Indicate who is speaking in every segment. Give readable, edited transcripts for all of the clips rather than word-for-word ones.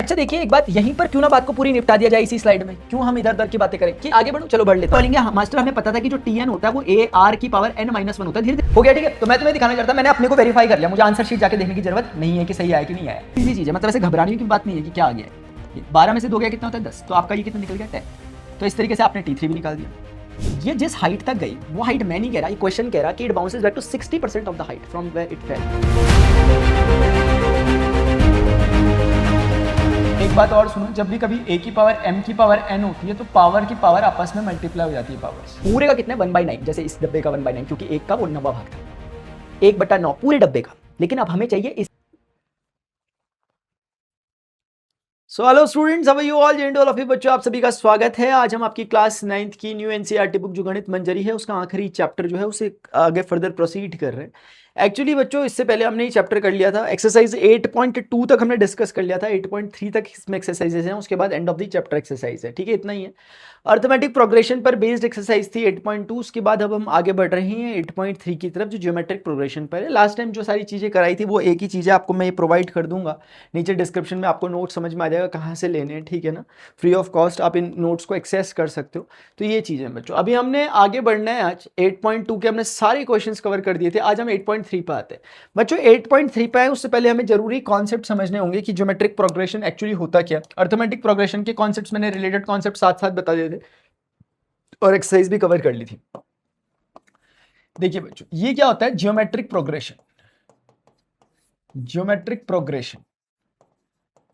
Speaker 1: अच्छा देखिए एक बात, यहीं पर क्यों ना बात को पूरी निपटा दिया जाए इसी स्लाइड में, क्यों हम इधर उधर की बातें करें कि आगे बढ़ो, चलो बढ़ लेते हैं। बोलेंगे मास्टर हमें पता था कि जो tn होता है वो a r की पावर n-1 होता है, धीरे धीरे हो गया, ठीक है। तो मैं तुम्हें दिखाना चाहता, मैंने अपने को वेरीफाई कर लिया, मुझे आंसर शीट जाके देखने की जरूरत नहीं है कि सही आया कि नहीं आया। इसी चीज है, मतलब ऐसे घबराने की बात नहीं है कि क्या आ गया। 12 में से 2 गया कितना होता है 10, तो आपका ये कितना निकल गया 10। तो इस तरीके से आपने T3 भी निकाल दिया। ये जिस हाइट तक गई वो हाइट मैं नहीं कह रहा, ये क्वेश्चन कह रहा कि it bounces back to 60% of the height from where it fell. एक बात और सुनो, जब भी कभी a की पावर m की पावर n होती है तो पावर की पावर आपस में मल्टीप्लाई हो जाती है पावर्स। पूरे का कितना 1/9, जैसे इस डब्बे का 1/9, क्योंकि एक का वो 9वां भाग था, 1/9 पूरे डब्बे का। लेकिन अब हमें चाहिए इस। So hello students, how are you all, gent all of you बच्चों, आप सभी का स्वागत है। आज हम आपकी क्लास 9th की न्यू एनसीईआरटी बुक जो गणित मंजरी है उसका आखिरी चैप्टर जो है उसे आगे फर्दर प्रोसीड कर रहे हैं। एक्चुअली बच्चों इससे पहले हमने ये चैप्टर कर लिया था, एक्सरसाइज 8.2 तक हमने डिस्कस कर लिया था, 8.3 तक इसमें एक्सरसाइजेस हैं, उसके बाद and of the chapter exercise है, ठीक है, इतना ही है। अर्थमेटिक प्रोग्रेशन पर बेस्ड एक्सरसाइज थी 8.2, उसके बाद अब हम आगे बढ़ रहे हैं 8.3 की तरफ जो ज्योमेट्रिक प्रोग्रेशन पर है। लास्ट टाइम जो सारी चीज़ें कराई थी वो एक ही चीज़ है, आपको मैं ये प्रोवाइड कर दूंगा, नीचे डिस्क्रिप्शन में आपको नोट समझ में आ जाएगा कहाँ से लेने हैं, ठीक है ना, फ्री ऑफ कॉस्ट आप इन नोट्स को एक्सेस कर सकते हो। तो ये चीज़ें बच्चों, अभी हमने आगे बढ़ना है। आज 8.2 के हमने सारे क्वेश्चंस कवर कर दिए थे, आज हम 8.3 पे आते हैं। बच्चों 8.3 पे आए उससे पहले हमें जरूरी कॉन्सेप्ट समझने होंगे कि ज्योमेट्रिक प्रोग्रेशन एक्चुअली होता क्या। अर्थमेटिक प्रोग्रेशन के कॉन्सेप्ट्स मैंने रिलेटेड कॉन्सेप्ट साथ साथ बता दिए थे और एक्सरसाइज भी कवर कर ली थी। देखिए बच्चों ये क्या होता है ज्योमेट्रिक प्रोग्रेशन। ज्योमेट्रिक प्रोग्रेशन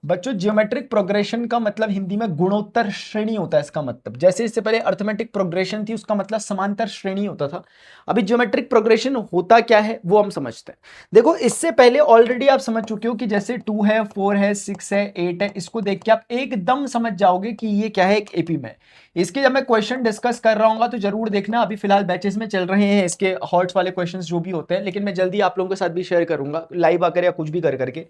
Speaker 1: बच्चों, ज्योमेट्रिक प्रोग्रेशन का मतलब हिंदी में गुणोत्तर श्रेणी होता है। इसका मतलब जैसे इससे पहले अर्थमेटिक प्रोग्रेशन थी उसका मतलब समांतर श्रेणी होता था, अभी ज्योमेट्रिक प्रोग्रेशन होता क्या है वो हम समझते हैं। देखो इससे पहले ऑलरेडी आप समझ चुके हो कि जैसे 2 है, 4 है, 6 है, 8 है, इसको देख के आप एकदम समझ जाओगे कि ये क्या है, एक एपी में। इसके जब मैं क्वेश्चन डिस्कस कर रहा हूँ तो जरूर देखना, अभी फिलहाल बैचेस में चल रहे हैं इसके हॉट्स वाले क्वेश्चन जो भी होते हैं, लेकिन मैं जल्दी आप लोगों के साथ भी शेयर करूंगा लाइव आकर या कुछ भी कर करके।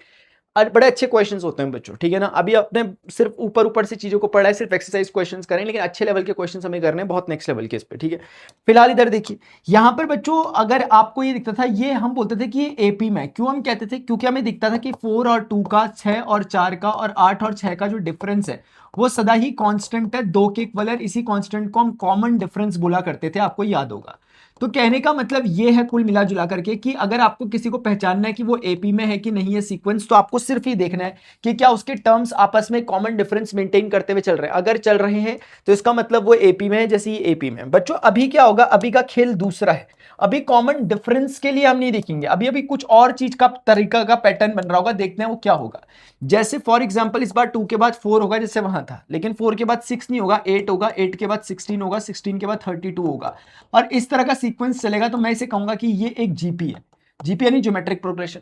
Speaker 1: बड़े अच्छे क्वेश्चंस होते हैं बच्चों, ठीक है ना। अभी आपने सिर्फ ऊपर ऊपर से चीजों को पढ़ा है, सिर्फ एक्सरसाइज क्वेश्चंस करें, लेकिन अच्छे लेवल के क्वेश्चंस हमें करने हैं, बहुत नेक्स्ट लेवल के इस पे, ठीक है। फिलहाल इधर देखिए, यहाँ पर बच्चों अगर आपको ये दिखता था, ये हम बोलते थे कि ये एपी में, क्यों हम कहते थे, क्योंकि हमें दिखता था कि 4 और 2 का, 6 और 4 का और 8 और 6 का जो डिफरेंस है वो सदा ही कांस्टेंट है, 2 के इक्वल है। इसी कांस्टेंट को हम कॉमन डिफरेंस बोला करते थे, आपको याद होगा। तो कहने का मतलब ये है कुल मिला जुला करके कि अगर आपको किसी को पहचानना है कि वो एपी में है कि नहीं है सीक्वेंस, तो आपको सिर्फ ये देखना है कि क्या उसके टर्म्स आपस में कॉमन डिफरेंस मेंटेन करते हुए चल रहे हैं। अगर चल रहे हैं तो इसका मतलब वो एपी में है, जैसे ये एपी में है। बच्चों अभी क्या होगा, अभी का खेल दूसरा है, अभी कॉमन डिफरेंस के लिए हम नहीं देखेंगे, अभी अभी कुछ और चीज का तरीका का पैटर्न बन रहा होगा, देखते हैं वो क्या होगा। जैसे फॉर एग्जांपल इस बार 2 के बाद 4 होगा जैसे वहां था, लेकिन 4 के बाद 6 नहीं होगा, 8 होगा, 8 के बाद 16 होगा, 16 के बाद 32 होगा, और इस तरह का सीक्वेंस चलेगा। तो मैं इसे कहूंगा कि ये एक जीपी है, जीपी यानी ज्योमेट्रिक प्रोग्रेशन।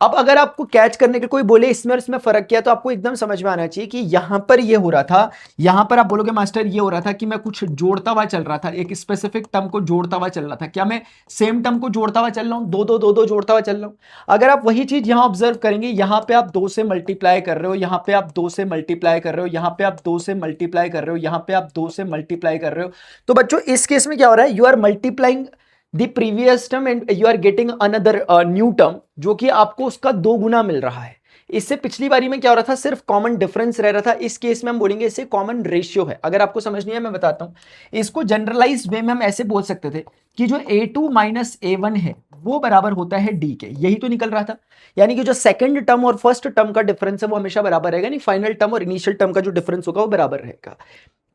Speaker 1: अब अगर आपको कैच करने के कोई बोले इसमें और इसमें फर्क किया, तो आपको एकदम समझ में आना चाहिए कि यहां पर ये हो रहा था, यहां पर आप बोलोगे मास्टर ये हो रहा था कि मैं कुछ जोड़ता हुआ चल रहा था, एक स्पेसिफिक टर्म को जोड़ता हुआ चल रहा था। क्या मैं सेम टर्म को जोड़ता हुआ चल रहा हूं, दो जोड़ता हुआ चल रहा हूं? अगर आप वही चीज यहां ऑब्जर्व करेंगे, यहां पे आप 2 से मल्टीप्लाई कर रहे हो, यहां पे आप 2 से मल्टीप्लाई कर रहे हो, यहां पे आप 2 से मल्टीप्लाई कर रहे हो, यहां पे आप 2 से मल्टीप्लाई कर रहे हो, तो बच्चों इस केस में क्या हो रहा है, you are multiplying the previous term and you are getting another new term, जो कि आपको उसका 2 गुना मिल रहा है। इससे पिछली बारी में क्या हो रहा था, सिर्फ कॉमन डिफरेंस रह रहा था, इस केस में हम बोलेंगे इसे कॉमन रेशियो है। अगर आपको समझ नहीं है मैं बताता हूं, इसको जनरलाइज वे में हम ऐसे बोल सकते थे कि जो a2 माइनस a1 है वो बराबर होता है d के, यही तो निकल रहा था। यानी कि जो सेकंड टर्म और फर्स्ट टर्म का डिफरेंस है वो हमेशा बराबर रहेगा, नहीं फाइनल टर्म और इनिशियल टर्म का जो डिफरेंस होगा वो बराबर रहेगा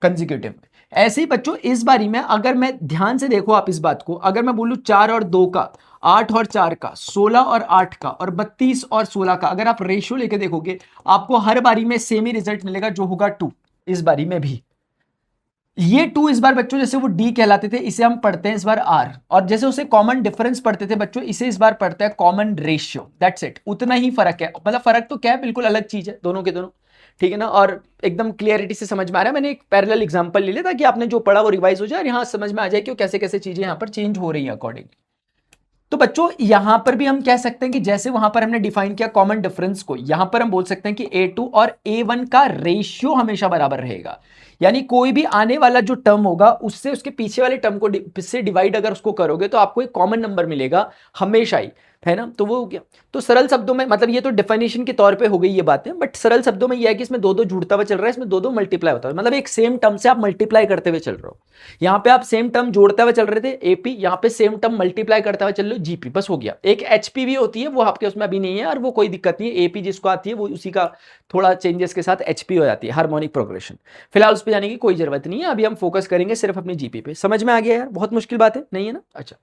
Speaker 1: कंसेक्यूटिव में। ऐसे ही बच्चों इस बारी में अगर मैं ध्यान से देखो आप इस बात को, अगर मैं बोलूं 4 और 2 का, 8 और 4 का, 16 और 8 का और 32 और 16 का, अगर आप रेशियो लेके देखोगे आपको हर बारी में सेम ही रिजल्ट मिलेगा, जो होगा 2। इस बारी में भी ये 2 इस बार बच्चों जैसे वो d कहलाते थे, इसे हम पढ़ते हैं इस बार r, और जैसे उसे कॉमन डिफरेंस पढ़ते थे बच्चों, इसे इस बार पढ़ते हैं कॉमन रेशियो। दैट्स इट, उतना ही फर्क है, मतलब फर्क तो क्या है, बिल्कुल अलग चीज है दोनों के दोनों, ठीक है ना। और एकदम क्लियरिटी से समझ में आ रहा है, मैंने एक पैरेलल एग्जांपल ले लिया ताकि आपने जो पढ़ा वो रिवाइज हो जाए और यहां समझ में आ जाए कि कैसे कैसे चीजें यहां पर चेंज हो रही है अकॉर्डिंगली। तो बच्चों यहां पर भी हम कह सकते हैं कि जैसे वहां पर हमने डिफाइन किया कॉमन डिफरेंस को, यहां पर हम बोल सकते हैं कि a2 और a1 का रेशियो हमेशा बराबर रहेगा। यानी कोई भी आने वाला जो टर्म होगा उससे उसके पीछे वाले टर्म को से डिवाइड अगर उसको करोगे तो आपको एक कॉमन नंबर मिलेगा हमेशा ही। है ना, तो वो हो गया। तो सरल शब्दों में मतलब ये तो डेफिनेशन के तौर पे हो गई ये बातें, बट सरल शब्दों में ये है कि इसमें दो दो जुड़ता हुआ चल रहा है, इसमें दो दो मल्टीप्लाई होता है, मतलब एक सेम टर्म से आप मल्टीप्लाई करते हुए चल रहे हो। यहाँ पे आप सेम टर्म जोड़ते हुए चल रहे थे एपी, यहाँ पे सेम टर्म मल्टीप्लाई करते हुए चल रहे हो जीपी, बस हो गया। एक एचपी भी होती है, वो आपके उसमें अभी नहीं है और वो कोई दिक्कत नहीं है, एपी जिसको आती है वो उसी का थोड़ा चेंजेस के साथ एचपी हो जाती है, हार्मोनिक प्रोग्रेशन। फिलहाल उस पर जाने की कोई जरूरत नहीं है, अभी हम फोकस करेंगे सिर्फ अपनी जीपी पे। समझ में आ गया यार, बहुत मुश्किल बात है नहीं है ना। अच्छा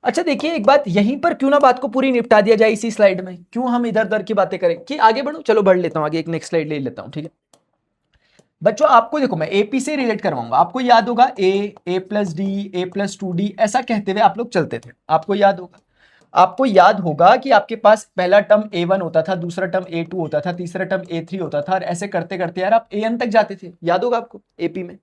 Speaker 1: अच्छा, देखिए एक बात यहीं पर क्यों ना बात को पूरी निपटा दिया जाए इसी स्लाइड में, क्यों हम इधर उधर की बातें करें कि आगे बढ़ो। चलो बढ़ लेता हूं आगे, एक नेक्स्ट स्लाइड ले लेता हूं, ठीक है बच्चों। आपको देखो मैं एपी से रिलेट करवाऊंगा, आपको याद होगा ए प्लस डी, ए प्लस 2d ऐसा कहते हुए आप लोग चलते थे, आपको याद होगा। आपको याद होगा कि आपके पास पहला टर्म a1 होता था, दूसरा टर्म a2 होता था, तीसरा टर्म a3 होता था, और ऐसे करते करते यार आप an तक जाते थे, याद होगा आपको एपी में।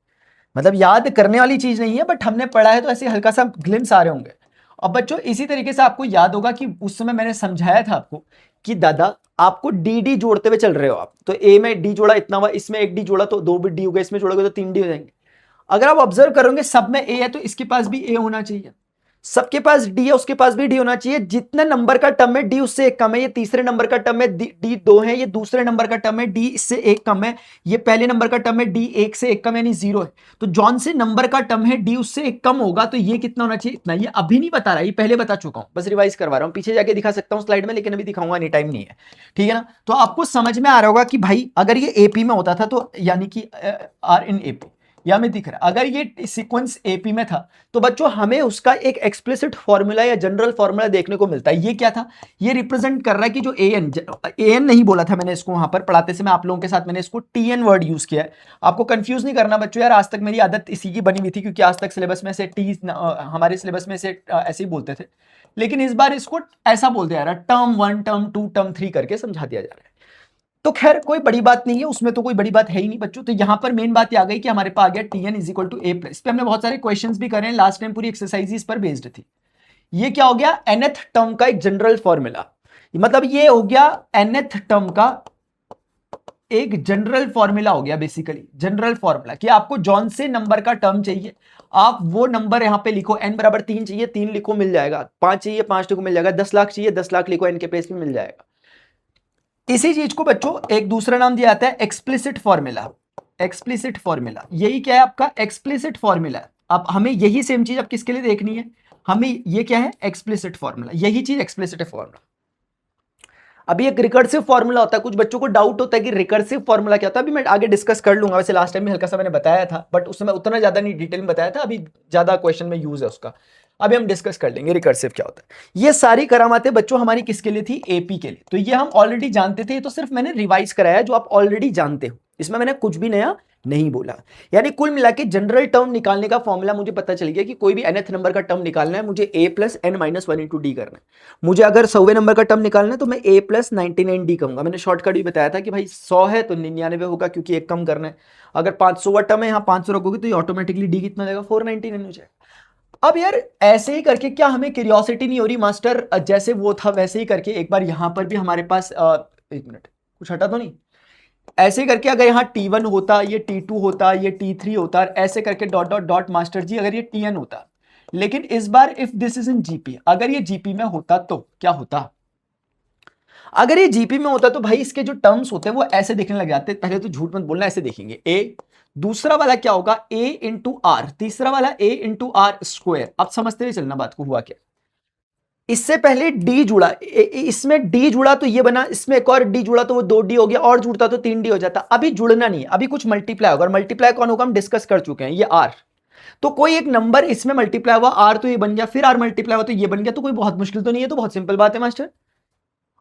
Speaker 1: मतलब याद करने वाली चीज नहीं है, बट हमने पढ़ा है तो ऐसे हल्का सा ग्लिम्स आ रहे होंगे। अब बच्चों इसी तरीके से आपको याद होगा कि उस समय मैंने समझाया था आपको कि दादा आपको डी डी जोड़ते हुए चल रहे हो आप, तो ए में डी जोड़ा इतना हुआ, इसमें एक डी जोड़ा तो दो भी डी हो गए, इसमें जोड़ोगे तो 3 डी हो जाएंगे। अगर आप ऑब्जर्व करोगे सब में ए है तो इसके पास भी ए होना चाहिए, सबके पास डी है उसके पास भी डी होना चाहिए। जितने नंबर का टर्म है डी उससे एक कम है, ये तीसरे नंबर का टर्म है डी 2 है, ये दूसरे नंबर का टर्म है डी इससे एक कम है, ये पहले नंबर का टर्म है डी 1 से एक कम यानी 0 है। तो जॉन से नंबर का टर्म है डी उससे एक कम होगा, तो ये कितना होना चाहिए, इतना। ये अभी नहीं बता रहा, ये पहले बता चुका हूं, बस रिवाइज करवा रहा हूं, पीछे जाके दिखा सकता हूं स्लाइड में, लेकिन अभी दिखाऊंगा नहीं, टाइम नहीं है, ठीक है ना। तो आपको समझ में आ रहा होगा कि भाई अगर ये एपी में होता था तो यानी कि आर इन एपी या में दिख रहा है, अगर ये सीक्वेंस एपी में था तो बच्चों हमें उसका एक एक्सप्लिसिट फॉर्मूला या जनरल फॉर्मूला देखने को मिलता है। ये क्या था, ये रिप्रेजेंट कर रहा है कि जो एन नहीं बोला था मैंने, इसको वहां पर पढ़ाते समय आप लोगों के साथ मैंने इसको टीएन वर्ड यूज किया है। आपको कंफ्यूज नहीं करना बच्चों यार, आज तक मेरी आदत इसी की बनी हुई थी, क्योंकि आज तक सिलेबस में से हमारे सिलेबस में से ऐसे ही बोलते थे, लेकिन इस बार इसको ऐसा बोलते जा रहा है, टर्म 1 टर्म 2 टर्म 3 करके समझा दिया जा रहा है। तो खैर कोई बड़ी बात नहीं है उसमें, तो कोई बड़ी बात है ही नहीं बच्चों। तो यहां पर मेन बात ये आ गई कि हमारे पास आ गया T n is equal to a plus. इस पे हमने बहुत सारे क्वेश्चंस भी करे हैं, लास्ट टाइम पूरी एक्सरसाइज इस पर बेस्ड थी। ये क्या हो गया, nth टर्म का एक जनरल फॉर्मूला, मतलब ये हो गया nth टर्म का एक जनरल फॉर्मूला हो गया, बेसिकली जनरल फॉर्मूला कि आपको जॉन से नंबर का टर्म चाहिए, आप वो नंबर यहां पे लिखो, n बराबर 3 चाहिए 3 लिखो मिल जाएगा, 5 चाहिए 5 लिखो मिल जाएगा, 10 लाख चाहिए 10 लाख लिखो n के पेज में मिल जाएगा। इसी चीज को बच्चों एक दूसरा नाम दिया जाता है एक्सप्लिसिट फॉर्मूला। एक्सप्लिसिट फॉर्मूला यही क्या है आपका, एक्सप्लिसिट फॉर्मूला। अब हमें यही सेम चीज अब किसके लिए देखनी है, हमें ये क्या है एक्सप्लिसिट फॉर्मूला, यही चीज एक्सप्लिसिट फॉर्मूला। अभी एक रिकर्सिव फॉर्मूला होता है, कुछ बच्चों को डाउट होता है कि रिकर्सिव फॉर्मूला क्या होता है, अभी मैं आगे डिस्कस कर लूंगा, वैसे लास्ट टाइम भी हल्का सा मैंने बताया था, बट उसमें उतना ज्यादा नहीं डिटेल में बताया था, अभी ज्यादा क्वेश्चन में यूज है उसका, अभी हम डिस्कस कर लेंगे रिकर्सिव क्या होता है। ये सारी करामातें बच्चों हमारी किसके लिए थी, एपी के लिए, तो ये हम ऑलरेडी जानते थे, ये तो सिर्फ मैंने रिवाइज कराया जो आप ऑलरेडी जानते हो, इसमें मैंने कुछ भी नया नहीं बोला। यानी कुल मिला के जनरल टर्म निकालने का फॉर्मूला मुझे पता चल गया कि कोई भी nth नंबर का टर्म निकालना है मुझे a plus n minus 1 into D करना है। मुझे अगर 100वें नंबर का टर्म निकालना है तो मैं a प्लस 99d कहूंगा। मैंने शॉर्टकट भी बताया था कि भाई 100 है तो 99 होगा, क्योंकि एक कम करना है। अगर 500 का टर्म है यहाँ 500 रखोगे तो ये ऑटोमेटिकली डी कितना देगा, 499 हो जाएगा। अब यार ऐसे ही करके क्या हमें क्यूरियोसिटी नहीं हो रही मास्टर, जैसे वो था वैसे ही करके एक बार यहां पर भी हमारे पास एक मिनट कुछ हटा तो नहीं, ऐसे करके अगर यहाँ T1 होता, ये T2 होता, ये T3 होता, ऐसे करके dot dot dot master ji अगर ये Tn होता, लेकिन इस बार if this is in GP, अगर ये जीपी में होता तो क्या होता, अगर ये जीपी में होता तो भाई इसके जो टर्म्स होते हैं वो ऐसे दिखने लग जाते। पहले तो झूठ मत बोलना, ऐसे देखेंगे ए, दूसरा वाला क्या होगा a इंटू आर, तीसरा वाला a इंटू आर स्क्वायर। अब समझते हुए चलना बात को, हुआ क्या, इससे पहले d जुड़ा, इसमें d जुड़ा तो ये बना, इसमें एक और d जुड़ा तो वो 2d हो गया, और जुड़ता तो 3d हो जाता। अभी जुड़ना नहीं है, अभी कुछ मल्टीप्लाई होगा, और मल्टीप्लाई कौन होगा हम डिस्कस कर चुके हैं, ये r। तो कोई एक नंबर इसमें मल्टीप्लाई हुआ r तो ये बन गया, फिर r मल्टीप्लाई हुआ तो ये बन गया, तो कोई बहुत मुश्किल तो नहीं है, तो बहुत सिंपल बात है मास्टर।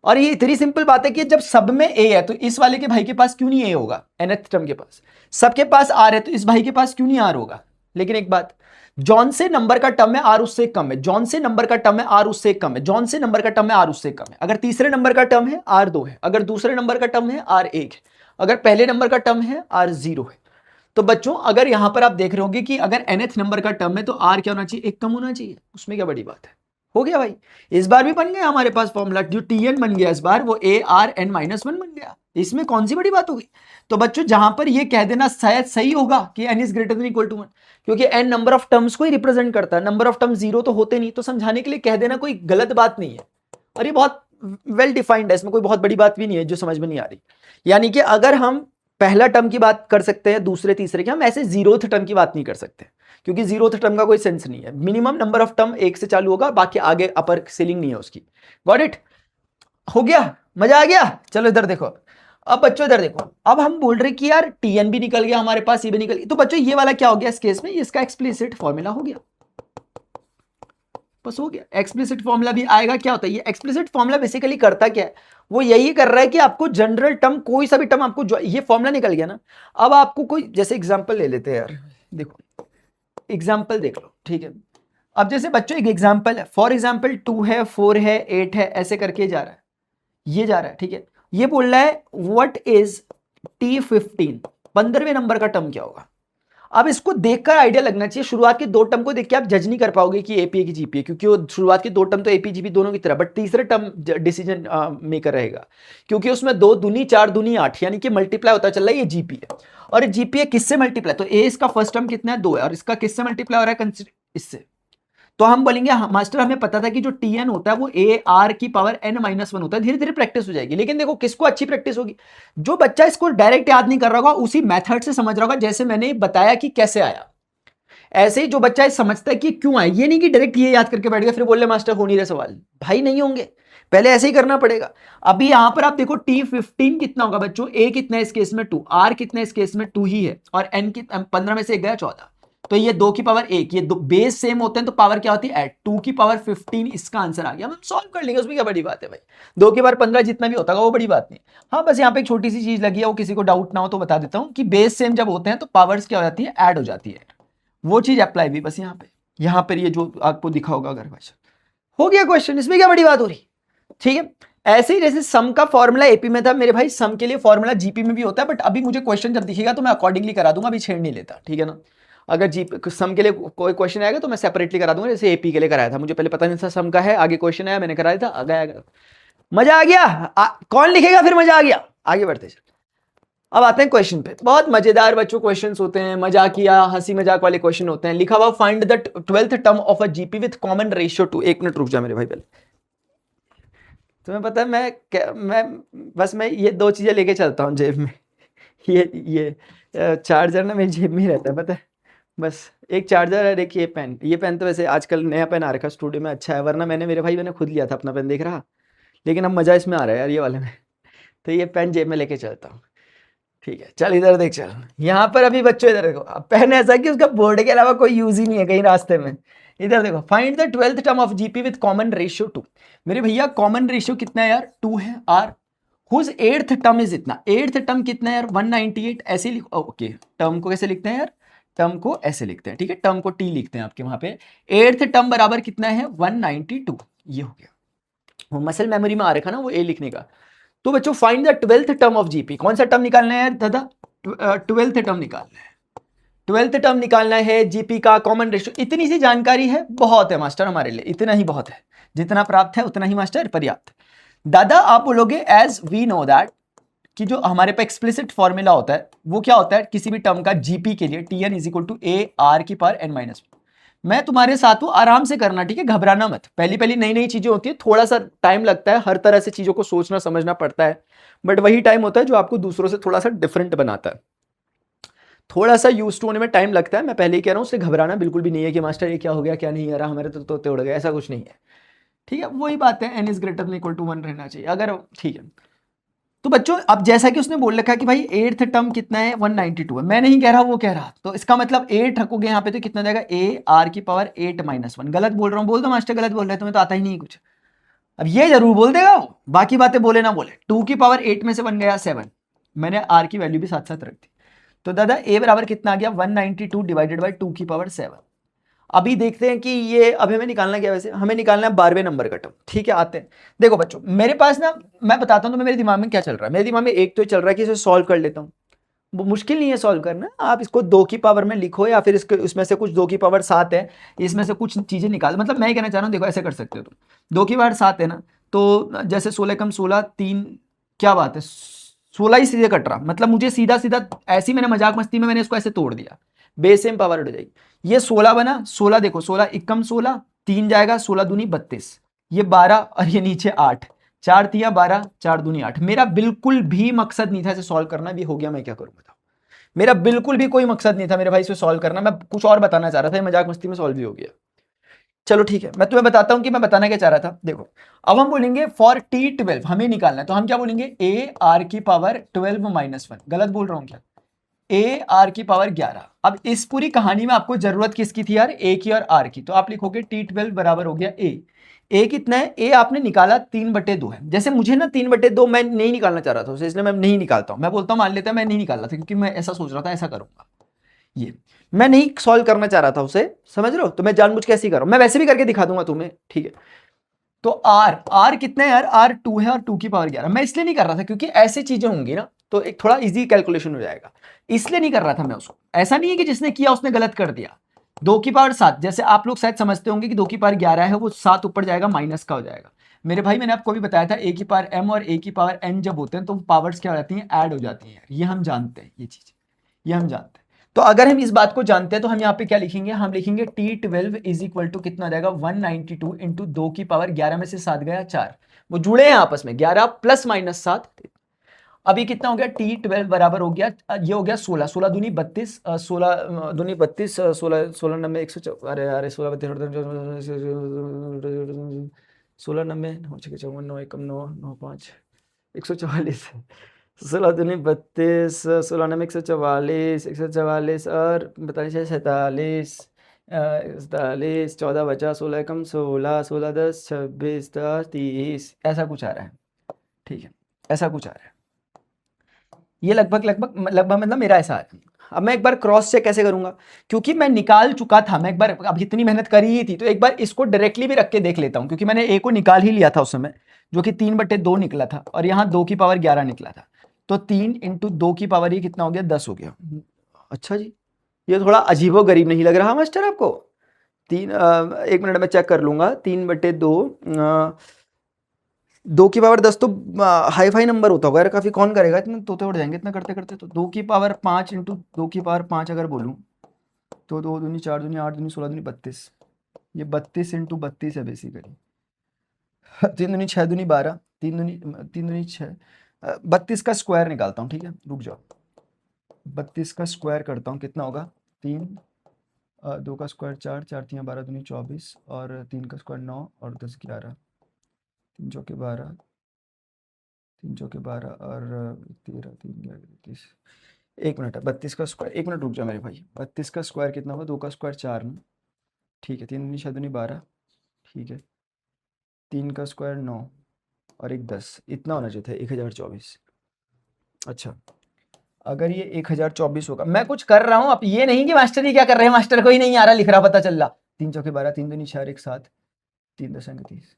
Speaker 1: और ये इतनी सिंपल बात है कि जब सब में a है तो इस वाले के भाई के पास क्यों नहीं a होगा, nth टर्म के पास, सबके पास r है तो इस भाई के पास क्यों नहीं r होगा। लेकिन एक बात, जॉन से नंबर का टर्म है आर उससे कम है, जॉन से नंबर का टर्म है आर उससे कम है, जॉन से नंबर का टर्म है आर उससे कम है। अगर तीसरे नंबर का टर्म है आर 2 है, अगर दूसरे नंबर का टर्म है आर 1 है, अगर पहले नंबर का टर्म है आर 0 है। तो बच्चों अगर यहां पर आप देख रहे होंगे कि अगर nth नंबर का टर्म है तो आर क्या होना चाहिए, एक कम होना चाहिए, उसमें क्या बड़ी बात है। हो गया भाई, इस बार भी बन गया हमारे पास फॉर्मूला, जो Tn बन गया इस बार वो ARn -1 बन गया, इसमें कौन सी बड़ी बात होगी। तो बच्चों जहां पर ये कह देना शायद सही होगा कि n is greater than equal to 1, क्योंकि n नंबर ऑफ टर्म्स को ही रिप्रेजेंट करता है, नंबर ऑफ टर्म 0 तो होते नहीं, तो समझाने के लिए कह देना कोई गलत बात नहीं है। और ये बहुत वेल डिफाइंड है, इसमें कोई बहुत बड़ी बात भी नहीं है जो समझ में नहीं आ रही। यानी कि अगर हम पहला टर्म की बात कर सकते हैं, दूसरे तीसरे की, हम ऐसे जीरोथ टर्म की बात नहीं कर सकते, क्योंकि जीरोथ टर्म का कोई सेंस नहीं है। मिनिमम नंबर ऑफ टर्म एक से चालू होगा, बाकी आगे अपर सीलिंग नहीं है उसकी। Got it? हो गया? मजा आ गया? चलो इधर देखो। अब बच्चों इधर देखो, अब हम बोल रहे कि यार टीएन भी निकल गया हमारे पास, ये भी निकल गया, तो बच्चों ये वाला क्या हो गया इस केस में, इसका एक्सप्लिसिट फॉर्मूला हो गया, बस हो गया। एक्सप्लिसिट फॉर्मूला भी आएगा। क्या होता है ये एक्सप्लिसिट फॉर्मूला? बेसिकली करता क्या है, वो यही कर रहा है कि आपको जनरल टर्म, कोई सा भी टर्म आपको, ये फॉर्मूला निकल गया ना, अब आपको कोई, जैसे एग्जांपल ले लेते हैं यार, देखो एग्जांपल देख लो, ठीक है। अब जैसे बच्चों एक एग्जांपल है, फॉर एग्जांपल 2 है, 4 है, 8 है, ऐसे करके जा रहा है, ये जा रहा है, ठीक है। ये बोल रहा है व्हाट इज T15, 15वें नंबर का टर्म क्या होगा। अब इसको देखकर आइडिया लगना चाहिए, शुरुआत के दो टर्म को देख के आप जज नहीं कर पाओगे कि एपीए की जीपीए, क्योंकि वो शुरुआत के दो टर्म तो एपी जीपी दोनों की तरह, बट तीसरे टर्म डिसीजन मेकर रहेगा, क्योंकि उसमें 2 दूनी 4 दूनी 8, यानी कि मल्टीप्लाई होता चल रहा है, ये जीपी है। और जीपीए किससे मल्टीप्लाई, तो ए इसका फर्स्ट टर्म कितना है 2 है, और इसका किससे मल्टीप्लाई हो रहा है, इससे। तो हम बोलेंगे मास्टर हमें पता था कि जो टीएन होता है वो ए आर की पावर एन माइनस 1 होता है, धीरे धीरे प्रैक्टिस हो जाएगी। लेकिन देखो किसको अच्छी प्रैक्टिस होगी, जो बच्चा इसको डायरेक्ट याद नहीं कर रहा होगा, उसी मेथड से समझ रहा होगा, जैसे मैंने बताया कि कैसे आया। ऐसे ही जो बच्चा समझता है कि क्यों आया, ये नहीं कि डायरेक्ट ये याद करके बैठ गया फिर बोल रहे मास्टर हो नहीं रहे सवाल, भाई नहीं होंगे, पहले ऐसे ही करना पड़ेगा। अभी यहां पर आप देखो T15 कितना होगा बच्चों, ए कितना है इस केस में 2, आर कितना है इस केस में 2 ही है, और एन की 15 में से 1 गया 14, तो ये 2 की पावर 1, ये दो बेस सेम होते हैं तो पावर क्या होती है ऐड, 2 की पावर 15 इसका आंसर आ गया। हम सॉल्व कर लेंगे, उसमें क्या बड़ी बात है भाई, 2 की पावर 15 जितना भी होता है वो बड़ी बात नहीं। हाँ बस यहाँ पे एक छोटी सी चीज लगी है, वो किसी को डाउट ना हो तो बता देता हूँ कि बेस सेम जब होते हैं तो पावर्स क्या हो जाती है, ऐड हो जाती है, वो चीज अप्लाई भी बस यहाँ पर ये जो आपको दिखा होगा अगर क्वेश्चन हो गया, क्वेश्चन इसमें क्या बड़ी बात हो रही, ठीक है। ऐसे ही जैसे सम का फॉर्मूला एपी में था मेरे भाई, सम के लिए फॉर्मूला जीपी में भी होता है, बट अभी मुझे क्वेश्चन जब दिखेगा तो मैं अकॉर्डिंगली करा दूंगा, अभी छेड़ नहीं लेता, ठीक है ना। अगर जीपी सम के लिए कोई क्वेश्चन आएगा तो मैं सेपरेटली करा दूंगा, जैसे एपी के लिए कराया था, मुझे पहले पता नहीं था सम का है, आगे क्वेश्चन आया मैंने कराया था, आगे मजा आ गया। कौन लिखेगा फिर, मजा आ गया, आगे बढ़ते चल। अब आते हैं क्वेश्चन पे, बहुत मजेदार बच्चों क्वेश्चंस होते हैं, मजाकिया हंसी मजाक वाले क्वेश्चन होते हैं। लिखा हुआ find the 12th term of a GP with common ratio 2। एक मिनट रुक जा मेरे भाई पहले, तुम्हें पता है मैं ये 2 चीजें लेके चलता हूँ जेब में, ये चार्जर ना मेरी जेब में ही रहता है, पता है, बस एक चार्जर है, एक ये पेन तो वैसे आजकल नया पेन आ रखा स्टूडियो में, अच्छा है, वरना मेरे भाई मैंने खुद लिया था अपना पेन, देख रहा, लेकिन अब मजा इसमें आ रहा है यार ये वाले में, तो ये पेन जेब में लेके चलता हूँ, ठीक है। चल इधर देख, चल यहाँ पर अभी बच्चों इधर देखो, पेन ऐसा कि उसका बोर्ड के अलावा कोई यूज ही नहीं है कहीं रास्ते में। इधर देखो, find the 12th term of GP with common ratio 2। मेरे भैया कॉमन रेशियो कितना है यार, 2 है, are whose 8th term is इतना, 8th टर्म कितना है यार 198, ऐसे लिखो, ओके टर्म को कैसे लिखते हैं यार, टर्म को ऐसे लिखते हैं, ठीक है, टर्म को टी लिखते हैं आपके वहां पे, 8th टर्म बराबर कितना है 192, ये हो गया, वो मसल मेमोरी में आ रखा ना वो ए लिखने का। तो बच्चों find the 12th term of GP, कौन सा टर्म निकालना है यार दादा, 12th टर्म निकालना है, 12th टर्म निकालना है जीपी का कॉमन रेशियो। इतनी सी जानकारी है, बहुत है मास्टर हमारे लिए, इतना ही बहुत है, जितना प्राप्त है उतना ही मास्टर पर्याप्त। दादा आप बोलोगे एज वी नो दैट, कि जो हमारे पे एक्सप्लिसिट फॉर्मूला होता है वो क्या होता है किसी भी टर्म का जीपी के लिए, T n is equal to a r की पावर एन माइनस। मैं तुम्हारे साथ हूं, आराम से करना, ठीक है, घबराना मत, पहली पहली नई नई चीजें होती है, थोड़ा सा टाइम लगता है, हर तरह से चीजों को सोचना समझना पड़ता है, बट वही टाइम होता है जो आपको दूसरों से थोड़ा सा डिफरेंट बनाता है, थोड़ा सा यूज टू होने में टाइम लगता है। मैं पहले ही कह रहा हूं, उससे घबराना बिल्कुल भी नहीं है कि मास्टर ये क्या हो गया क्या नहीं आ रहा, हमारे तो तोते उड़ गए, ऐसा कुछ नहीं है, ठीक है। वही बात है, n is greater than equal to 1 रहना चाहिए अगर, ठीक है। तो बच्चों अब जैसा कि उसने बोल रखा है कि भाई 8th टर्म कितना है 192 है, मैं नहीं कह रहा वो कह रहा, तो इसका मतलब 8 रखोगे यहाँ पे तो कितना जाएगा ए आर की पावर 8 माइनस 1। गलत बोल रहा हूँ, बोल दो मास्टर गलत बोल रहे हैं, तुम्हें तो आता ही नहीं कुछ, अब ये जरूर बोल देगा वो, बाकी बातें बोले ना बोले। 2 की पावर 8 में से बन गया 7, मैंने आर की वैल्यू भी साथ साथ रख दी, तो दादा ए बराबर कितना आ गया 192 डिवाइडेड बाई 2 की पावर 7। अभी देखते हैं कि ये अब हमें निकालना क्या, वैसे हमें निकालना है 12वें नंबर का टर्म, ठीक है। आते हैं, देखो बच्चों मेरे पास ना, मैं बताता हूं तुम्हें मेरे दिमाग में क्या चल रहा है। मेरे दिमाग में एक तो चल रहा है कि इसे सॉल्व कर लेता हूं, वो मुश्किल नहीं है सॉल्व करना, आप इसको 2 की पावर में लिखो, या फिर इसके उसमें से कुछ 2 की पावर 7 है, इसमें से कुछ चीजें निकाल, मतलब मैं ही कहना चाह रहा हूँ, देखो ऐसे कर सकते हो तुम, 2 की पावर 7 है ना, तो जैसे 16 कम 16 3, क्या बात है 16 ही सीधे कट रहा, मतलब मुझे सीधा सीधा ऐसी, मैंने मजाक मस्ती में मैंने इसको ऐसे तोड़ दिया, बेस सेम पावर हो जाएगी, ये 16 बना, 16 देखो 16 एकम 16, 3 जाएगा, 16 दूनी 32, ये 12 और ये नीचे 8, 4 तिया 12, 4 दूनी 8। मेरा बिल्कुल भी मकसद नहीं था इसे सॉल्व करना, भी हो गया, मैं क्या करूं बताओ। मेरा बिल्कुल भी कोई मकसद नहीं था मेरे भाई इसे सॉल्व करना, मैं कुछ और बताना चाह रहा था, मजाक मस्ती में सॉल्व भी हो गया। चलो ठीक है, मैं तुम्हें बताता हूं कि मैं बताना क्या चाह रहा था। देखो अब हम बोलेंगे फॉर t12 हमें निकालना है, तो हम क्या बोलेंगे a r की पावर 12 माइनस 1। गलत बोल रहा हूं क्या? a r की पावर 11। अब इस पूरी कहानी में आपको जरूरत किसकी थी यार? a की और r की। तो आप लिखोगे t12 बराबर हो गया a कितना है? a आपने निकाला 3/2 है। जैसे मुझे ना 3/2 मैं नहीं निकालना चाह रहा था उसे, इसलिए मैं नहीं निकालता हूं। मैं बोलता हूं मान लेता है मैं नहीं निकाल रहा था, क्योंकि मैं ऐसा सोच रहा था ऐसा करूंगा, ये मैं नहीं सॉल्व करना चाह रहा था उसे, समझ रहे हो? तो मैं जानबूझ के ऐसे ही कर रहा हूं, मैं वैसे भी करके दिखा दूंगा तुम्हें, ठीक है। तो r कितना है यार? r 2 है और 2 की पावर 11। मैं इसलिए नहीं कर रहा था क्योंकि ऐसी चीजें होंगी ना तो एक थोड़ा इजी कैलकुलेशन हो जाएगा, इसलिए नहीं कर रहा था मैं उसको। ऐसा नहीं है कि जिसने किया उसने गलत कर दिया। 2 की पावर 7, जैसे आप लोग शायद समझते होंगे कि 2 की पावर 11 है, वो 7 ऊपर जाएगा माइनस का हो जाएगा। मेरे भाई मैंने आपको भी बताया था a की पावर m और a की पावर n जब होते हैं तो पावर्स क्या हो जाती हैं? ऐड हो जाती हैं। ये हम जानते हैं, ये चीज ये हम जानते हैं। तो अगर हम इस बात को जानते हैं तो हम यहाँ पे क्या लिखेंगे? हम लिखेंगे t12 इज इक्वल टू कितना आ जाएगा? 192 इंटू 2 की पावर 11 में से 7 गया 4, वो जुड़े हैं आपस में, 11 प्लस माइनस 7। अभी कितना हो गया? t12 बराबर हो गया, ये हो गया 16, 16 दूनी 32, 16 दूनी 32, 16 16 नब्बे 100, अरे अरे 16 32 16 नब्बे 9 6 54 9 1 9 9 5 144, 16 दूनी 32, 16 नब्बे 144, 144 और 42 47, 47, 14 बचा, 16 कम 16, 16 10 26 10 30, ऐसा कुछ आ रहा है, ठीक है, ऐसा कुछ आ रहा है। ये लगभग लगभग लगभग मतलब मेरा ऐसा है। अब मैं एक बार क्रॉस चेक कैसे करूंगा, क्योंकि मैं निकाल चुका था, मैं एक बार अब इतनी मेहनत करी ही थी तो एक बार इसको डायरेक्टली भी रख के देख लेता हूं, क्योंकि मैंने a को निकाल ही लिया था उस समय, जो कि 3/2 निकला था और यहाँ 2 की पावर 11 निकला था। तो 3 इंटू 2 की पावर ये कितना हो गया? 10 हो गया। अच्छा जी, ये थोड़ा अजीबो गरीब नहीं लग रहा मास्टर आपको? 1 मिनट में चेक कर लूंगा। 3/2 2 की पावर 10 तो हाई फाई नंबर होता होगा यार, काफी कौन करेगा, इतने तोते उड़ जाएंगे इतना करते करते। तो 2 की पावर 5 इंटू 2 की पावर 5 अगर बोलूं तो 2 दूनी 4 दूनी 8 दूनी 16 दूनी 32, ये 32 इंटू 32 है बेसिकली। 3 दूनी 6 दूनी 12, 3 दूनी 6, 32 का स्क्वायर निकालता हूँ, ठीक है, रुक जाओ। 32 का स्क्वायर करता हूँ, कितना होगा? 3, 2 का स्क्वायर 4, 4 3 12 दूनी 24 और 3 का स्क्वायर 9 और 10 11, 3 चौके 12, 3 चौके 12 और 13 3 30। 1 मिनट है, 32 का स्क्वायर, 1 मिनट रुक जाओ मेरे भाई। 32 का स्क्वायर कितना होगा? 2 का स्क्वायर 4 में, ठीक है, 3 दूनी 6 दूनी 12, ठीक है, 3 का स्क्वायर 9 और 1 10, इतना होना चाहिए था 1024। अच्छा, अगर ये 1024 होगा, मैं कुछ कर रहा हूँ, अब ये नहीं कि मास्टर ये क्या कर रहे हैं, मास्टर को ही नहीं आ रहा लिख रहा, पता चल रहा। 3 चौके 12, 3 दूनी 4 1 7, 3 10 30।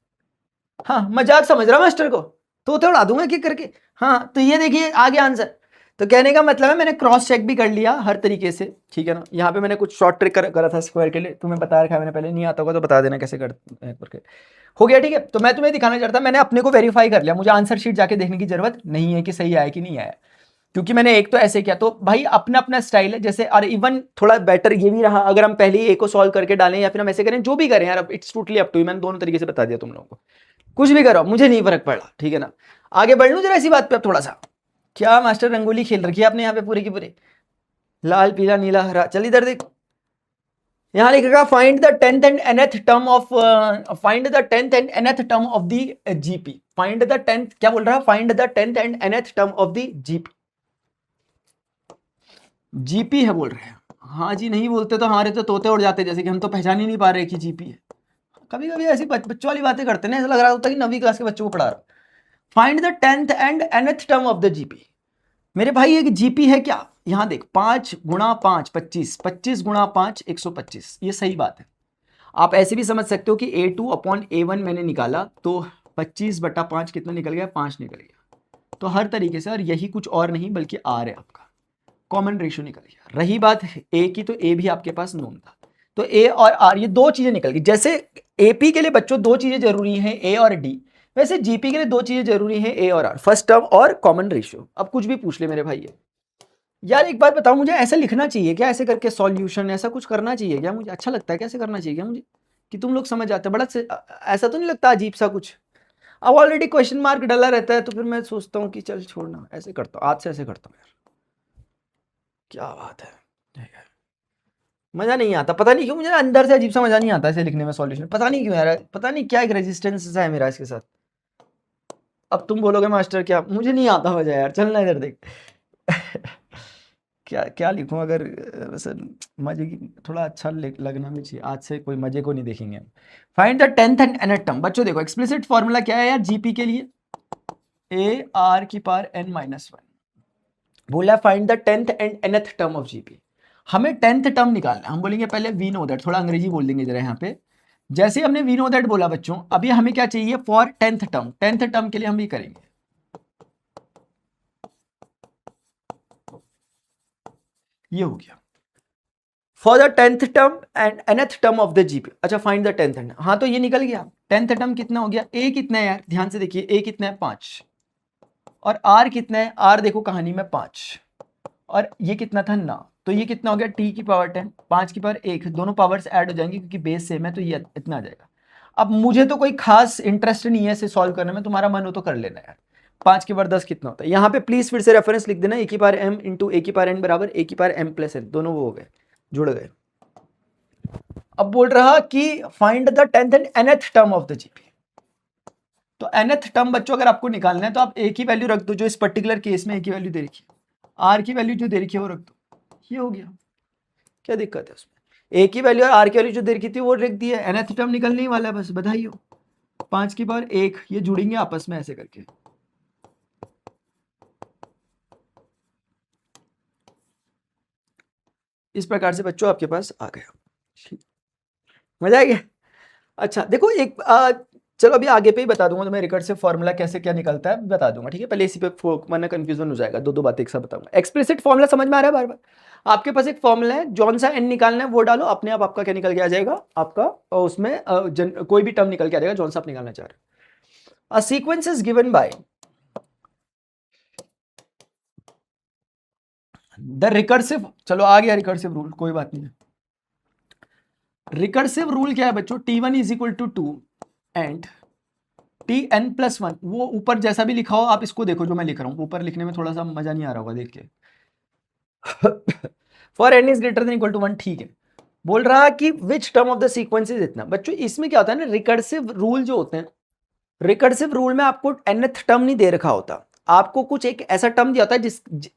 Speaker 1: हाँ, मजाक समझ रहा मास्टर को, तो उड़ा दूंगा किक करके। हाँ, तो ये देखिए आ गया आंसर। तो कहने का मतलब है मैंने क्रॉस चेक भी कर लिया हर तरीके से, ठीक है ना। यहाँ पे मैंने कुछ शॉर्ट ट्रिक करा था स्क्वायर के लिए, तुम्हें बता रखा है मैंने, पहले नहीं आता होगा तो बता देना कैसे करके हो गया, ठीक है। तो मैं तुम्हें दिखाना चाहता, मैंने अपने को वेरीफाई कर लिया, मुझे आंसर शीट जाके देखने की जरूरत नहीं है कि सही आया कि नहीं आया, क्योंकि मैंने एक तो ऐसे किया। तो भाई अपना अपना स्टाइल है, जैसे और इवन थोड़ा बेटर ये भी रहा अगर हम पहले ही ए को सॉल्व करके डालें या फिर हम ऐसे करें, जो भी करें यार, it's totally up to you. मैंने दोनों तरीके से बता दिया तुम लोगों को, कुछ भी करो मुझे नहीं फर्क पड़ा, ठीक है ना। आगे बढ़ लूं जरा इसी बात पे अब थोड़ा सा। क्या मास्टर रंगोली खेल रखी है आपने यहाँ पे पूरी की पूरी, लाल पीला नीला हरा। चल इधर देख, यहाँ लिखेगा find the 10th and nth term of find the 10th and nth term of the GP. Find the 10th, क्या बोल रहा है? Find the 10th and nth term of the GP. GP है बोल रहे हैं, हाँ जी। नहीं बोलते तो हमारे तो तोते उड़ जाते, जैसे कि हम तो पहचान ही नहीं पा रहे कि जीपी है। कभी कभी ऐसी बच्चों वाली बातें करते हैं, ऐसा लग रहा होता है कि 9वीं क्लास के बच्चों को पढ़ा रहा। Find the 10th and nth term of the GP. मेरे भाई एक जीपी है क्या? यहां देख, 5 गुणा 5 25, 25 गुणा 5 125, ये सही बात है। आप ऐसे भी समझ सकते हो कि A2 अपॉन A1 मैंने निकाला तो 25/5 कितना निकल गया? 5 निकल गया। तो हर तरीके से, और यही कुछ और नहीं बल्कि R है आपका, कॉमन रेशियो निकल गया। रही बात A की, तो A भी आपके पास नोन था, तो A और R ये दो चीजें निकल गई। जैसे AP के लिए बच्चों दो चीजें जरूरी हैं, A और D, वैसे जीपी के लिए दो चीजें जरूरी हैं, A और R, फर्स्ट टर्म और कॉमन रेशियो। अब कुछ भी पूछ ले मेरे भाई यार, एक बात बताओ, मुझे ऐसे लिखना चाहिए क्या? ऐसे करके सॉल्यूशन ऐसा कुछ करना चाहिए क्या? मुझे अच्छा लगता है कैसे करना चाहिए क्या मुझे? कि तुम लोग समझ आते, बड़ा ऐसा तो नहीं लगता अजीब सा कुछ? अब ऑलरेडी क्वेश्चन मार्क डला रहता है तो फिर मैं सोचता हूँ कि चल छोड़ना, ऐसे करता हूँ, आज से ऐसे करता हूँ यार, क्या बात है। मजा नहीं आता, पता नहीं क्यों मुझे अंदर से अजीब सा मजा नहीं आता ऐसे लिखने में सॉल्यूशन, पता नहीं क्यों यार, पता नहीं क्या एक रेजिस्टेंस सा है मेरा इसके साथ। अब तुम बोलोगे मास्टर क्या, मुझे नहीं आता मजा यार, चलना इधर देख। क्या क्या लिखूं अगर वैसे मजे की थोड़ा अच्छा लगना भी चाहिए, आज से कोई मजे को नहीं देखेंगे। Find the 10th and nth term. बच्चों देखो एक्सप्लिसिट फॉर्मूला क्या है यार जीपी के लिए, ए आर की पावर n माइनस 1। बोला find the 10th and nth term of GP. हमें 10th टर्म निकालना है, हम बोलेंगे पहले वी नो दैट, थोड़ा अंग्रेजी बोल देंगे जरा यहाँ पे। जैसे हमने वी नो दैट बोला बच्चों, अभी हमें क्या चाहिए for 10th term, 10th term के लिए हम ये करेंगे, ये हो गया for the 10th term and nth term of the GP. अच्छा फाइंड द 10th टर्म, हाँ तो ये निकल गया। 10th टर्म कितना हो गया, ए कितना है यार, ध्यान से देखिए, ए कितना है 5, और आर कितना है, आर देखो कहानी में 5, और ये कितना था ना, तो ये कितना हो गया टी की पावर 10, 5 की पावर 1, दोनों पावर्स ऐड हो जाएंगे क्योंकि बेस सेम है, तो ये इतना आ जाएगा। अब मुझे तो कोई खास इंटरेस्ट नहीं है इसे सॉल्व करने में, तुम्हारा मन हो तो कर लेना यार। 5 की पावर 10 कितना होता है, यहाँ पे प्लीज फिर से रेफरेंस लिख देना, ए की पावर एम इंटू ए की पावर एन बराबर ए की पावर एम प्लस एन, दोनों वो हो गए, जुड़ गए। अब बोल रहा कि find the 10th and nth term of the GP. तो nth टर्म बच्चों अगर आपको निकालना है तो आप ए की वैल्यू रख दो, जो इस पर्टिकुलर केस में ए की वैल्यू दे रखी है, आर की वैल्यू जो दे रखी है वो रख दो, ये हो गया। क्या दिक्कत है उसमें, ए की वैल्यू और आर की वैल्यू जो दे रखी थी वो रख दी है, nth टर्म निकलने ही वाला है, बस बधाई हो। 5 की पावर 1, ये जुड़ेंगे आपस में ऐसे करके, इस प्रकार से बच्चों आपके पास आ गया, मजा आ गया। अच्छा देखो एक चलो अभी आगे पे ही बता दूंगा तुम्हें रिकर्सिव फॉर्मूला कैसे क्या निकलता है बता दूंगा, ठीक है, पहले इसी पे वरना कंफ्यूजन हो जाएगा, दो बातें एक साथ बताऊंगा। एक्सप्लिसिट फॉर्मूला समझ में आ रहा है, बार बार आपके पास एक फॉर्मूला है, जौन सा एन निकालना है वो डालो, अपने आप आपका क्या निकल के आ जाएगा, आपका उसमें कोई भी टर्म निकल के आ जाएगा जौन सा आप निकालना चाह रहे हो। A sequence is given by the recursive, चलो आ गया रिकर्सिव रूल, कोई बात नहीं है। रिकर्सिव रूल क्या है बच्चों, T1 is equal to 2 and Tn plus 1, वो ऊपर जैसा भी लिखा हो आप इसको देखो, जो मैं लिख रहा हूं ऊपर लिखने में थोड़ा सा मजा नहीं आ रहा होगा देख के। For n is greater than equal to 1, ठीक है। बोल रहा कि which term of the sequence is इतना। बच्चों इसमें क्या होता है ना, रिकर्सिव रूल जो होते हैं, रिकर्सिव रूल में आपको nth टर्म नहीं दे रखा होता, आपको कुछ एक ऐसा टर्म दिया होता है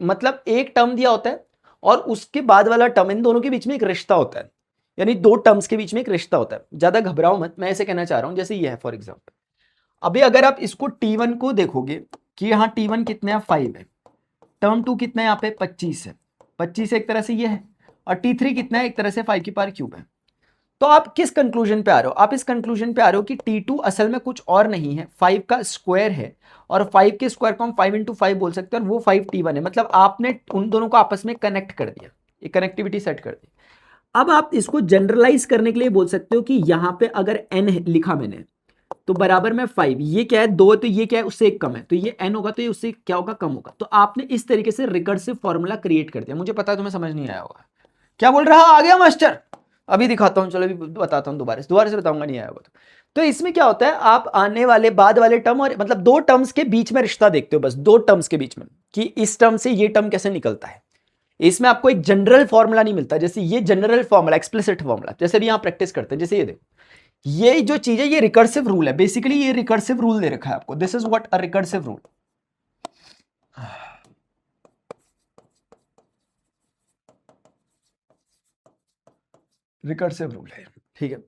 Speaker 1: मतलब एक टर्म दिया होता है और उसके बाद वाला टर्म, इन दोनों के बीच में एक रिश्ता होता है, यानी दो टर्म्स के बीच में एक रिश्ता होता है। ज्यादा घबराओ मत, मैं ऐसे कहना चाह रहा हूं जैसे ये है फॉर एग्जाम्पल, अभी अगर आप इसको T1 को देखोगे कि यहाँ T1 कितना है 5 है, टर्म 2 कितना है यहाँ पे 25 है, 25 एक तरह से ये है, और T3 कितना है एक तरह से 5 की पावर क्यूब है। तो आप किस कंक्लूजन पे आ रहे हो, आप इस कंक्लूजन पे आ रहे हो कि T2 असल में कुछ और नहीं है, 5 का स्क्वायर है, और 5 के स्क्वायर को हम 5 इंटू 5 बोल सकते हैं, और वो 5 T1 है, मतलब आपने उन दोनों को आपस में कनेक्ट कर दिया, एक कनेक्टिविटी सेट कर दी। अब आप इसको जनरलाइज करने के लिए बोल सकते हो कि यहां पे अगर n लिखा मैंने तो बराबर में 5, ये क्या है 2 है तो ये क्या है उससे एक कम है, तो ये n होगा तो ये उससे क्या होगा कम होगा। तो आपने इस तरीके से रिकर्सिव फॉर्मूला क्रिएट कर दिया। मुझे पता है तुम्हें समझ नहीं आया होगा, क्या बोल रहा आ गया मास्टर, अभी दिखाता हूं, चलो अभी बताता हूं, दोबारा से बताऊंगा, नहीं आया होगा तो इसमें क्या होता है, आप आने वाले बाद वाले टर्म और मतलब दो टर्म्स के बीच में रिश्ता देखते हो, बस दो टर्म्स के बीच में कि इस टर्म से ये टर्म कैसे निकलता है। इसमें आपको एक जनरल फॉर्मूला नहीं मिलता, जैसे ये जनरल फॉर्मूला एक्सप्लिसिट फॉर्मूला, जैसे भी यहां प्रैक्टिस करते हैं, जैसे ये देखो, ये जो चीज है ये रिकर्सिव रूल है, बेसिकली ये रिकर्सिव रूल दे रखा है आपको, this is what a recursive rule. Recursive rule है, ठीक है।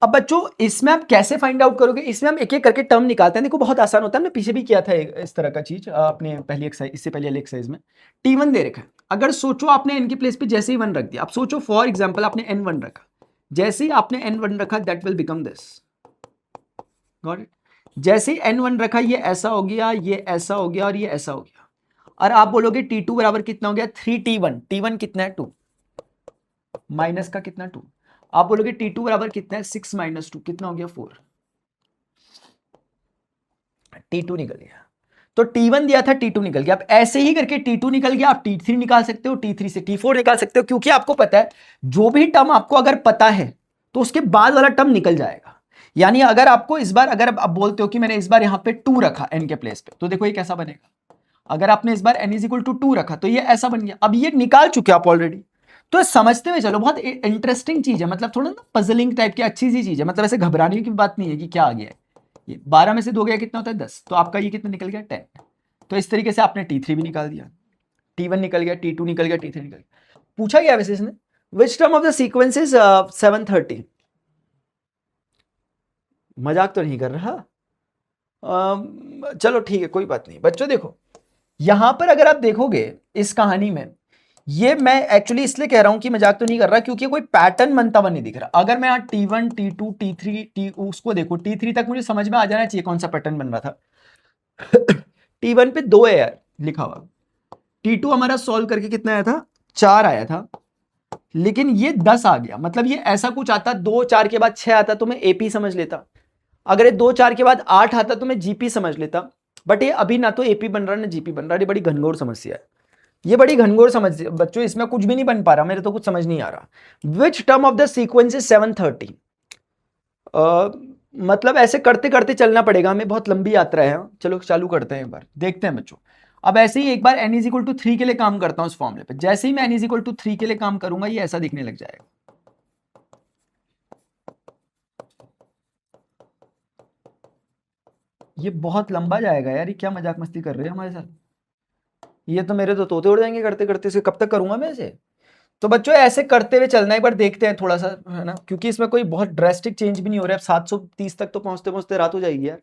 Speaker 1: अब बच्चों इसमें आप कैसे फाइंड आउट करोगे, इसमें हम एक एक करके टर्म निकालते हैं, देखो बहुत आसान होता है, हमने पीछे भी किया था इस तरह का चीज आपने पहली एक्सरसाइज, इससे पहले वाली एक्सरसाइज में T1 दे रखा है, अगर सोचो आपने n के प्लेस पे जैसे ही 1 रख दिया, अब सोचो फॉर एग्जांपल आपने n1 रखा, जैसे ही आपने n1 रखा that will become this, got it. जैसे ही n1 रखा ये ऐसा हो गया, ये ऐसा हो गया और ये ऐसा हो गया, और आप बोलोगे T2 बराबर कितना हो गया 3T1, T1 कितना है 2, माइनस का कितना 2, आप बोलोगे T2 बराबर कितना है 6 माइनस 2, कितना हो गया 4, T2 निकल गया। तो T1 दिया था T2 निकल गया, अब ऐसे ही करके T2 निकल गया, आप T3 निकाल सकते हो, T3 से T4 निकाल सकते हो, क्योंकि आपको पता है जो भी टर्म आपको अगर पता है तो उसके बाद वाला टर्म निकल जाएगा। यानी अगर आपको इस बार, अगर आप बोलते हो कि मैंने इस बार यहाँ पे 2 रखा n के प्लेस पे, तो देखो ये कैसा बनेगा। अगर आपने इस बार n इज इक्वल टू 2 रखा तो ये ऐसा बन गया। अब ये निकाल चुके आप ऑलरेडी, तो समझते हुए चलो, बहुत इंटरेस्टिंग चीज है, मतलब थोड़ा ना पजलिंग टाइप की अच्छी सी चीज है, मतलब ऐसे घबराने की बात नहीं है कि क्या आ गया है। ये 12 में से 2 गया कितना होता है 10, तो आपका ये कितना निकल गया 10। तो इस तरीके से आपने T3 भी निकाल दिया, T1 निकल गया, T2 निकल गया, T3 निकल गया। पूछा गया वैसे इसने विच term of the sequence is 730। मजाक तो नहीं कर रहा। चलो ठीक है, कोई बात नहीं बच्चों। देखो यहां पर अगर आप देखोगे इस कहानी में, ये मैं एक्चुअली इसलिए कह रहा हूं कि मजाक तो नहीं कर रहा, क्योंकि कोई पैटर्न बनता हुआ नहीं दिख रहा। अगर मैं यहाँ T1 T2 T3 उसको देखो, T3 तक मुझे समझ में आ जाना चाहिए कौन सा पैटर्न बन रहा था। T1 पे 2 है यार लिखा हुआ, T2 हमारा सॉल्व करके कितना आया था 4 आया था, लेकिन ये 10 आ गया। मतलब ये ऐसा कुछ आता, 2 4 के बाद 6 आता तो मैं AP समझ लेता, अगर ये 2 4 के बाद 8 आता तो मैं GP समझ लेता, बट ये अभी ना तो AP बन रहा ना GP बन रहा। ये बड़ी घनघोर समस्या है, ये बड़ी घनघोर समस्या बच्चों, इसमें कुछ भी नहीं बन पा रहा, मेरे तो कुछ समझ नहीं आ रहा। विच term of the sequence is 730। मतलब ऐसे करते करते चलना पड़ेगा हमें, बहुत लंबी यात्रा है। चलो चालू करते हैं एक बार, देखते हैं बच्चों। अब ऐसे ही एक बार n इज इक्वल टू 3 के लिए काम करता हूं इस फॉर्मूले पे। जैसे ही मैं n इज इक्वल टू 3 के लिए काम करूंगा ये ऐसा दिखने लग जाएगा। ये बहुत लंबा जाएगा यार, ये क्या मजाक मस्ती कर रहे हैं हमारे साथ। ये तो मेरे तो तोते उड़ जाएंगे करते करते, इसे कब तक करूंगा मैं इसे। तो बच्चों ऐसे करते हुए चलना, एक बार देखते हैं थोड़ा सा, है ना, क्योंकि इसमें कोई बहुत ड्रेस्टिक चेंज भी नहीं हो रहा है। 730 तक तो पहुंचते पहुंचते रात हो जाएगी यार।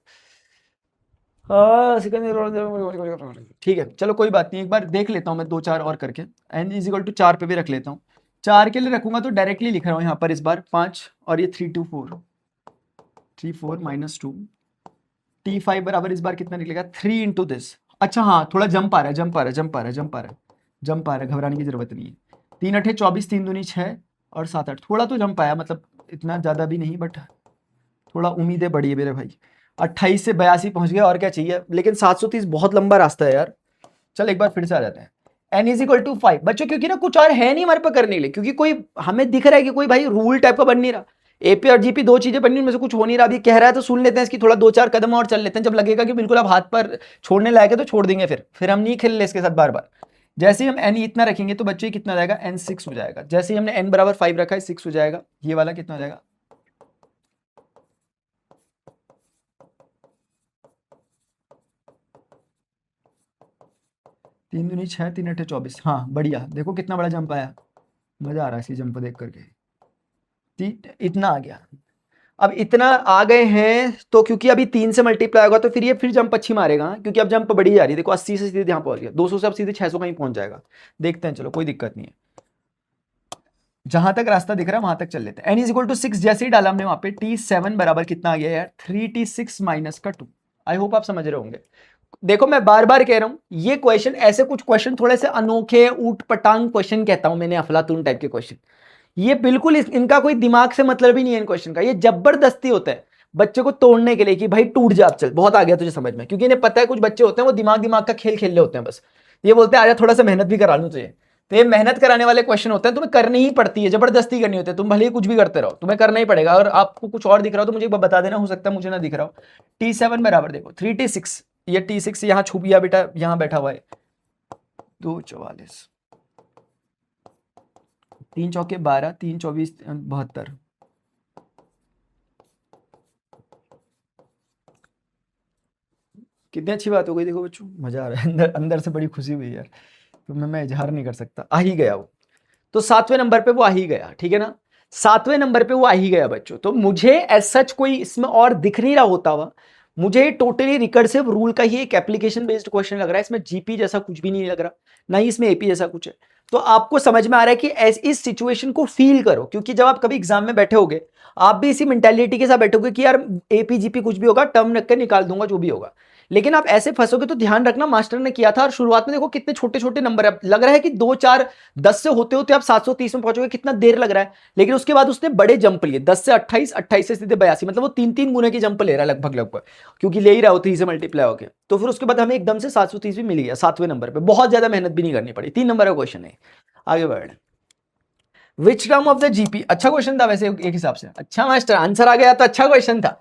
Speaker 1: ठीक है चलो कोई बात नहीं, एक बार देख लेता हूं मैं 2 4 और करके। n इज इक्वल टू 4 पे भी रख लेता हूं। 4 के लिए रखूंगा तो डायरेक्टली लिख रहा हूं यहाँ पर इस बार 5, और ये 3 2 4 3 4 माइनस 2 T5 बराबर इस बार कितना निकलेगा 3 इंटू दिस। अच्छा हाँ, थोड़ा जंप आ रहा है, जंप आ रहा है, जंप आ रहा है, जंप आ रहा है, जंप आ रहा है, घबराने की जरूरत नहीं है। 3 8 24, 3 दूनी 6 और 7 8, थोड़ा तो जंप आया, मतलब इतना ज्यादा भी नहीं, बट थोड़ा उम्मीदें बढ़ी है मेरे भाई। 28 से 82 पहुंच गया, और क्या चाहिए। लेकिन 730 बहुत लंबा रास्ता है यार। चल एक बार फिर से आ जाते हैं। n इज इक्वल टू 5 बच्चों, क्योंकि ना कुछ और है नहीं हमारे पास करने के लिए, क्योंकि कोई हमें दिख रहा है कि कोई भाई रूल टाइप का बन नहीं रहा। AP और GP 2 चीजें बननी, उनमें से कुछ हो नहीं रहा। अभी कह रहा है तो सुन लेते हैं इसकी, थोड़ा 2 4 कदम और चल लेते हैं, जब लगेगा कि बिल्कुल अब हाथ पर छोड़ने लायक है तो छोड़ देंगे, फिर हम नहीं खेल ले इसके साथ बार बार। जैसे ही हम n इतना रखेंगे तो बच्चों कितना जाएगा n 6 हो जाएगा। जैसे ही हमने n बराबर 5 रखा है 6 हो जाएगा। ये वाला कितना हो जाएगा 3 दूनी 6 3 8 24। हाँ बढ़िया, देखो कितना बड़ा जंप आया, मजा आ रहा है इसी जंप देख करके। इतना आ गया। अब इतना आ गए हैं तो क्योंकि अभी 3 से मल्टीप्लाई होगा तो फिर ये फिर जंप अच्छी मारेगा, क्योंकि अब जंप बढ़ी जा रही है। देखो 80 से सीधे यहाँ पहुंच गया, 200 से अब सीधे 600 कहीं पहुंच जाएगा। देखते हैं, चलो कोई दिक्कत नहीं है, जहां तक रास्ता दिख रहा है वहां तक चल लेते हैं। n इज इक्वल टू 6 जैसे ही डाला हमने वहां पे, T7 बराबर कितना आ गया यार 3T6 माइनस का 2। आई होप आप समझ रहे होंगे। देखो मैं बार बार कह रहा हूं, ये क्वेश्चन, ऐसे कुछ क्वेश्चन थोड़े से अनोखे ऊट पटांग क्वेश्चन कहता हूं मैंने, अफलातून टाइप के क्वेश्चन। ये बिल्कुल इनका कोई दिमाग से मतलब ही नहीं है इन क्वेश्चन का, ये जबरदस्ती होता है बच्चे को तोड़ने के लिए कि भाई टूट जा, चल बहुत आ गया तुझे समझ में। क्योंकि इन्हें पता है कुछ बच्चे होते हैं वो दिमाग दिमाग का खेल खेल रहे होते हैं, बस ये बोलते हैं आजा थोड़ा सा मेहनत भी करा लूं तुझे। तो ये मेहनत कराने वाले क्वेश्चन होते हैं, तुम्हें करनी ही पड़ती है, जबरदस्ती करनी होती है। तुम भले ही कुछ भी करते रहो, तुम्हें करना ही पड़ेगा। अगर आपको कुछ और दिख रहा हो तो मुझे बता देना, हो सकता है मुझे ना दिख रहा हो। T7 बराबर देखो 3T6, ये T6 यहाँ छुप गया बेटा, यहाँ बैठा हुआ है 244, 3 चौके 12, 3 24 72। कितनी अच्छी बात हो गई, देखो बच्चों मजा आ रहा है, अंदर अंदर से बड़ी खुशी हुई यार। तो मैं इजहार नहीं कर सकता, आ ही गया वो। तो 7वें नंबर पे वो आ ही गया, ठीक है ना, 7वें नंबर पे वो आ ही गया बच्चों। तो मुझे एज सच कोई इसमें और दिख नहीं रहा होता हुआ, मुझे टोटली रिकर्सिव रूल का ही एक एप्लीकेशन बेस्ड क्वेश्चन लग रहा है। इसमें जीपी जैसा कुछ भी नहीं लग रहा, ना ही इसमें एपी जैसा कुछ है। तो आपको समझ में आ रहा है कि इस सिचुएशन को फील करो, क्योंकि जब आप कभी एग्जाम में बैठे होगे आप भी इसी मेंटेलिटी के साथ बैठोगे कि यार एपी जीपी कुछ भी होगा, टर्म रख कर निकाल दूंगा जो भी होगा। लेकिन आप ऐसे फंसोगे तो ध्यान रखना, मास्टर ने किया था और शुरुआत में देखो कितने छोटे छोटे नंबर है, लग रहा है कि 2 4 10 से होते होते आप 730 में पहुंचोगे, कितना देर लग रहा है। लेकिन उसके बाद उसने बड़े जंप लिए, 10 से 28, 28 से सीधे 82, मतलब वो 3 गुने की जंप ले रहा है लगभग लगभग, क्योंकि ले ही रहा हो 3 से मल्टीप्लाई होकर। तो फिर उसके बाद हमें एकदम से 730 भी मिल गया 7वें नंबर पर, बहुत ज्यादा मेहनत भी नहीं करनी पड़ी। 3 नंबर का क्वेश्चन है, आगे बढ़। विच टर्म ऑफ द जीपी, अच्छा क्वेश्चन था वैसे एक हिसाब से, अच्छा मास्टर आंसर आ गया तो अच्छा क्वेश्चन था।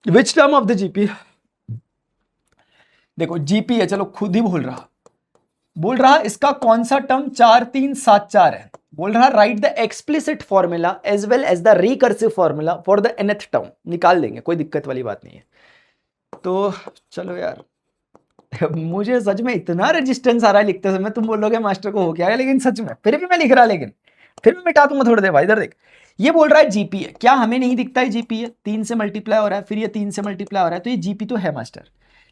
Speaker 1: विच टर्म ऑफ द जीपी, देखो जीपी है, चलो खुद ही बोल रहा इसका कौन सा टर्म 4374 है, बोल रहा write the explicit formula as well as the recursive formula for the nth term, निकाल देंगे कोई दिक्कत वाली बात नहीं है। तो चलो यार मुझे सच में इतना रेजिस्टेंस आ रहा है लिखते समय, तुम बोलोगे मास्टर को हो क्या है, लेकिन सच में फिर भी मैं लिख रहा, लेकिन फिर भी मिटा दूंगा थोड़ी देर बाद। इधर देख, ये बोल रहा है जीपी है, क्या हमें नहीं दिखता है जीपी है, 3 से मल्टीप्लाई हो रहा है, फिर ये 3 से मल्टीप्लाई हो रहा है, तो ये जीपी तो है मास्टर।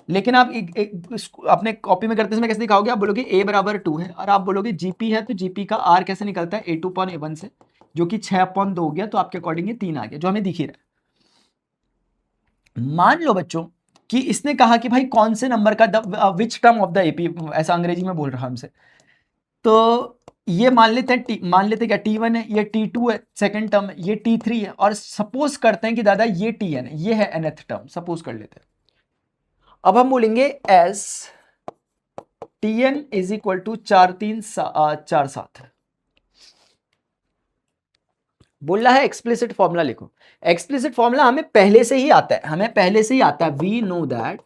Speaker 1: लेकिन आप अपने कॉपी में करते समय कैसे दिखाओगे, आप बोलोगे a बराबर 2 है और आप बोलोगे जीपी है, तो जीपी का r कैसे निकलता है a2/a1 से, जो कि 6/2 हो गया, तो आपके अकॉर्डिंग ये 3 आ गया, जो हमें दिख ही रहा है। मान लो बच्चों कि इसने कहा कि भाई कौन से नंबर का विच टर्म ऑफ द एपी, ऐसा अंग्रेजी में बोल रहा हमसे, तो ये मान लेते क्या t1 है, ये t2 है सेकंड टर्म, ये t3 है, और सपोज करते हैं कि दादा ये tn है, ये है nth टर्म, सपोज कर लेते हैं। अब हम बोलेंगे S tn is equal to 4347, बोल रहा है एक्सप्लिसिट फॉर्मूला लिखो। एक्सप्लिसिट फॉर्मूला हमें पहले से ही आता है, वी नो दैट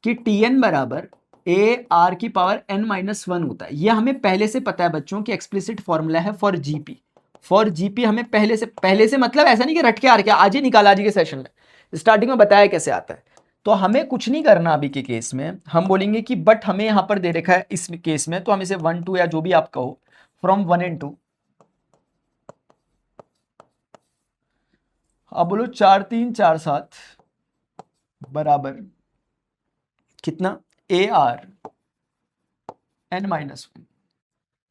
Speaker 1: कि tn बराबर ar की पावर n-1 होता है, ये हमें पहले से पता है बच्चों कि एक्सप्लिसिट फॉर्मूला है फॉर जीपी हमें पहले से मतलब ऐसा नहीं कि रट के आ रहा, आज ही निकाला, आज के सेशन में स्टार्टिंग में बताया कैसे आता है। तो हमें कुछ नहीं करना अभी के केस में, हम बोलेंगे कि बट हमें यहां पर दे रखा है इस केस में, तो हम इसे 1 2 या जो भी आप कहो फ्रॉम 1 and 2, अब बोलो 4347 बराबर कितना AR n-1।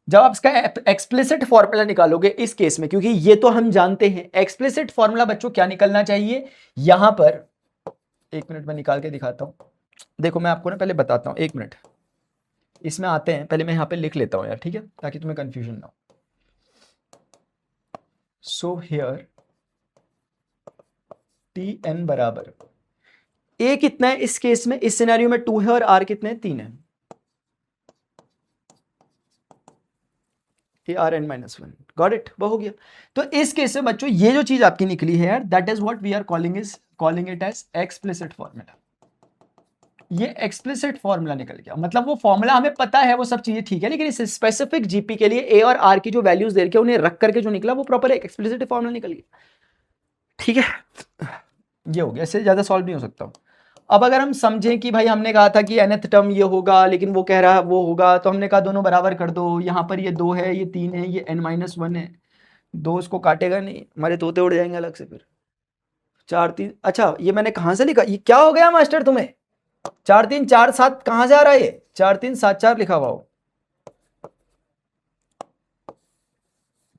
Speaker 1: जब आप इसका एक्सप्लिसिट फॉर्मूला निकालोगे इस केस में, क्योंकि ये तो हम जानते हैं एक्सप्लिसिट फॉर्मूला बच्चों क्या निकलना चाहिए, यहां पर 1 मिनट में निकाल के दिखाता हूं। देखो मैं आपको ना पहले बताता हूं, 1 मिनट इसमें आते हैं, पहले मैं यहां पे लिख लेता हूं यार, ठीक है, ताकि तुम्हें कंफ्यूजन ना हो। सो हियर tn बराबर a कितना है इस केस में, इस सिनेरियो में 2 है, और r कितने हैं, 3 है, ARn-1, गॉट इट, वो हो गया। तो इस केस में बच्चों ये जो चीज आपकी निकली है यार, that is what we are calling it as explicit formula. ये एक्सप्लिसिट फॉर्मूला निकल गया, मतलब वो फॉर्मूला हमें पता है, वो सब चीजें ठीक है, लेकिन इस स्पेसिफिक जीपी के लिए ए और आर की जो वैल्यूज दे रखे उन्हें रख करके जो निकला वो प्रॉपर एक एक्सप्लिसिट फॉर्मूला निकल गया, ठीक है। ये हो गया, इससे ज्यादा सॉल्व नहीं हो सकता। अब अगर हम समझें कि भाई हमने कहा था कि nth टर्म ये होगा, लेकिन वो कह रहा है वो होगा, तो हमने कहा दोनों बराबर कर दो, यहाँ पर ये 2 है, ये 3 है, ये n-1 है, 2 इसको काटेगा नहीं, हमारे तोते उड़ जाएंगे अलग से फिर। 4 3, अच्छा ये मैंने कहाँ से लिखा, ये क्या हो गया मास्टर तुम्हें, 4 3 4 7 कहाँ से आ रहा है, ये 4 3 7 4 लिखा हुआ हो,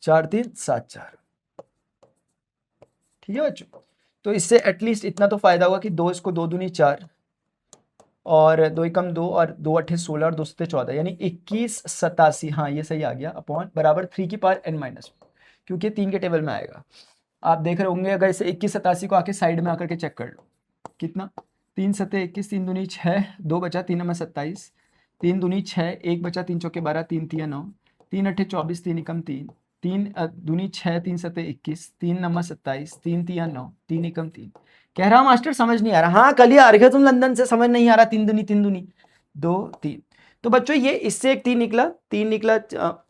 Speaker 1: 4 3 7 4, ठीक है बच्चों। तो इससे एटलीस्ट इतना तो फायदा होगा कि 2 इसको 2 दूनी 4 और 2 एकम 2 और 2 अट्ठे 16 और 2 सत्ते 14, यानी 21 87, हाँ ये सही आ गया, अपॉन बराबर 3 की पावर n-1, क्योंकि 3 के टेबल में आएगा। आप देख रहे होंगे, अगर इसे 21 87 को आके साइड में आकर के चेक कर लो, कितना 3 सत्ते 21, 3 दूनी 6, 2 बचा, 3 नंबर 27, 3 दूनी 6, 1 बचा, 3 चौके 12, 3 तिया 9, 3 अट्ठे 24, 3 एकम 3, 3 दूनी 6, 3 सत्ते 21, 3 नंबर 27, 3 तिया 9, 3 एकम 3। कह रहा मास्टर समझ नहीं आ रहा, हाँ कल ही आ रहे तुम लंदन से, समझ नहीं आ रहा, 3 दूनी 2 3। तो बच्चों ये इससे एक 3 निकला,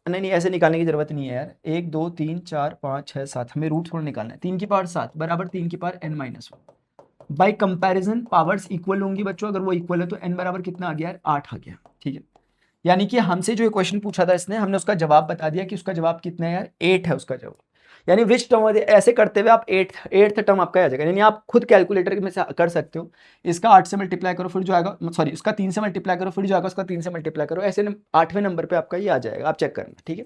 Speaker 1: नहीं ऐसे निकालने की जरूरत नहीं है यार, 1 2 3 4 5 6 7, हमें रूट थोड़ा निकालना है, 3 की पावर 7 बराबर 3 की power n-1। Bye comparison powers equal होंगी बच्चों, अगर वो इक्वल है तो n बराबर कितना आ गया यार, 8 आ गया, ठीक है। यानी कि हमसे जो क्वेश्चन पूछा था इसने, हमने उसका जवाब बता दिया कि उसका जवाब कितना है यार, 8 है उसका जवाब। यानी विच टर्म, ऐसे करते हुए आप 8th टर्म आपका आ जाएगा, यानी आप खुद कैलकुलेटर में से कर सकते हो, इसका 8 से मल्टीप्लाई करो फिर जो आएगा, सॉरी उसका 3 से मल्टीप्लाई करो फिर जो आएगा उसका 3 से मल्टीप्लाई करो, ऐसे 8वें नंबर पे आपका ये आ जाएगा, आप चेक करना, ठीक है।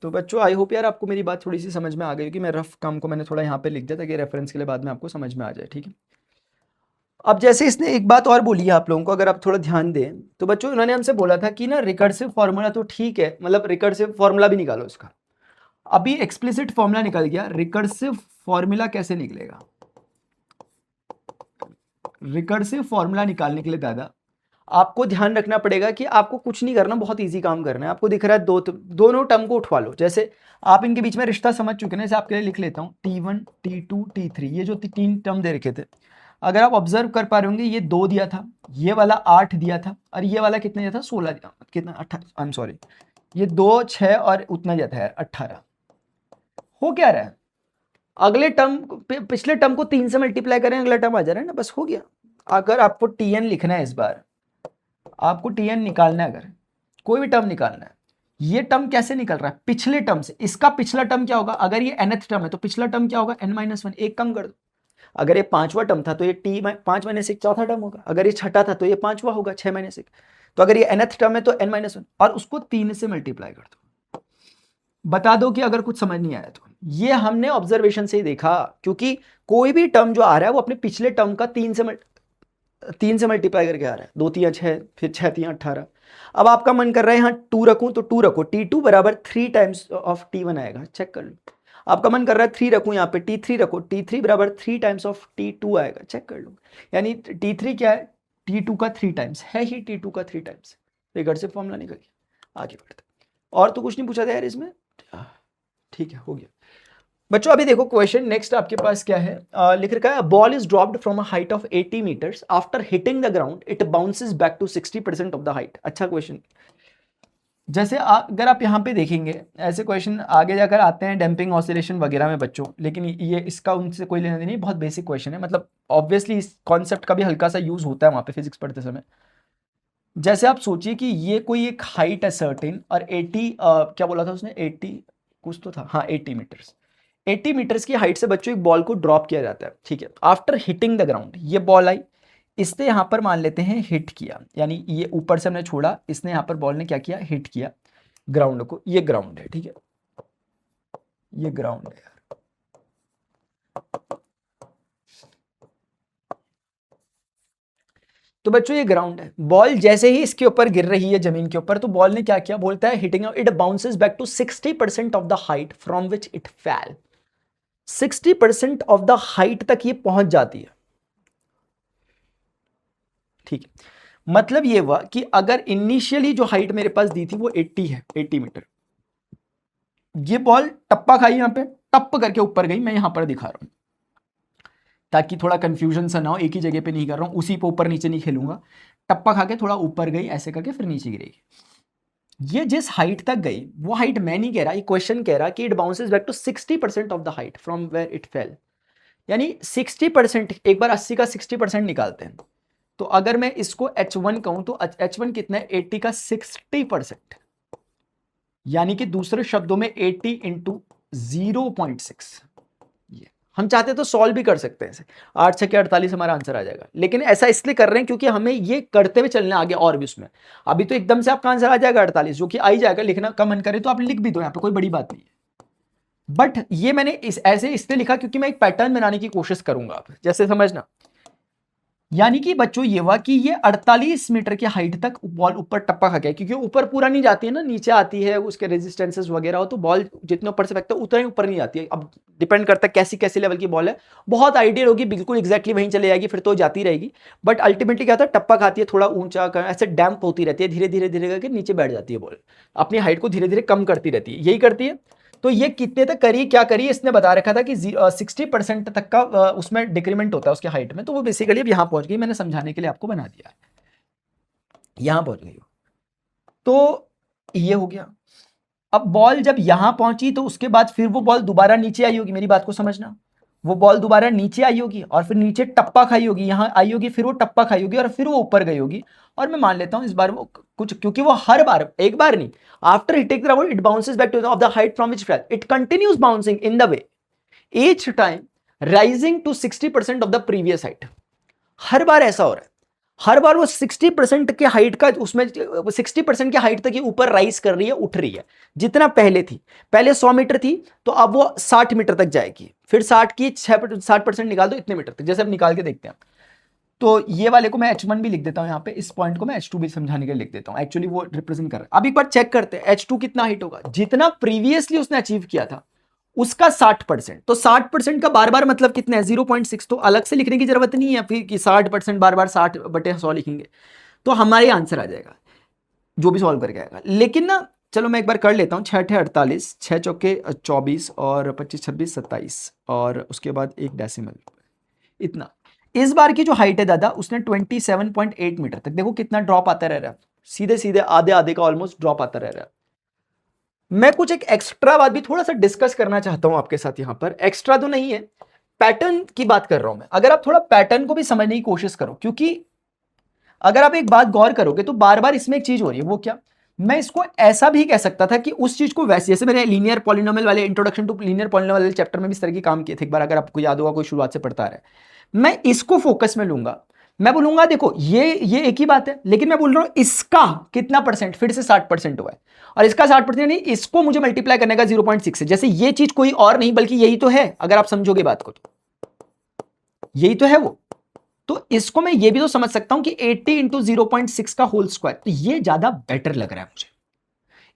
Speaker 1: तो बच्चों आई होप यार आपको मेरी बात थोड़ी सी समझ में आ गई, कि मैं रफ काम को मैंने थोड़ा यहाँ पे लिख दिया ताकि रेफरेंस के लिए बाद में आपको समझ में आ जाए, ठीक है। अब जैसे इसने एक बात और बोली है आप लोगों को, अगर आप थोड़ा ध्यान दें तो बच्चों, इन्होंने हमसे बोला था कि ना रिकर्सिव फॉर्मूला तो ठीक है, मतलब रिकर्सिव फॉर्मूला भी निकालो इसका। अभी एक्सप्लिसिट फॉर्मूला निकल गया, रिकर्सिव फॉर्मूला कैसे निकलेगा, रिकर्सिव फॉर्मूला निकालने के लिए दादा आपको ध्यान रखना पड़ेगा कि आपको कुछ नहीं करना, बहुत इजी काम करना है। आपको दिख रहा है दोनों टर्म को उठवा लो। जैसे आप इनके बीच में रिश्ता समझ चुके हैं, जैसे आपके लिए लिख लेता हूँ T1 T2 T3, ये जो 3 टर्म दे रखे थे, अगर आप ऑब्जर्व कर पा रहे होंगे, ये 2 दिया था, ये वाला 8 दिया था, और ये वाला कितना दिया था, 16 दिया, कितना 18, आई एम सॉरी, ये 2 6 और उतना दिया था यार, 18। हो क्या रहा है, अगले टर्म पिछले टर्म को 3 से मल्टीप्लाई करें, अगला टर्म आ जा रहा है ना, बस हो गया। अगर आपको Tn लिखना है, इस बार आपको Tn निकालना है, अगर कोई भी टर्म निकालना है, ये टर्म कैसे निकल रहा है, पिछले टर्म से। इसका पिछला टर्म क्या होगा, अगर ये nth टर्म है तो पिछला टर्म क्या होगा, n-1, एक कम कर दो। अगर ये 5वां टर्म था तो ये T5 - 1 चौथा टर्म होगा, अगर ये छठा था तो ये 5वां होगा 6 - 1, तो अगर ये nth टर्म है तो n-1, और उसको 3 से मल्टीप्लाई कर दो। बता दो कि अगर कुछ समझ नहीं आया तो। ये हमने ऑब्जर्वेशन से ही देखा, क्योंकि कोई भी टर्म जो आ रहा है वो अपने पिछले टर्म का 3 से मल्टीप्लाई करके आ रहा है। 2 3 6, फिर 6 3 18। अब आपका मन कर रहा है यहाँ 2 रखूं तो 2 रखो, T2 बराबर 3 टाइम्स ऑफ T1 आएगा, चेक कर लो। आपका मन कर रहा है 3 रखूं, यहाँ पे T3 रखो, T3 बराबर 3 टाइम्स ऑफ T2 आएगा, चेक कर लो। यानी T3 क्या है, T2 का 3 टाइम्स है ही, T2 का 3 टाइम्स। रिकर्सिव फॉर्मूला निकल गया, आगे बढ़ते। और तो कुछ नहीं पूछा था यार इसमें, ठीक है, हो गया। बच्चों अभी देखो क्वेश्चन नेक्स्ट आपके पास क्या है, लिख रखा है ball is dropped from a height of 80 metres, after hitting the ground it bounces back to 60% of the height. अच्छा क्वेश्चन। जैसे अगर आप यहाँ पे देखेंगे, ऐसे क्वेश्चन आगे जाकर आते हैं डैम्पिंग ऑसिलेशन वगैरह में बच्चों, लेकिन ये इसका उनसे कोई लेना देना नहीं, बहुत बेसिक क्वेश्चन है। मतलब ऑब्वियसली इस कॉन्सेप्ट का भी हल्का सा यूज होता है वहाँ पे फिजिक्स पढ़ते समय। जैसे आप सोचिए कि ये कोई एक हाइट है सर्टेन, और 80 क्या बोला था उसने, 80 कुछ तो था, हाँ 80 मीटर्स। 80 मीटर्स की हाइट से बच्चों एक बॉल को ड्रॉप किया जाता है, ठीक है। आफ्टर हिटिंग द ग्राउंड, ये बॉल आई, इसने यहाँ पर मान लेते हैं हिट किया, यानी ये ऊपर से हमने छोड़ा, इसने यहाँ पर बॉल ने क्या किया, हिट किया ग्राउंड को। ये ग्राउंड है, ठीक है, ये ग्राउंड है यार। तो बच्चों ये ग्राउंड है, बॉल जैसे ही इसके ऊपर गिर रही है जमीन के ऊपर, तो बॉल ने क्या किया, बोलता है hitting it bounces back to 60% of the height from which it fell. 60% of the height तक ये पहुंच जाती है, ठीक है। मतलब ये हुआ कि अगर इनिशियली जो हाइट मेरे पास दी थी वो 80 है, 80 मीटर, ये बॉल टप्पा खाई, यहां पे टप करके ऊपर गई, मैं यहां पर दिखा रहा हूं ताकि थोड़ा कंफ्यूजन सा ना हो, एक ही जगह पे नहीं कर रहा हूं, उसी पे ऊपर नीचे नहीं खेलूंगा। टप्पा खा के थोड़ा ऊपर गई, ऐसे करके फिर नीचे गिरेगी। ये जिस हाइट तक गई वो हाइट मैं नहीं कह रहा, ये क्वेश्चन कह रहा कि it bounces back to 60% of the height from where it fell. यानी 60%, एक बार 80 का 60% निकालते हैं, तो अगर मैं इसको H1 कहूं तो H1 कितना है, 80 का 60%, यानी कि दूसरे शब्दों में 80 इंटू 0.6। ये हम चाहते तो सॉल्व भी कर सकते हैं ऐसे, 8 6 48 हमारा आंसर आ जाएगा, लेकिन ऐसा इसलिए कर रहे हैं क्योंकि हमें ये करते हुए चलना आगे और भी उसमें। अभी तो एकदम से आपका आंसर आ जाएगा 48, जो कि आ ही जाएगा, लिखना का मन करे तो आप लिख भी दो, यहाँ पे कोई बड़ी बात नहीं है। बट ये मैंने ऐसे इसलिए लिखा क्योंकि मैं एक पैटर्न बनाने की कोशिश करूंगा, आप जैसे समझना। यानी कि बच्चों ये हुआ कि ये 48 मीटर की हाइट तक बॉल ऊपर टप्पा खा गया, क्योंकि ऊपर पूरा नहीं जाती है ना, नीचे आती है, उसके रेजिस्टेंसेस वगैरह हो, तो बॉल जितने ऊपर से फेंकता है उतना ही ऊपर नहीं जाती है। अब डिपेंड करता है कैसी कैसी लेवल की बॉल है, बहुत आइडियल होगी, बिल्कुल एग्जैक्टली वहीं चले जाएगी फिर तो जाती रहेगी। बट अल्टीमेटली क्या होता है, टप्पा खाती है, थोड़ा ऊंचा ऐसे डैम्प होती रहती है, धीरे धीरे धीरे करके नीचे बैठ जाती है बॉल, अपनी हाइट को धीरे धीरे कम करती रहती है, यही करती है। तो ये कितने तक करी, क्या करी, इसने बता रखा था कि 60% तक का उसमें डिक्रीमेंट होता है उसके हाइट में, तो वो बेसिकली अब यहां पहुंच गई, मैंने समझाने के लिए आपको बना दिया है, यहां पहुंच गई। तो ये हो गया। अब बॉल जब यहां पहुंची तो उसके बाद फिर वो बॉल दोबारा नीचे आई होगी, मेरी बात को समझना, वो बॉल दोबारा नीचे आई होगी और फिर नीचे टप्पा खाई होगी, यहां आई होगी, फिर वो टप्पा खाई होगी और फिर वो ऊपर गई होगी। और मैं मान लेता हूं इस बार वो कुछ, क्योंकि वो हर बार, एक बार नहीं, after hitting the ground it bounces back to of the height from which fell, it continues bouncing in the way each time rising to 60% of the previous height. हर बार ऐसा हो रहा है, हर बार वो 60% के हाइट का, उसमें 60% के हाइट तक ही ऊपर राइज कर रही है, उठ रही है, जितना पहले थी। पहले 100 मीटर थी तो अब वो 60 मीटर तक जाएगी, फिर 60 की 60% निकाल दो, इतने मीटर तक, जैसे अब निकाल के देखते हैं। तो ये वाले को मैं H1 भी लिख देता हूं, यहाँ पे इस पॉइंट को मैं H2 भी समझाने के लिए लिख देता हूं, एक्चुअली वो रिप्रेजेंट कर रहा है। अब एक बार चेक करते हैं H2 कितना हाइट होगा, जितना प्रीवियसली उसने अचीव किया था उसका 60%, तो 60% का बार बार मतलब कितना है, 0.6, तो अलग से लिखने की जरूरत नहीं है फिर कि 60% बार बार 60/100 लिखेंगे। तो हमारा आंसर आ जाएगा जो भी सॉल्व करके आएगा। लेकिन ना चलो मैं एक बार कर लेता हूँ, 6 × 48, 6 चौके 24 और 25 26 27 और उसके बाद एक डेसिमल, इतना। इस बार की जो हाइट है दादा उसने 27.8 मीटर तक, देखो कितना ड्रॉप आता रह रहा है, सीधे सीधे आधे आधे का ऑलमोस्ट ड्रॉप आता रह रहा है। मैं कुछ एक एक्स्ट्रा बात भी थोड़ा सा डिस्कस करना चाहता हूं आपके साथ, यहां पर एक्स्ट्रा तो नहीं है, पैटर्न की बात कर रहा हूं मैं। अगर आप थोड़ा पैटर्न को भी समझने की कोशिश करो, क्योंकि अगर आप एक बात गौर करोगे तो बार बार इसमें एक चीज हो रही है, वो क्या, मैं इसको ऐसा भी कह सकता था कि उस चीज को वैसे, जैसे मैंने लीनियर पॉलिनोमियल वाले इंट्रोडक्शन टू लीनियर पॉलिनोमियल वाले चैप्टर में भी इस तरह की काम किए थे एक बार, अगर आपको याद होगा, कोई शुरुआत से पढ़ता रहा है। मैं इसको फोकस में लूंगा, मैं बोलूंगा देखो ये एक ही बात है, लेकिन मैं बोल रहा हूं इसका कितना परसेंट फिर से 60% हुआ है, और इसका 60% नहीं, इसको मुझे मल्टीप्लाई करने का 0.6 है। जैसे ये चीज कोई और नहीं बल्कि यही तो है, अगर आप समझोगे बात को तो यही तो है वो। तो इसको मैं ये भी तो समझ सकता हूं कि 80 × 0.6 का होल स्क्वायर, तो ये ज्यादा बेटर लग रहा है मुझे।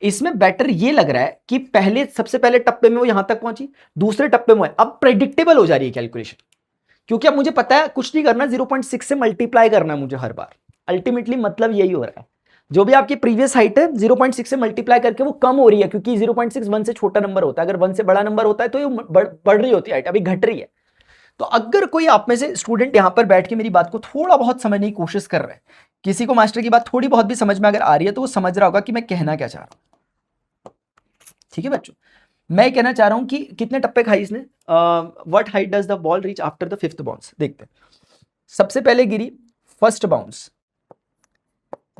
Speaker 1: इसमें बेटर ये लग रहा है कि पहले, सबसे पहले टप्पे में वो यहां तक पहुंची, दूसरे टप्पे में अब प्रेडिक्टेबल हो जा रही है कैलकुलेशन, क्योंकि अब मुझे पता है कुछ नहीं करना, 0.6 से मल्टीप्लाई करना है मुझे हर बार। अल्टीमेटली मतलब यही हो रहा है, जो भी आपकी प्रीवियस हाइट है 0.6 से मल्टीप्लाई करके वो कम हो रही है, क्योंकि 0.6 1 से छोटा नंबर होता है, अगर 1 से बड़ा नंबर होता है तो ये बढ़ रही होती है हाइट, अभी घट रही है। तो अगर कोई आप में से स्टूडेंट यहां पर बैठ के मेरी बात को थोड़ा बहुत समझने की कोशिश कर रहे हैं, किसी को मास्टर की बात थोड़ी बहुत भी समझ में अगर आ रही है, तो वो समझ रहा होगा कि मैं कहना क्या चाह रहा हूं। ठीक है बच्चों, मैं कहना चाह रहा हूं कि कितने टप्पे खाई इसने, what height does the ball reach after the 5th bounce. देखते हैं, सबसे पहले गिरी फर्स्ट बाउंस,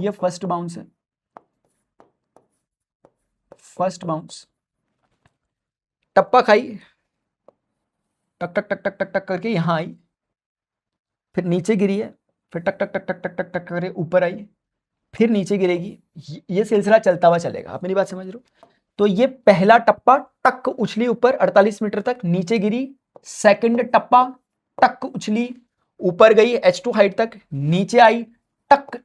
Speaker 1: ये फर्स्ट बाउंस है, फर्स्ट बाउंस, टप्पा खाई, टक टक टक टक टक टक करके यहां आई, फिर नीचे गिरी है, फिर टक टक टक टक टक टक टक करके ऊपर आई, फिर नीचे गिरेगी, ये सिलसिला चलता हुआ चलेगा। आप मेरी बात समझ रहे हो? तो ये पहला टप्पा टक उछली ऊपर 48 मीटर तक, नीचे गिरी, सेकंड टप्पा टक उछली ऊपर गई H2 हाइट तक, नीचे आई, टक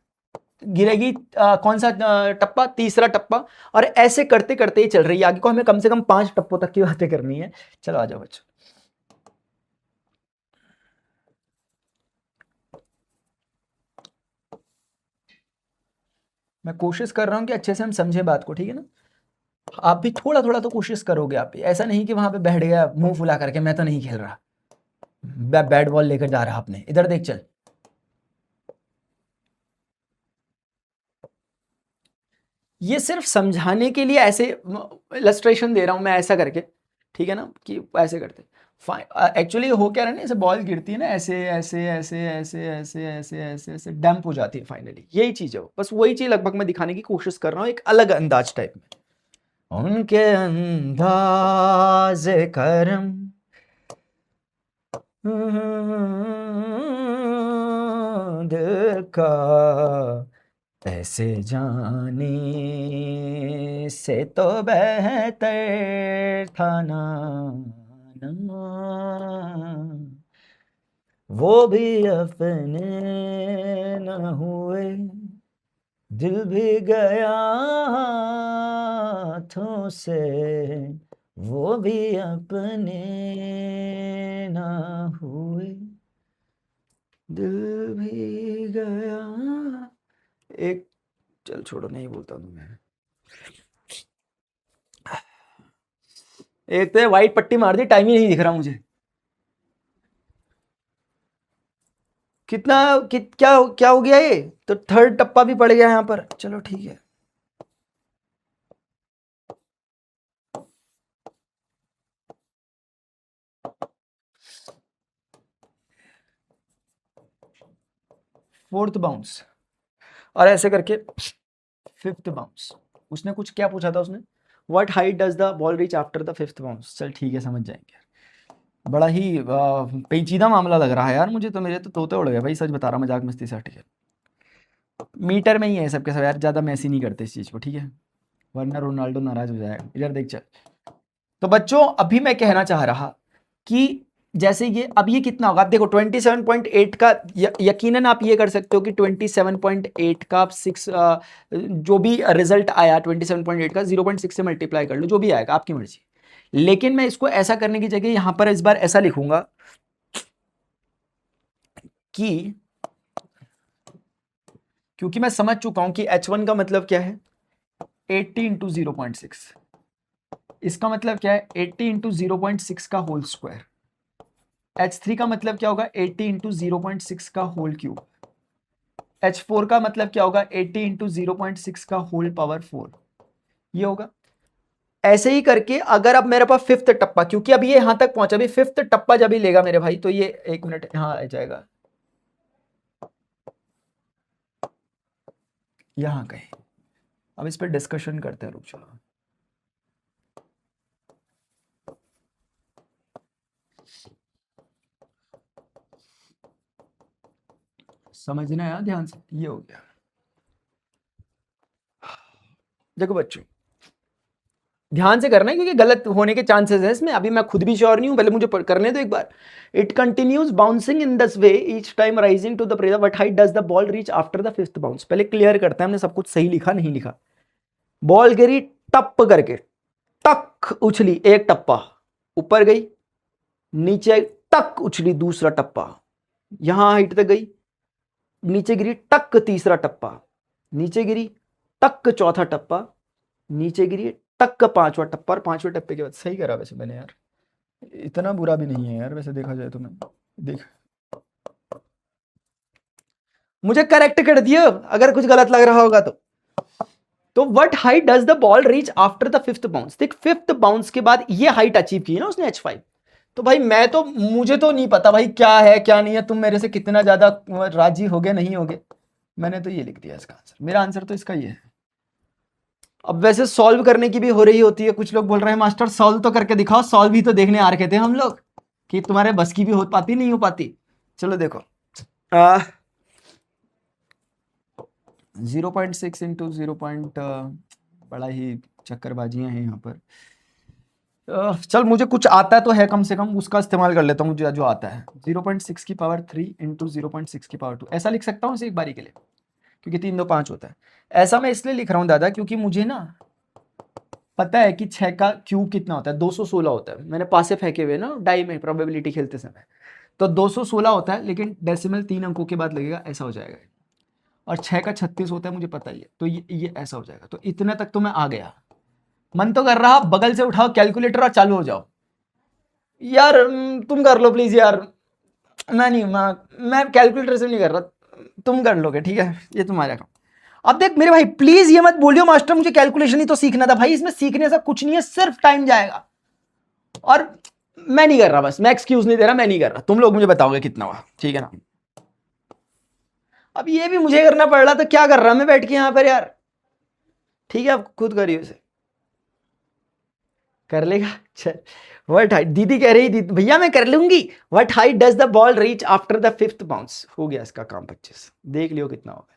Speaker 1: गिरेगी, कौन सा टप्पा, तीसरा टप्पा, और ऐसे करते करते ही चल रही है। आगे को हमें कम से कम 5 टप्पों तक की बातें करनी है। चलो आ जाओ बच्चों, मैं कोशिश कर रहा हूं कि अच्छे से हम समझे बात को, ठीक है ना। आप भी थोड़ा थोड़ा तो कोशिश करोगे, आप भी ऐसा नहीं कि वहां पे बैठ गया मुंह फुला करके मैं तो नहीं खेल रहा, बैट बॉल लेकर जा रहा आपने, इधर देख चल। ये सिर्फ समझाने के लिए ऐसे इलस्ट्रेशन दे रहा हूं मैं ऐसा करके, ठीक है ना, कि ऐसे करते एक्चुअली हो क्या रहा है ना, ऐसे बॉल गिरती है ना, ऐसे ऐसे ऐसे ऐसे ऐसे ऐसे ऐसे ऐसे डंप हो जाती है फाइनली, यही चीज है वो। बस वही चीज लगभग मैं दिखाने की कोशिश कर रहा हूँ एक अलग अंदाज टाइप में। उनके अंदाज करम दिल का ऐसे जाने से तो बेहतर था ना, वो भी अपने न हुए, दिल भी गया हाथों से, वो भी अपने न हुए, दिल भी गया। एक, चल छोड़ो, नहीं बोलता हूँ मैं। एक तो वाइट पट्टी मार दी, टाइम ही नहीं दिख रहा मुझे। कितना क्या क्या हो गया ये, तो थर्ड टप्पा भी पड़ गया यहाँ पर। चलो ठीक है, फोर्थ बाउंस, और ऐसे करके 5th बाउंस। उसने कुछ क्या पूछा था उसने, what height does the ball reach after the 5th bounce. चल ठीक है, समझ जाएंगे। बड़ा ही पेचीदा मामला लग रहा है यार मुझे तो, मेरे तो तोते उड़ गए भाई, सच बता रहा, मजाक मस्ती से हट के। मीटर में ही है सबके सब यार, ज्यादा मैसी नहीं करते इस चीज को, ठीक है, वरना रोनाल्डो नाराज हो जाएगा। इधर देख चल। तो बच्चों अभी मैं कहना चाह रहा कि जैसे ये, अब ये कितना होगा, आप देखो 27.8 का, यकीनन आप ये कर सकते हो कि 27.8 का आप 6, जो भी रिजल्ट आया 27.8 का 0.6 से मल्टीप्लाई कर लो, जो भी आएगा आपकी मर्जी। लेकिन मैं इसको ऐसा करने की जगह यहां पर इस बार ऐसा लिखूंगा कि क्योंकि मैं समझ चुका हूं कि h1 का मतलब क्या है 80 इंटू 0.6, इसका मतलब क्या है 80 इंटू 0.6 का होल स्क्वायर, h3 का मतलब क्या होगा 80 इंटू 0.6 का होल क्यूब, h4 का मतलब क्या होगा 80 इंटू 0.6 का होल पावर 4, ये होगा। ऐसे ही करके अगर अब मेरे पास फिफ्थ टप्पा, क्योंकि अब ये यहां तक पहुंचा, अभी फिफ्थ टप्पा जब ही लेगा मेरे भाई तो ये 1 मिनट यहां आ जाएगा, यहां कहीं। अब इस पर डिस्कशन करते हैं, रुक जाओ। समझना है ध्यान से, ये हो गया। देखो बच्चों ध्यान से करना है क्योंकि गलत होने के चांसेस है इसमें, अभी मैं खुद भी श्योर नहीं हूं, पहले मुझे करने दो एक बार। It continues bouncing in this way each time rising to the pressure, what height does the ball reach after the fifth bounce. पहले क्लियर करते हैं, हमने सब कुछ सही लिखा नहीं लिखा। बॉल गिरी टप करके, टक उछली एक टप्पा, ऊपर गई, नीचे आई टक उछली दूसरा टप्पा, यहां हाइट तक गई, नीचे गिरी टक तीसरा टप्पा, नीचे गिरी टक चौथा टप्पा, नीचे गिरी टक पांचवा टप्पा, और पांचवें टप्पे के बाद सही करा वैसे मैंने यार, इतना बुरा भी नहीं है यार वैसे देखा जाए तो। मैं देख मुझे करेक्ट कर दिया अगर कुछ गलत लग रहा होगा तो what height does the ball reach after the fifth bounce. देख फिफ्थ बाउंस के बाद ये हाइट अचीव की ना उसने h5, तो भाई मैं तो, मुझे तो नहीं पता भाई क्या है क्या नहीं है, तुम मेरे से कितना ज्यादा राजी होगे नहीं होगे, मैंने तो ये लिख दिया इसका आंसर, मेरा आंसर तो इसका ही है। अब वैसे सॉल्व करने की भी हो रही होती है, कुछ लोग बोल रहे हैं मास्टर सॉल्व तो करके दिखाओ, सॉल्व भी तो देखने आ रखे थे हम लोग कि तुम्हारे बस की भी हो पाती नहीं हो पाती। चलो देखो 0.6 इंटू 0. बड़ा ही चक्करबाजियां हैं यहाँ पर। चल मुझे कुछ आता तो है कम से कम, उसका इस्तेमाल कर लेता हूँ मुझे जो आता है। 0.6 की पावर 3 इंटू 0.6 की पावर 2, ऐसा लिख सकता हूँ इसे एक बारी के लिए, क्योंकि 3 2 5 होता है। ऐसा मैं इसलिए लिख रहा हूँ दादा क्योंकि मुझे ना पता है कि 6 का क्यूब कितना होता है, 216 होता है। मैंने पासे फेंके हुए ना डाई में प्रोबेबिलिटी खेलते समय, तो 216 होता है, लेकिन डेसिमल 3 अंकों के बाद लगेगा, ऐसा हो जाएगा। और 6 का 36 होता है, मुझे पता ही है, तो ये ऐसा हो जाएगा। तो इतने तक तो मैं आ गया। मन तो कर रहा बगल से उठाओ कैलकुलेटर और चालू हो जाओ यार, तुम कर लो प्लीज यार, मैं नहीं, मैं कैलकुलेटर से नहीं कर रहा, तुम कर लोगे ठीक है, ये तुम्हारा काम। अब देख मेरे भाई प्लीज ये मत बोलियो मास्टर मुझे कैलकुलेशन ही तो सीखना था, भाई इसमें सीखने से कुछ नहीं है, सिर्फ टाइम जाएगा। और मैं नहीं कर रहा, बस मैं एक्सक्यूज नहीं दे रहा, मैं नहीं कर रहा, तुम लोग मुझे बताओगे कितना हुआ, ठीक है ना। अब ये भी मुझे करना पड़ रहा तो क्या कर रहा मैं बैठ के यहां पर यार, ठीक है अब खुद करिए उसे, कर लेगा। चल व्हाट हाइट, दीदी कह रही दीदी भैया मैं कर लूंगी, what height does the ball reach after the fifth bounce. हो गया इसका काम 25, देख लियो कितना होगा।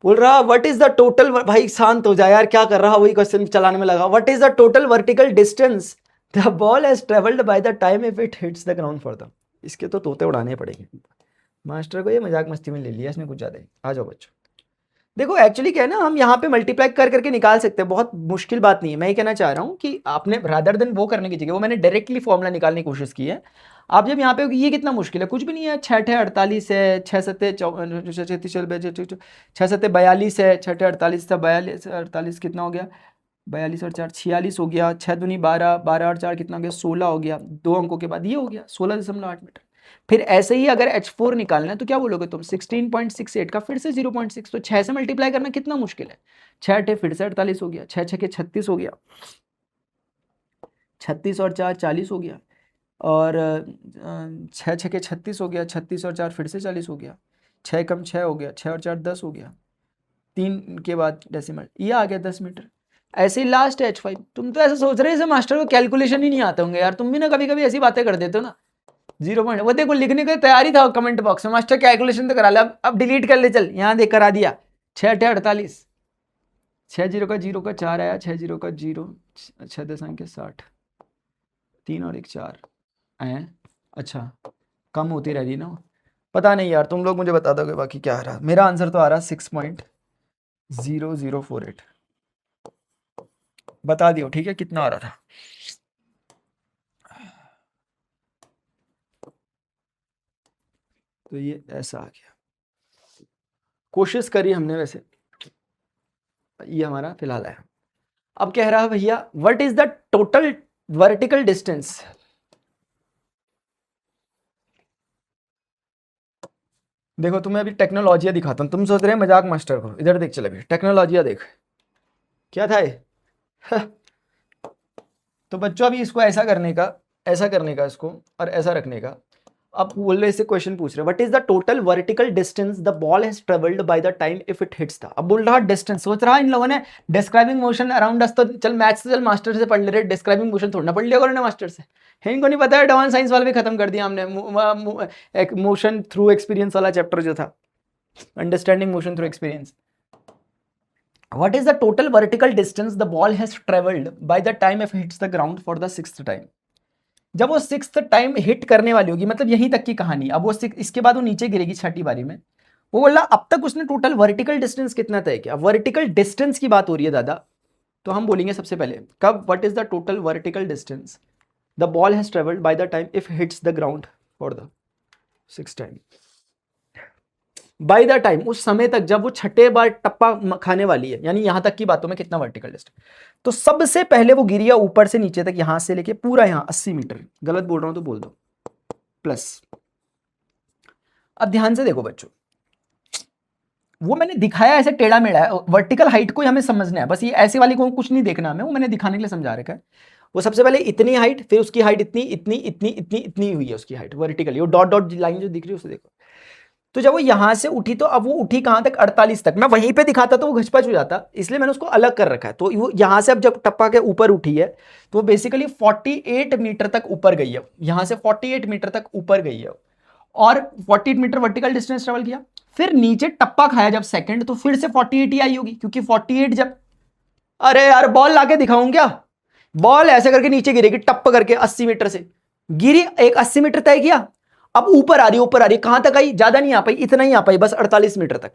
Speaker 1: बोल रहा व्हाट इज द टोटल, भाई शांत हो जाए यार, क्या कर रहा वही क्वेश्चन चलाने में लगा। What is the total vertical distance the ball has travelled by the time if it hits the ground for the. इसके तो तोते उड़ाने पड़ेंगे, मास्टर को ये मजाक मस्ती में ले लिया इसने कुछ ज्यादा ही। आ जाओ बच्चों, देखो एक्चुअली क्या है ना, हम यहाँ पे मल्टीप्लाई कर करके निकाल सकते हैं, बहुत मुश्किल बात नहीं है। मैं ये कहना चाह रहा हूँ कि आपने रादर देन वो करने की जगह वो मैंने डायरेक्टली फॉर्मूला निकालने की कोशिश की है। आप जब यहाँ पे ये कितना मुश्किल है, कुछ भी नहीं है, 6 48 है, 6 7 6 7 42 है, 6 48 था 42 48 कितना हो गया, 42 और 4 46 हो गया, 6 दूनी 12, 12 और 4 कितना हो गया 16 हो गया, 2 अंकों के बाद ये हो गया 16.8 मीटर। फिर ऐसे ही अगर h4 निकालना है तो क्या बोलोगे तुम, 16.68 का फिर से 0.6, तो 6 से मल्टीप्लाई करना कितना मुश्किल है, 6 8 फिर से 48 हो गया, 6 6 36 हो गया, 36 और 4 40 हो गया, और 6 6 36 हो गया, 36 और 4 फिर से 40 हो गया, 6 कम 6 हो गया, 6 और 4 10 हो गया, 3 के बाद डेसिमल ये आ गया 10 मीटर। ऐसे ही लास्ट है h5। तुम तो ऐसा सोच रहे हो मास्टर को कैलकुलेशन ही नहीं आते होंगे यार, तुम भी ना कभी कभी ऐसी बातें कर देते हो ना। 0 वो देखो लिखने की तैयारी था कमेंट बॉक्स में, मास्टर कैलकुलेशन तो करा ले, अब डिलीट कर ले, चल यहाँ देख करा दिया। 6 8 48, 6 0 का 4 आया, 6 0 का 0, 6 10 के 60, 3 और 1 4 है। अच्छा कम होती रह रही ना, पता नहीं यार, तुम लोग मुझे बता दोगे बाकी क्या आ रहा। मेरा आंसर तो आ रहा 6.0048, बता दियो ठीक है कितना आ रहा था। तो ये ऐसा आ गया। कोशिश करी हमने वैसे, ये हमारा फिलहाल है। अब कह रहा है भैया what is the total vertical distance. देखो तुम्हें अभी टेक्नोलॉजिया दिखाता हूँ, तुम सोच रहे हैं मजाक मास्टर को, इधर देख चले, टेक्नोलॉजिया देख क्या था ये। तो बच्चों अभी इसको ऐसा करने का, ऐसा करने का इसको, और ऐसा रखने का। अब बोल रहे, इससे क्वेश्चन पूछ रहे what is the total vertical distance the ball has travelled by the time if it hits the. अब बोल रहा डिस्टेंस, सोच रहा इन लोगों ने डिस्क्राइबिंग मोशन अराउंड अस, तो चल मैथ्स से चल मास्टर से पढ़ ले रहे, डिस्क्राइबिंग मोशन थोड़ा ना पढ़ लिया करो मास्टर से, है इनको नहीं पता है। एडवांस साइंस वाला भी खत्म कर दिया हमने, एक मोशन थ्रू एक्सपीरियंस वाला चैप्टर जो था, understanding motion through experience. What is the total vertical distance the ball has traveled by the time it hits the ground for the sixth time? जब वो सिक्स्थ टाइम हिट करने वाली होगी, मतलब यहीं तक की कहानी। अब वो इसके बाद वो नीचे गिरेगी छठी बारी में। वो बोला अब तक उसने टोटल वर्टिकल डिस्टेंस कितना तय किया। वर्टिकल डिस्टेंस की बात हो रही है दादा, तो हम बोलेंगे सबसे पहले कब, what is the total vertical distance the ball has travelled by the time if hits the ground for the sixth time. By the time, उस समय तक जब वो छठे बार टप्पा खाने वाली है, यानी यहां तक की बातों में कितना वर्टिकल डिस्टेंस। तो सबसे पहले वो गिरी है ऊपर से नीचे तक, यहां से लेके पूरा यहां 80 मीटर। गलत बोल रहा हूं तो बोल दो, प्लस। अब ध्यान से देखो बच्चों, वो मैंने दिखाया ऐसे टेढ़ा मेढ़ा है, वर्टिकल हाइट को हमें समझना है बस, ये ऐसे वाली को कुछ नहीं देखना हमें, वो मैंने दिखाने के लिए समझा रखा है। वो सबसे पहले इतनी हाइट, फिर उसकी हाइट इतनी इतनी इतनी इतनी इतनी हुई है उसकी हाइट वर्टिकली, वो डॉट डॉट लाइन जो दिख रही है उसे देखो। तो जब वो यहां से उठी, तो अब वो उठी कहां तक, 48 तक। मैं वहीं पे दिखाता तो वो घचपच हो जाता, इसलिए मैंने उसको अलग कर रखा है। तो वो यहां से अब जब टप्पा के ऊपर उठी है, तो वो बेसिकली 48 मीटर तक ऊपर गई है, यहां से 48 मीटर तक ऊपर गई है, और 48 मीटर वर्टिकल डिस्टेंस ट्रेवल किया। फिर नीचे टप्पा खाया जब सेकंड, तो फिर से 48 ही आई होगी, क्योंकि 48 जब, अरे यार बॉल लाके दिखाऊं क्या, बॉल ऐसे करके नीचे गिरेगी टप करके 80 मीटर से गिरी, एक 80 मीटर तय किया। अब ऊपर आ रही, ऊपर आ रही, कहां तक आई, ज्यादा नहीं आ पाई, इतना ही आ पाई बस 48 मीटर तक।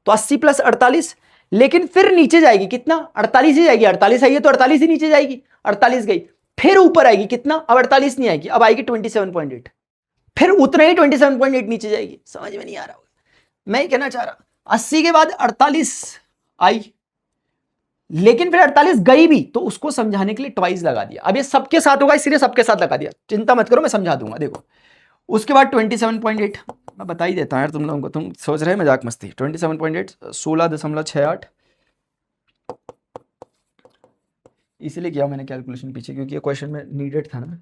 Speaker 1: तो 80 प्लस 48, लेकिन फिर नीचे जाएगी कितना, 48 ही जाएगी। 48 आई है तो 48 ही नीचे जाएगी, 48 गई। फिर ऊपर आएगी कितना, अब 48 नहीं आएगी, अब आएगी 27.8, फिर उतना ही 27.8 नीचे जाएगी। समझ में नहीं आ रहा होगा मैं कहना चाह रहा, 80 के बाद 48 आई, लेकिन फिर 48 गई भी, तो उसको समझाने के लिए ट्वाइस लगा दिया। अब ये सबके साथ होगा इसलिए सबके साथ लगा दिया, चिंता मत करो मैं समझा दूंगा। देखो उसके बाद 27.8, मैं बता ही देता हूं यार तुम लोगों को, तुम सोच रहे मजाक मस्ती। 27.8 16.68, इसलिए किया मैंने कैलकुलेशन पीछे, क्योंकि ये क्वेश्चन में नीडेड था ना।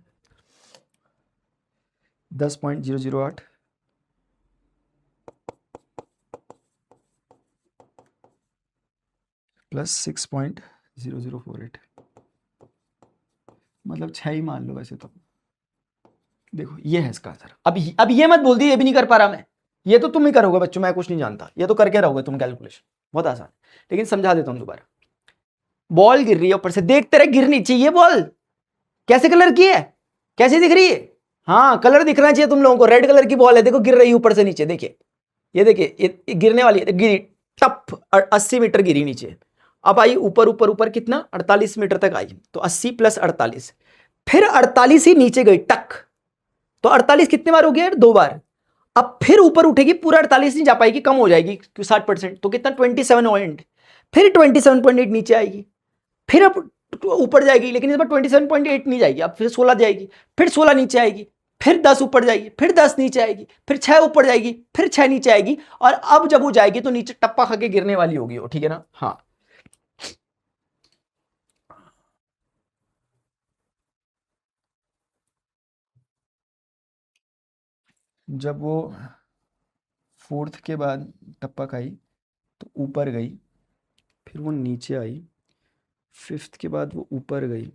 Speaker 1: 10.008 प्लस 6.0048, मतलब 6 ही मान लो वैसे तो। देखो ये है इसका आंसर। अब ये मत बोल दी ये भी नहीं कर पा रहा मैं, ये तो तुम ही करोगे बच्चों, मैं कुछ नहीं जानता, ये तो करके रहोगे तुम कैलकुलेशन, बहुत आसान। लेकिन समझा देता हूं दोबारा। बॉल गिर रही है ऊपर से, देखते रहे गिरनी चाहिए बॉल, कैसे कलर की है, कैसी दिख रही है, हाँ कलर दिखना चाहिए तुम लोगों को। रेड कलर की बॉल है, देखो गिर रही है ऊपर से नीचे, देखिए ये देखिए, ये गिरने वाली है, गिरी टप 80 मीटर गिरी नीचे। अब आई ऊपर ऊपर ऊपर कितना, 48 मीटर तक आई, तो 80 प्लस 48, फिर 48 ही नीचे गई टक, तो 48 कितने बार हो गया, 2 बार। अब फिर ऊपर उठेगी, पूरा 48 नहीं जा पाएगी, कम हो जाएगी 60%, तो कितना 27 फिर 27.8 नीचे आएगी, फिर अब ऊपर जाएगी, लेकिन इस बार 27.8 नहीं जाएगी, अब फिर 16 जाएगी, फिर 16 नीचे आएगी, फिर 10 ऊपर जाएगी, फिर 10 नीचे आएगी, फिर 6 ऊपर जाएगी, फिर 6 नीचे आएगी, और अब जब वो जाएगी तो नीचे टप्पा खा के गिरने वाली होगी वो, ठीक है ना। हाँ जब वो फोर्थ के बाद टप्पा खाई तो ऊपर गई, फिर वो नीचे आई, फिफ्थ के बाद वो ऊपर गई।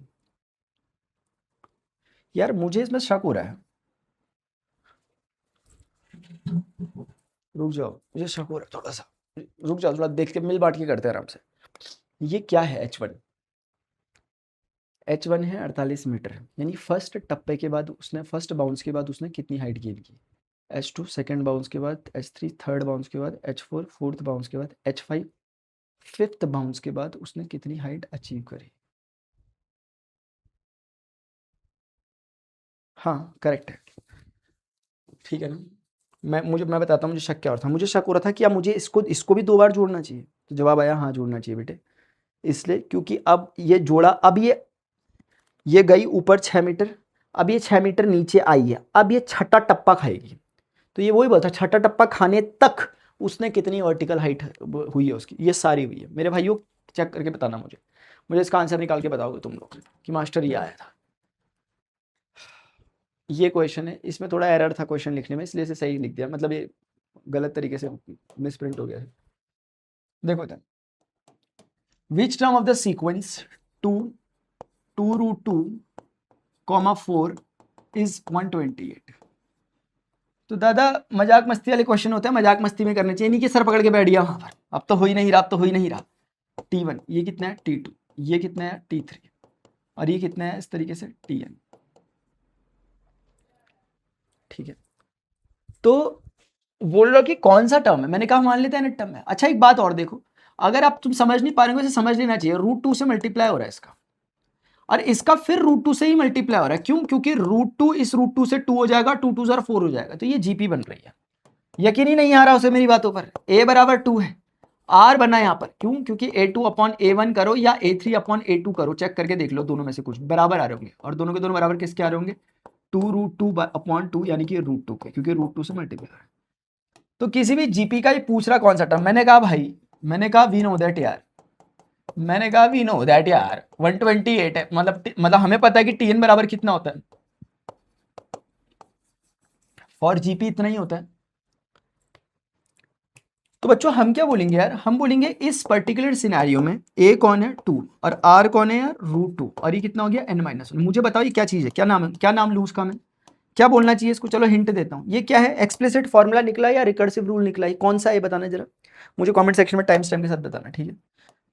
Speaker 1: यार मुझे इसमें शक हो रहा है, रुक जाओ, मुझे शक हो रहा है थोड़ा सा, रुक जाओ थोड़ा, देख के मिल बांट के करते हैं आराम से। ये क्या है H1, H1 है 48 मीटर, यानी फर्स्ट टप्पे के बाद उसने, फर्स्ट बाउंस के बाद उसने कितनी हाइट गेन की। H2 सेकंड बाउंस के बाद, H3 थर्ड बाउंस के बाद, H4 फोर्थ बाउंस के बाद, H5 फिफ्थ बाउंस के बाद उसने कितनी हाइट अचीव करी। हाँ करेक्ट है, ठीक है ना। मैं बताता हूँ मुझे शक क्या हो रहा था। मुझे शक हो रहा था कि अब मुझे इसको भी 2 बार जोड़ना चाहिए, तो जवाब आया हाँ जोड़ना चाहिए बेटे। इसलिए क्योंकि अब ये जोड़ा, अब ये गई ऊपर 6 मीटर, अब ये 6 मीटर नीचे आई है, अब ये छठा टप्पा खाएगी। तो ये वही बोलता है छठा टप्पा खाने तक उसने कितनी वर्टिकल हाइट हुई है उसकी, ये सारी हुई है। मेरे भाइयों चेक करके बताना मुझे इसका आंसर निकाल के बताओगे तुम लोग कि मास्टर ये आया था। ये क्वेश्चन है, इसमें थोड़ा एरर था क्वेश्चन लिखने में, इसलिए इसे सही लिख दिया, मतलब ये गलत तरीके से मिसप्रिंट हो गया है। देखो then, which term of the sequence 2 root 2 comma 4 is 128। तो दादा मजाक मस्ती वाले क्वेश्चन होते हैं, मजाक मस्ती में करने चाहिए, नहीं कि सर पकड़ के बैठ गया वहां पर, अब तो हो ही नहीं रहा, अब तो हो ही नहीं रहा। T1 ये कितना है, T2 ये कितना है, T3 और ये कितना है इस तरीके से Tn। ठीक है, तो बोल रहा कि कौन सा टर्म है, मैंने कहा मान लेते हैं नेट टर्म है। अच्छा एक बात और देखो, अगर आप तुम समझ नहीं पा रहे हो, इसे समझ लेना चाहिए, √2 से मल्टीप्लाई हो रहा है इसका, और इसका फिर √2 से ही मल्टीप्लाई हो रहा है। क्यों? क्योंकि √2 इस √2 से 2 हो जाएगा, 2 2 4 हो जाएगा, तो ये जीपी बन रही है। यकीन ही नहीं आ रहा उसे मेरी बातों पर, a बराबर 2 है, r बना यहाँ पर, क्यों? क्योंकि a2 अपॉन a1 करो या a3 अपॉन a2 करो, चेक करके देख लो, दोनों में से कुछ बराबर आ रहे होंगे, और दोनों के दोनों बराबर किसके आ रहे होंगे, 2 अपॉन 2 यानी कि √2 के, क्योंकि √2 से मल्टीप्लाई है। तो किसी भी जीपी का ये पूछ रहा कौन सा टर्म, मैंने कहा भाई, मैंने कहा वी नो दैट यार, मैंने कहा वी नो दैट यार 128 है, मतलब हमें पता है कि टीएन बराबर कितना होता है, फॉर जीपी इतना ही होता है। तो बच्चों हम क्या बोलेंगे यार, हम बोलेंगे इस पर्टिकुलर सिनेरियो में a कौन है 2 और r कौन है यार √2, और ये कितना हो गया n-1। मुझे बताओ ये क्या चीज है, क्या नाम है, क्या नाम लूँ उसका मैं, क्या बोलना चाहिए इसको, चलो हिंट देता हूँ, ये क्या है, एक्सप्लिसिट फॉर्मूला निकला या रिकर्सिव रूल निकला है, कौन सा है बताना जरा मुझे कमेंट सेक्शन में टाइम स्टैम्प के साथ बताना, ठीक है,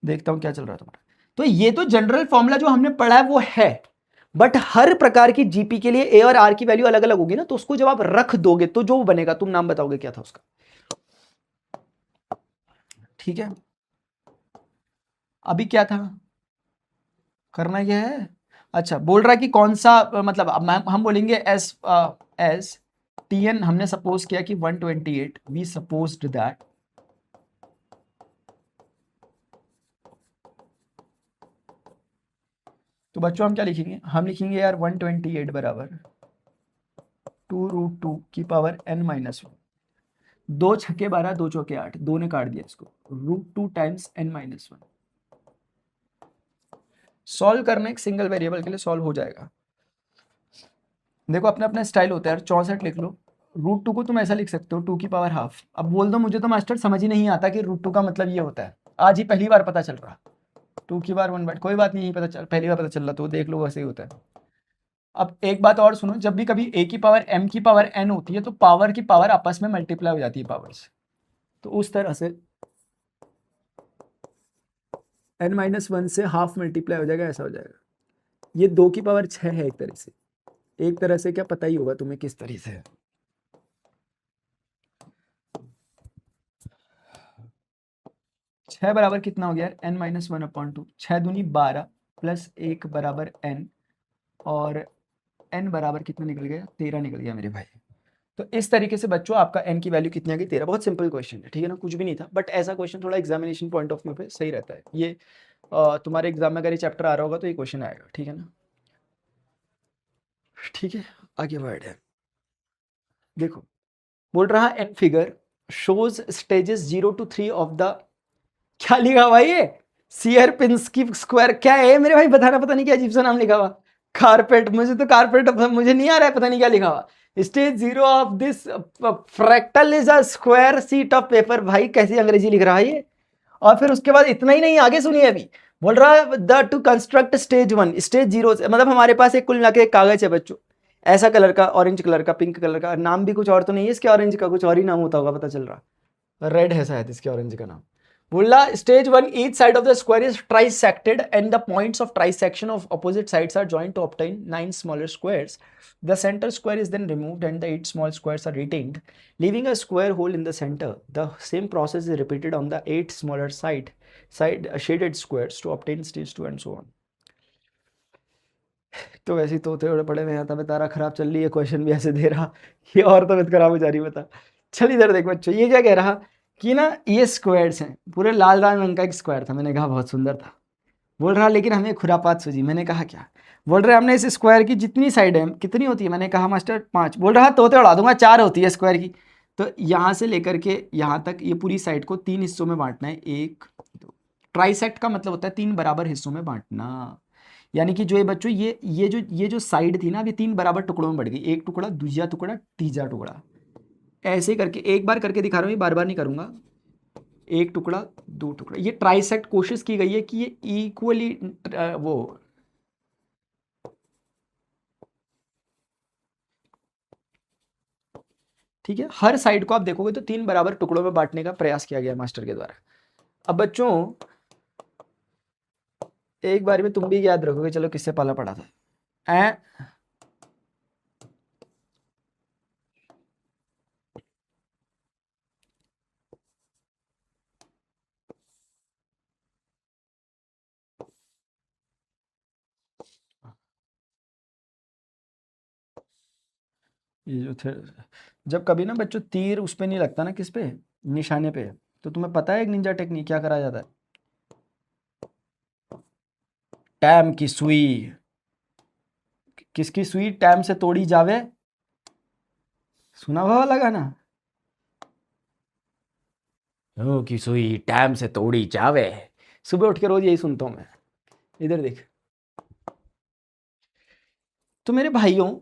Speaker 1: देखता हूँ क्या चल रहा है तुम्हारा। तो ये तो जनरल फॉर्मूला जो हमने पढ़ा है वो है, बट हर प्रकार की जीपी के लिए ए और आर की वैल्यू अलग अलग होगी ना, तो उसको जब आप रख दोगे तो जो बनेगा, तुम नाम बताओगे क्या था उसका, ठीक है। अभी क्या था, करना क्या है, अच्छा बोल रहा है कि कौन सा, मतलब हम बोलेंगे एस टीएन, हमने सपोज किया कि 128, वी सपोज्ड दैट तो बच्चों हम क्या लिखेंगे, हम लिखेंगे यार 128 बराबर 2 √2 की पावर n-1, 2 छक्के 12 2 चौके 8, 2 ने काट दिया इसको, √2 टाइम्स n-1। सॉल्व करना एक सिंगल वेरिएबल के लिए सॉल्व हो जाएगा। देखो अपना अपना स्टाइल होता है यार, 64 लिख लो, √2 को तुम ऐसा लिख सकते हो 2 की पावर हाफ। अब बोल दो मुझे तो मास्टर समझ ही नहीं आता कि √2 का मतलब ये होता है, आज ही पहली बार पता चल रहा, 2 की पावर 1/, कोई बात नहीं, पता चल पहली बार पता चल रहा, तो देख लो वैसे ही होता है। अब एक बात और सुनो, जब भी कभी a की पावर m की पावर n होती है तो पावर की पावर आपस में मल्टीप्लाई हो जाती है पावर से, तो उस तरह से n-1 से हाफ मल्टीप्लाई हो जाएगा, ऐसा हो जाएगा। ये 2 की पावर 6 है, एक तरह से क्या पता ही होगा तुम्हें किस तरह से है। छह बराबर कितना हो गया, n-1/2, 6 दूनी 12 प्लस 1 बराबर n, और n बराबर कितना निकल गया, 13 निकल गया मेरे भाई। तो इस तरीके से बच्चों आपका n की वैल्यू कितनी आ गई, 13। बहुत सिंपल क्वेश्चन है, ठीक है ना, कुछ भी नहीं था, बट ऐसा क्वेश्चन थोड़ा एग्जामिनेशन पॉइंट ऑफ व्यू पे सही रहता है। ये तुम्हारे एग्जाम में अगर ये चैप्टर आ रहा होगा तो ये क्वेश्चन आएगा, ठीक है ना, ठीक है। आगे बढ़ है, देखो बोल रहा an figure shows stages 0 to 3 of the, क्या लिखा हुआ ये, सियरपिंस्की स्क्वायर, क्या है मेरे भाई बताना, पता नहीं क्या अजीब सा नाम लिखा हुआ, कारपेट, मुझे तो कारपेट मुझे नहीं आ रहा है, पता नहीं क्या लिखा हुआ, stage 0 of this fractal is a square sheet of paper. भाई कैसी अंग्रेजी लिख रहा है ये, और फिर उसके बाद इतना ही नहीं, आगे सुनिए, अभी बोल रहा है the two construct stage 1, stage 0 से, मतलब हमारे पास एक कुल मिला के एक कागज है बच्चों, ऐसा कलर का, ऑरेंज कलर का, पिंक कलर का, नाम भी कुछ और तो नहीं है इसके, ऑरेंज का कुछ और ही नाम होता होगा, पता चल रहा, रेड है शायद इसके ऑरेंज का नाम। बोला stage 1 each side of the square is trisected and the points of trisection of opposite sides are joined to obtain 9 smaller squares. The center square is then removed and the 8 small squares are retained, leaving a square hole in the center. The same process is repeated on the 8 smaller side shaded squares to obtain stage 2 and so on. तो वैसे ही तोते बड़े पड़े हुए हैं, तबीयत तारा खराब चल रही है, क्वेश्चन भी ऐसे दे रहा, ये और तबीयत खराब हो जा रही, बता चल इधर देख बच्चों, ये क्या कह रहा कि ना ये स्क्वायर्स हैं, पूरे लाल लाल रंग का एक स्क्वायर था, मैंने कहा बहुत सुंदर था। बोल रहा लेकिन हमें खुरापात सूझी, मैंने कहा क्या? बोल रहे हमने इस स्क्वायर की जितनी साइड है कितनी होती है, मैंने कहा मास्टर 5। बोल रहा तोते उड़ा दूंगा, 4 होती है स्क्वायर की। तो यहाँ से लेकर के यहाँ तक ये पूरी साइड को 3 हिस्सों में बांटना है, 1 2। ट्राइसेक्ट का मतलब होता है 3 बराबर हिस्सों में बांटना। यानी कि जो ये बच्चों ये जो साइड थी ना, अभी 3 बराबर टुकड़ों में बढ़ गई, एक टुकड़ा, दूसरा टुकड़ा, तीसरा टुकड़ा, ऐसे करके एक बार करके दिखा रहा हूँ, ये बार बार नहीं करूंगा। एक टुकड़ा, 2 टुकड़ा, ये ट्राइसेक्ट कोशिश की गई है कि ये इक्वली वो ठीक है, हर साइड को आप देखोगे तो 3 बराबर टुकड़ों में बांटने का प्रयास किया गया मास्टर के द्वारा। अब बच्चों एक बार में तुम भी याद रखोगे, चलो किससे पाला पड़ा था। ये जो थे, जब कभी ना बच्चों तीर उस पे नहीं लगता ना, किस पे, निशाने पे, तो तुम्हें पता है एक निंजा टेक्निक क्या करा जाता है? टैम की सुई, किसकी सुई टैम से तोड़ी जावे, सुना हुआ वाला गाना? ओ की सुई टैम से तोड़ी जावे, सुबह उठ के रोज यही सुनता हूं मैं। इधर देख, तो मेरे भाइयों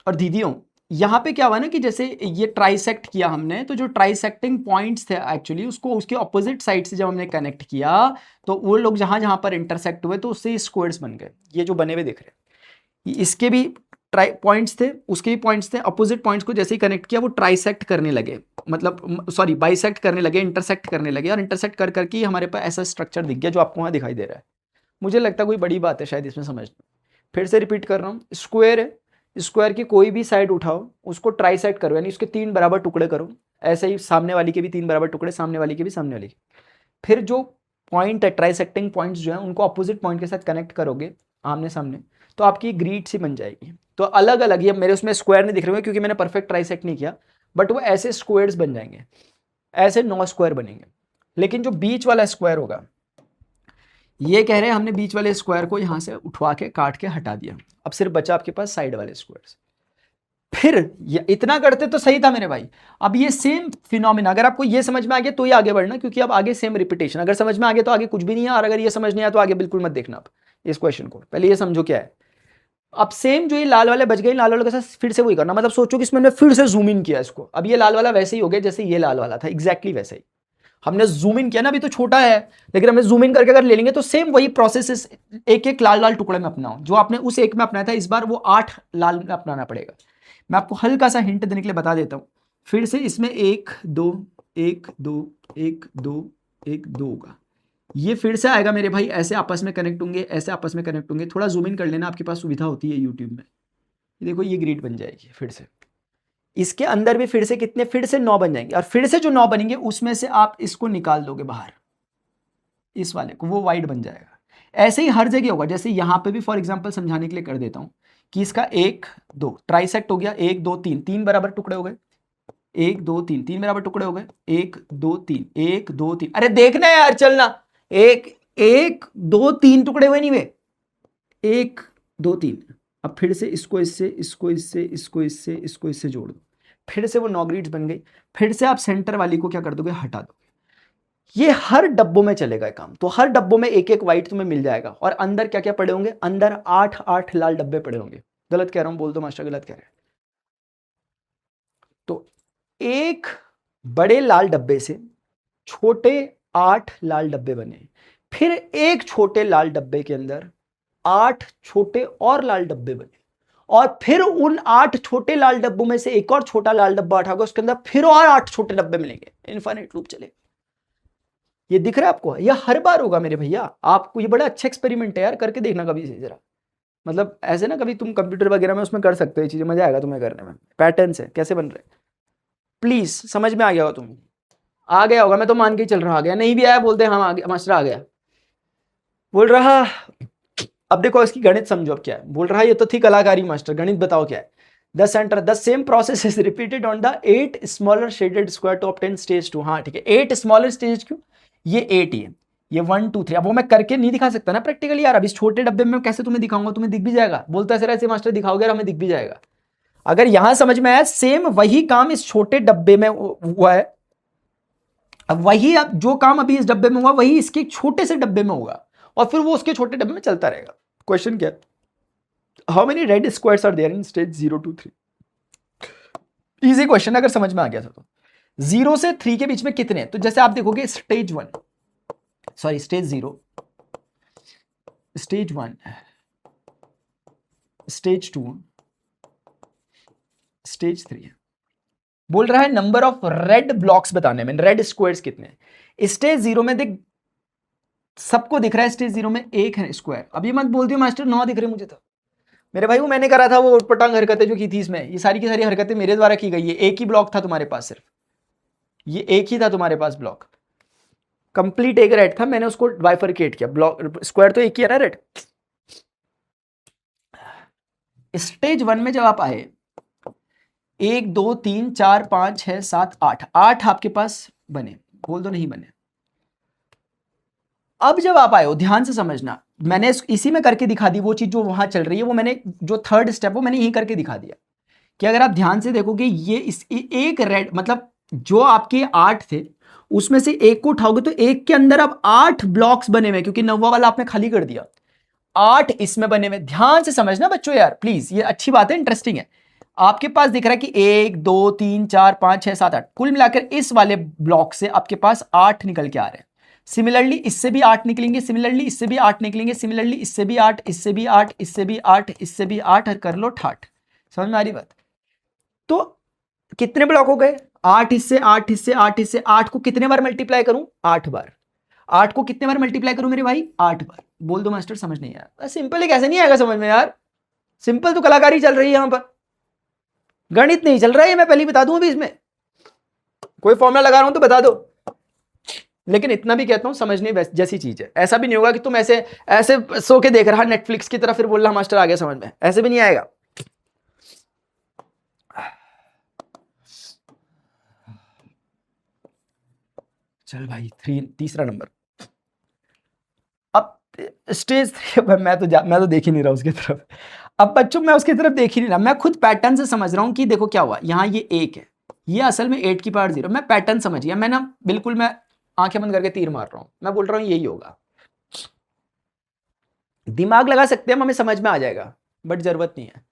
Speaker 1: और दीदियों, यहाँ पे क्या हुआ ना कि जैसे ये ट्राइसेक्ट किया हमने, तो जो ट्राइसेक्टिंग पॉइंट्स थे एक्चुअली उसको उसके ऑपोजिट साइड से जब हमने कनेक्ट किया, तो वो लोग जहां जहां पर इंटरसेक्ट हुए तो उससे स्क्वायर्स बन गए, ये जो बने हुए दिख रहे हैं। इसके भी पॉइंट्स थे, उसके भी पॉइंट्स थे, अपोजिट पॉइंट्स को जैसे ही कनेक्ट किया वो ट्राइसेक्ट करने लगे, मतलब सॉरी बाइसेक्ट करने लगे, इंटरसेक्ट करने लगे, और इंटरसेक्ट कर करके हमारे पास ऐसा स्ट्रक्चर दिख गया जो आपको वहां दिखाई दे रहा है। मुझे लगता है कोई बड़ी बात है शायद इसमें समझना। फिर से रिपीट कर रहा हूँ, स्क्वायर है, स्क्वायर की कोई भी साइड उठाओ, उसको ट्राइसेक्ट करो, यानी उसके 3 बराबर टुकड़े करो, ऐसे ही सामने वाली के भी 3 बराबर टुकड़े, सामने वाली के भी, सामने वाली के। फिर जो पॉइंट है ट्राइसेक्टिंग पॉइंट्स जो है उनको अपोजिट पॉइंट के साथ कनेक्ट करोगे आमने सामने, तो आपकी ग्रीड सी बन जाएगी। तो अलग अलग, ये मेरे उसमें स्क्वायर नहीं दिख रहे हैं क्योंकि मैंने परफेक्ट ट्राइसेक्ट नहीं किया, बट वो ऐसे स्क्वायर्स बन जाएंगे, ऐसे 9 स्क्वायर बनेंगे। लेकिन जो बीच वाला स्क्वायर होगा, ये कह रहे हैं हमने बीच वाले स्क्वायर को यहां से उठवा के काट के हटा दिया, अब सिर्फ बचा आपके पास साइड वाले स्क्वायर्स। फिर ये इतना करते तो सही था मेरे भाई। अब ये सेम फिनोमिना अगर आपको ये समझ में आ गया तो ही आगे बढ़ना, क्योंकि अब आगे सेम रिपीटेशन, अगर समझ में आ गया तो आगे कुछ भी नहीं है, और अगर ये समझ नहीं आया तो आगे बिल्कुल मत देखना। आप इस क्वेश्चन को पहले ये समझो क्या है। अब सेम जो ये लाल वाले बच गए, लाल वाले के साथ फिर से वही करना, मतलब सोचो कि इसमें हमने फिर से जूम इन किया इसको, अब ये लाल वाला वैसे ही हो गया जैसे ये लाल वाला था, एग्जैक्टली वैसे ही हमने जूम इन किया ना, अभी तो छोटा है, लेकिन हमें जूम इन करके अगर ले लेंगे तो सेम वही प्रोसेस एक एक लाल लाल टुकड़े में अपनाओ, जो आपने उस एक में अपनाया था, इस बार वो 8 लाल में अपनाना पड़ेगा। मैं आपको हल्का सा हिंट देने के लिए बता देता हूं, फिर से इसमें 1 2 1 2 1 2 1 2 होगा, ये फिर से आएगा मेरे भाई, ऐसे आपस में कनेक्ट होंगे, ऐसे आपस में कनेक्ट होंगे, थोड़ा जूम इन कर लेना, आपके पास सुविधा होती है यूट्यूब में। देखो ये ग्रिड बन जाएगी, फिर से इसके अंदर भी फिर से कितने, फिर से 9 बन जाएंगे, और फिर से जो 9 बनेंगे उसमें से आप इसको निकाल दोगे बाहर, इस वाले को, वो वाइड बन जाएगा। ऐसे ही हर जगह होगा, जैसे यहां पे भी फॉर एग्जांपल समझाने के लिए कर देता हूं कि इसका 1 2 ट्राइसेक्ट हो गया, 1 2 3 3 बराबर टुकड़े हो गए, 1 2 3 3 बराबर टुकड़े हो गए, 1 2 3 1 2 3, अरे देखना है यार, चलना, 1 1 2 3 टुकड़े हुए नहीं हुए, 1 2 3। अब फिर से इसको इससे, इसको इससे, इसको इससे, इसको इससे जोड़ दो, फिर से वो 9 ग्रिड्स बन गई। फिर से आप सेंटर वाली को क्या कर दोगे, हटा दोगे। ये हर डब्बों में चलेगा काम, तो हर डब्बों में एक एक व्हाइट तुम्हें मिल जाएगा, और अंदर क्या क्या पड़े होंगे, अंदर 8 8 लाल डब्बे पड़े होंगे। गलत कह रहा हूं, बोल दो मास्टर गलत कह रहे हैं। तो एक बड़े लाल डब्बे से छोटे 8 लाल डब्बे बने, फिर एक छोटे लाल डब्बे के अंदर 8 छोटे और लाल डब्बे बने, और फिर उन 8 छोटे लाल डब्बों में से एक और छोटा लाल डब्बा उठाओगे, उसके अंदर फिर और 8 छोटे डब्बे मिलेंगे, इनफाइनाइट लूप चलेगा। ये दिख रहा है आपको, यह हर बार होगा मेरे भैया, आपको ये बड़ा अच्छा एक्सपेरिमेंट है यार, करके देखना कभी से जरा, मतलब ऐसे ना कभी तुम कंप्यूटर वगैरह में उसमें कर सकते हो ये चीजें, मजा आएगा तुम्हें करने में। पैटर्न है कैसे बन रहे, प्लीज समझ में आ गया होगा तुम्हें, आ गया होगा, मैं तो मान के ही चल रहा, आ गया, नहीं भी आया बोलते हम आ गया मास्टर आ गया बोल रहा। अब देखो इसकी गणित समझो, अब क्या है बोल रहा, ये तो थी कलाकारी मास्टर, गणित बताओ क्या है। The centre the same process is repeated on the 8 smaller shaded square to obtain stage 2। हाँ ठीक है, 8 स्मॉलर स्टेज क्यों, ये 8 ही है, ये 1 2 3। अब वो मैं करके नहीं दिखा सकता ना प्रैक्टिकली यार, अब इस छोटे डब्बे में कैसे तुम्हें दिखाऊंगा, तुम्हें दिख भी जाएगा, बोलता है सर ऐसे मास्टर दिखाओगे और हमें दिख भी जाएगा। अगर यहां समझ में आया, सेम वही काम इस छोटे डब्बे में हुआ है, अब वही अब जो काम अभी इस डब्बे में हुआ वही इसके छोटे से डब्बे में होगा, और फिर वो उसके छोटे डब्बे में चलता रहेगा। क्वेश्चन क्या है, how many red squares are there in stage 0 to 3। Easy question अगर समझ में आ गया था तो। 0 से 3 के बीच में कितने, तो जैसे आप देखोगे stage 1 sorry stage 0, stage 1, stage 2, stage 3। बोल रहा है नंबर ऑफ रेड ब्लॉक्स बताने में, रेड स्क्वायर्स कितने। स्टेज 0 में देख सबको दिख रहा है, स्टेज 0 में एक है स्क्वायर। अब ये मत बोल दियो मास्टर 9 दिख रहे मुझे, तो मेरे भाई वो मैंने करा था, वो उटपटांग हरकतें जो की थी इसमें, ये सारी की सारी हरकतें मेरे द्वारा की गई है। एक ही ब्लॉक था तुम्हारे पास, सिर्फ ये एक ही था तुम्हारे पास ब्लॉक, कंप्लीट एक रेड था, मैंने उसको बाइफरकेट किया। ब्लॉक स्क्वायर तो एक ही है ना रेड। स्टेज 1 में जब आप आए, 1 2 3 4 5 6 7 8, 8 आपके पास बने, बोल दो नहीं बने। अब जब आप आए हो ध्यान से समझना, मैंने इसी में करके दिखा दी वो चीज जो वहां चल रही है, वो मैंने जो थर्ड स्टेप वो मैंने यही करके दिखा दिया कि अगर आप ध्यान से देखोगे ये इस एक रेड मतलब जो आपके 8 थे उसमें से एक को उठाओगे तो एक के अंदर अब 8 ब्लॉक्स बने हुए, क्योंकि 9वां वाला आपने खाली कर दिया, 8 इसमें बने हुए। ध्यान से समझना बच्चों यार प्लीज, ये अच्छी बात है, इंटरेस्टिंग है। आपके पास दिख रहा है कि 1 2 3 4 5 6 7 8, कुल मिलाकर इस वाले ब्लॉक से आपके पास 8 निकल के आ रहे हैं। सिमिलरली इससे भी 8 निकलेंगे, सिमिलरली इससे भी 8 निकलेंगे, सिमिलरली इससे भी 8, इससे भी 8, इससे भी 8, इससे भी 8, और कर लो 8। समझ में आ रही बात। तो कितने ब्लॉक हो गए, 8 हिस्से 8 हिस्से 8 हिस्से। 8 को कितने बार मल्टीप्लाई करूं, 8 बार। 8 को कितने बार मल्टीप्लाई करूं मेरे भाई, 8 बार। बोल दो मास्टर समझ नहीं आया। सिंपल है, कैसे नहीं आएगा समझ में यार, सिंपल तो कलाकारी चल रही है यहां पर, गणित नहीं चल रहा है, मैं पहले बता दूं। अभी इसमें कोई फॉर्मूला लगा रहा हूं तो बता दो, लेकिन इतना भी कहता हूं समझने जैसी चीज है। ऐसा भी नहीं होगा कि तुम ऐसे ऐसे सो के देख रहा नेटफ्लिक्स की तरफ फिर बोल रहा मास्टर आ गया समझ में, ऐसे भी नहीं आएगा। चल भाई तीसरा नंबर। अब स्टेज 3 मैं तो देख ही नहीं रहा उसकी तरफ। अब बच्चों मैं उसकी तरफ देख ही नहीं रहा, मैं खुद पैटर्न से समझ रहा हूं कि देखो क्या हुआ, यहां ये 1 है, ये असल में 8 की पावर 0। मैं पैटर्न समझ गया, मैं ना बिल्कुल मैं आंखें बंद करके तीर मार रहा हूं, मैं बोल रहा हूं यही होगा। दिमाग लगा सकते हैं हम, हमें समझ में आ जाएगा, बट जरूरत नहीं है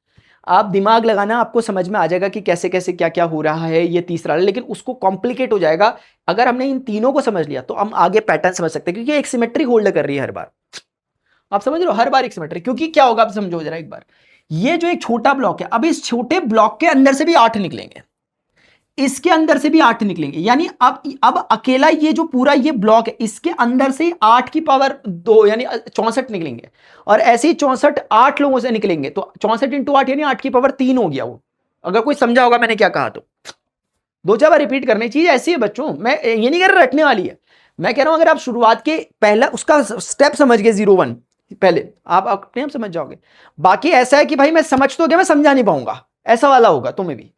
Speaker 1: आप दिमाग लगाना, आपको समझ में आ जाएगा कि कैसे कैसे क्या क्या हो रहा है। ये तीसरा, लेकिन उसको कॉम्प्लिकेट हो जाएगा अगर हमने इन तीनों को समझ लिया, तो हम आगे पैटर्न समझ सकते हैं, क्योंकि एक सिमेट्री होल्ड कर रही है हर बार। आप समझ रहे हो, हर बार एक सिमेट्री। क्योंकि क्या होगा आप समझो जरा एक बार, ये जो एक छोटा ब्लॉक है, अब इस छोटे ब्लॉक के अंदर से भी 8 निकलेंगे, इसके अंदर से भी 8 निकलेंगे, यानी अब अकेला ये जो पूरा ये ब्लॉक है इसके अंदर से 8 की पावर 2 यानी 64 निकलेंगे, और ऐसे ही 64 8 लोगों से निकलेंगे, तो 64 इंटू 8 यानी 8 की पावर 3 हो गया वो। अगर कोई समझा होगा मैंने क्या कहा, तो 2-4 बार रिपीट करने चीज ऐसी है बच्चों, मैं ये नहीं कह रहा रटने वाली है, मैं कह रहा हूं अगर आप शुरुआत के पहला उसका स्टेप समझ गए 0 1 पहले, आप अपने आप समझ जाओगे। बाकी ऐसा है कि भाई मैं समझ तो गया, मैं समझा नहीं पाऊंगा, ऐसा वाला होगा तुम्हें भी।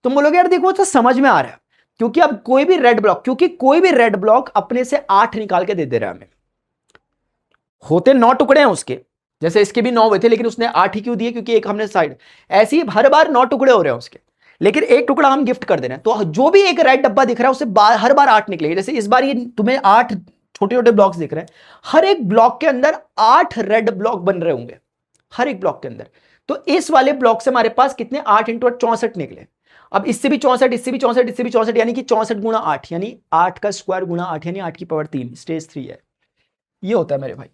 Speaker 1: तुम बोलोगे यार देखो तो समझ में आ रहा है, क्योंकि अब कोई भी रेड ब्लॉक अपने से 8 निकाल के दे रहा है हमें। होते 9 टुकड़े हैं उसके, जैसे इसके भी 9 हुए थे, लेकिन उसने 8 ही क्यों दिए, क्योंकि एक हमने साइड। ऐसे ही हर बार 9 टुकड़े हो रहे हैं उसके, लेकिन एक टुकड़ा हम गिफ्ट कर दे रहे हैं, तो जो भी एक रेड डब्बा दिख रहा है उससे हर बार 8 निकलेगी। जैसे इस बार ये तुम्हें 8 छोटे छोटे ब्लॉक्स दिख रहे हैं, हर एक ब्लॉक के अंदर 8 रेड ब्लॉक बन रहे होंगे, हर एक ब्लॉक के अंदर। तो इस वाले ब्लॉक से हमारे पास कितने 8 इंटू 8 64 निकले। अब इससे भी 64, इससे भी 64, इससे भी 64, यानी कि 64 गुणा 8, यानी 8 का स्क्वायर गुणा 8, यानी 8 की पावर 3, स्टेज 3 है। ये होता है मेरे भाई।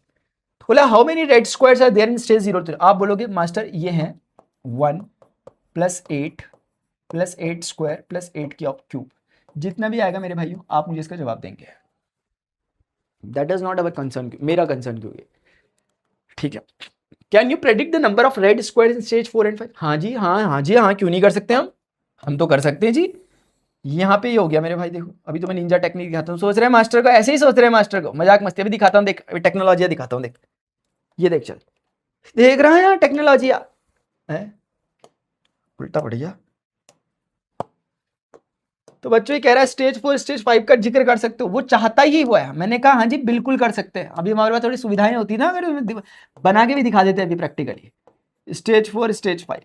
Speaker 1: बोला how many red squares are there in stage 0। आप बोलोगे मास्टर ये है 1 + 8 + 8 स्क्वायर + 8 क्यूब, जितना भी आएगा मेरे भाइयों आप मुझे इसका जवाब देंगे। That is not our concern, मेरा कंसर्न क्यों है, ठीक है। Can you predict the number of red squares in stage 4 and 5। हाँ जी हाँ, क्यों नहीं कर सकते हम तो कर सकते हैं जी। यहाँ पे ही हो गया मेरे भाई, देखो अभी तो मैं निंजा टेक्निक दिखाता हूँ। सोच रहे हैं मास्टर को, ऐसे ही सोच रहे हैं मास्टर को, मजाक मस्ती। अभी दिखाता हूँ, देख टेक्नोलॉजी दिखाता हूँ, देख ये देख, चल देख रहा है यहाँ टेक्नोलॉजी है, उल्टा पड़ गया। तो बच्चों ये कह रहा है स्टेज 4 स्टेज 5 का जिक्र कर सकते हो, वो चाहता ही वो है। मैंने कहा हाँ जी बिल्कुल कर सकते हैं। अभी हमारे पास थोड़ी सुविधाएं होती ना, अगर बना के भी दिखा देते हैं अभी प्रैक्टिकली। स्टेज 4 स्टेज 5,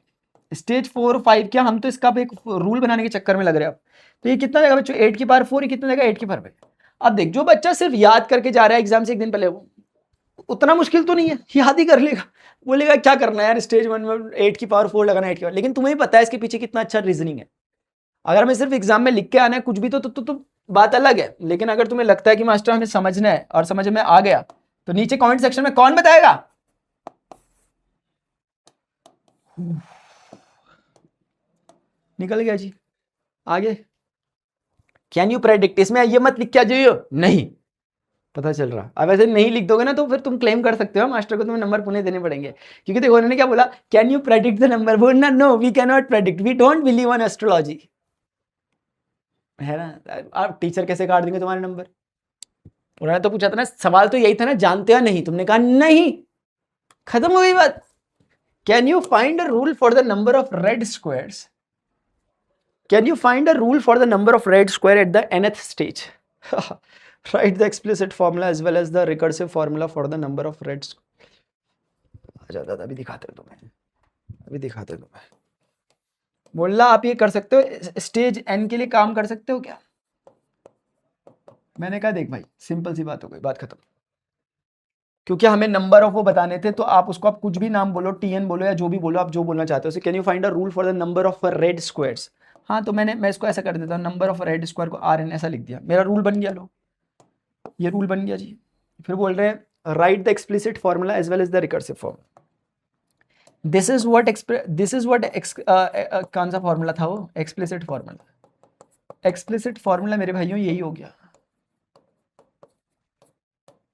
Speaker 1: स्टेज 4 5 क्या, हम तो इसका एक रूल बनाने के चक्कर में लग रहे हैं। अब तो ये कितना देगा बच्चों, 8 की पावर 4, ये कितना देगा 8 की पावर 5। अब देख, जो बच्चा सिर्फ याद करके जा रहा है एग्जाम से एक दिन पहले, वो उतना मुश्किल तो नहीं है, याद ही कर लेगा। बोलेगा क्या करना है यार, स्टेज 1 में 8 की पावर 4 लगाना, 8 की पावर, लेकिन तुम्हें भी पता है इसके पीछे कितना अच्छा रीजनिंग है। अगर हमें सिर्फ एग्जाम में लिख के आना है कुछ भी तो बात अलग है। लेकिन अगर तुम्हें लगता है कि मास्टर हमें समझना है और समझ में आ गया, तो नीचे कमेंट सेक्शन में कौन बताएगा। निकल गया जी। आगे कैन यू प्रेडिक्ट, इसमें ये मत लिख के आ जाइए, नहीं पता चल रहा। अब ऐसे नहीं लिख दोगे ना तो फिर तुम क्लेम कर सकते हो मास्टर को तुम्हें नंबर पुणे देने पड़ेंगे। क्योंकि देखो उन्होंने क्या बोला, can you predict the number, बोलना no we can not predict, we don't believe on astrology, है ना। आप टीचर कैसे काट देंगे तुम्हारे नंबर। उन्होंने तो पूछा था ना, सवाल तो यही था ना, जानते हो नहीं, तुमने कहा नहीं, खत्म हो गई बात। Can you find a rule for the number of red squares, can you find a rule for the number of red square at the nth stage. write the explicit formula as well as the recursive formula for the number of reds। अच्छा दादा अभी दिखाते हो तुम्हें, अभी दिखाते हो तुम्हें। बोला आप ये कर सकते हो, स्टेज n के लिए काम कर सकते हो क्या। मैंने कहा देख भाई सिंपल सी बात हो गई, बात खत्म। क्योंकि हमें नंबर ऑफ वो बताने थे, तो आप उसको आप कुछ भी नाम बोलो, टीएन बोलो या जो भी बोलो, आप जो बोलना चाहते हो। Can you find a rule for the number of red squares. हाँ तो मैं इसको ऐसा कर देता हूँ, नंबर ऑफ रेड स्क्वायर को आर एन ऐसा लिख दिया, मेरा रूल बन गया। लो ये रूल बन गया जी। फिर बोल रहे हैं write the explicit formula as well as the recursive formula. This is what कौन सा फॉर्मूला था वो, एक्सप्लिसिट फॉर्मूला। एक्सप्लिसिट फॉर्मूला मेरे भाइयों यही हो गया।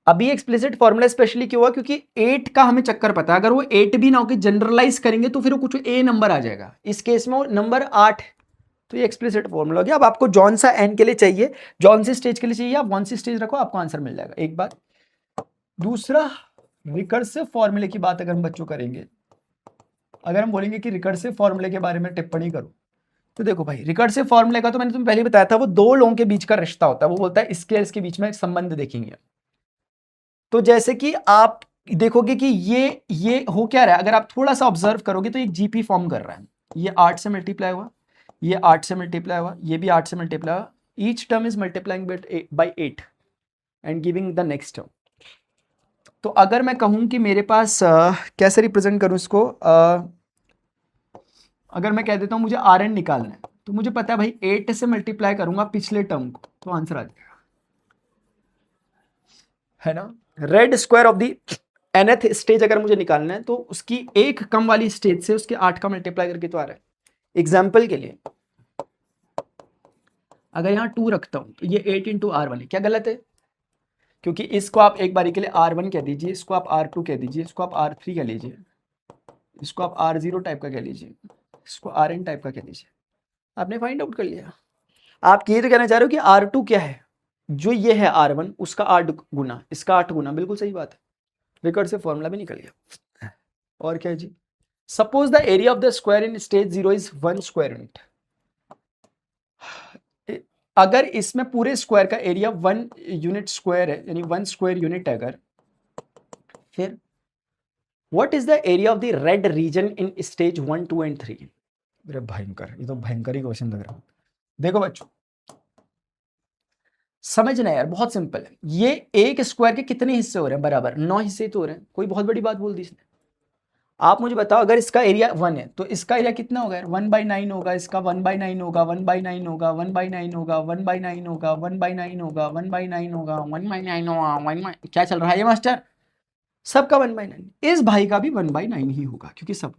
Speaker 1: अभी एक्सप्लिसिट फॉर्मूला स्पेशली क्यों हुआ, क्योंकि 8 का हमें चक्कर पता है। अगर वो 8 भी ना होकर जनरलाइज करेंगे तो फिर वो कुछ ए नंबर आ जाएगा। इस केस में वो नंबर 8, तो ये एक्सप्लिसिट फॉर्मूला हो गया। अब आपको जॉन सा एन के लिए चाहिए, जॉन सी स्टेज के लिए चाहिए, आप वन सी स्टेज रखो, आपको आंसर मिल जाएगा। एक बात। दूसरा, रिकर्सिव फॉर्मूले की बात अगर हम बच्चों करेंगे, अगर हम बोलेंगे कि रिकर्सिव फॉर्मूले के बारे में टिप्पणी करो, तो देखो भाई रिकर्सिव फॉर्मूले का तो मैंने तुम्हें पहले बताया था, वो दो लोगों के बीच का रिश्ता होता है। वो बोलता है इसके इसके बीच में संबंध देखेंगे। तो जैसे कि आप देखोगे कि ये हो क्या रहा है, अगर आप थोड़ा सा ऑब्जर्व करोगे तो एक जीपी फॉर्म कर रहा है। ये 8 से मल्टीप्लाई हुआ, ये 8 से मल्टीप्लाई हुआ, ये भी 8 से मल्टीप्लाई हुआ। Each term is multiplying by 8 and giving the next term. तो अगर मैं कहूं कि मेरे पास कैसे रिप्रेजेंट करूं इसको, अगर मैं कह देता हूं मुझे आर एन निकालना है, तो मुझे पता है भाई 8 से मल्टीप्लाई करूंगा पिछले टर्म को, तो आंसर आ जाएगा, है ना। Red square of the nth stage अगर मुझे निकालना है, तो उसकी एक कम वाली स्टेज से उसके 8 का मल्टीप्लाई करके तो आ रहा है। एग्जाम्पल के लिए अगर यहाँ 2 रखता हूं तो ये 8 इंटू आर वन है, क्या गलत है। क्योंकि इसको आप एक बारी के लिए R1 कह दीजिए, इसको आप R2 कह दीजिए, इसको आप R3 कह लीजिए, इसको आप R0 टाइप का कह लीजिए, इसको Rn टाइप का कह लीजिए। आपने फाइंड आउट कर लिया। आप ये तो कहना चाह रहे हो कि R2 क्या है, जो ये है R1 उसका 8 गुना, इसका 8 गुना, बिल्कुल सही बात है। रिकर्सिव फॉर्मूला भी निकल गया। और क्या है जी, suppose the area of the square in stage 0 is 1 square unit. अगर इसमें पूरे स्क्वायर का एरिया 1 यूनिट स्क्वायर है, यानी 1 स्क्वायर यूनिट है अगर, फिर what is the area of the red region in stage 1 2 and 3। अरे भयंकर, ये तो भयंकर ही क्वेश्चन लग रहा है। देखो बच्चों समझना यार, बहुत सिंपल है। ये एक स्क्वायर के कितने हिस्से हो रहे हैं, बराबर 9 हिस्से तो हो रहे हैं। कोई बहुत बड़ी बात बोल दी इसने। आप मुझे बताओ, अगर इसका एरिया 1 है तो इसका एरिया कितना होगा, 1/9 होगा, इसका 1/9 होगा, 1/9 होगा, 1/9 होगा, 1/9 होगा, 1/9 होगा, 1/9 होगा, 1/9 होगा, क्या चल रहा है ये मास्टर, सबका 1/9। इस भाई का भी 1/9 ही होगा, क्योंकि सब।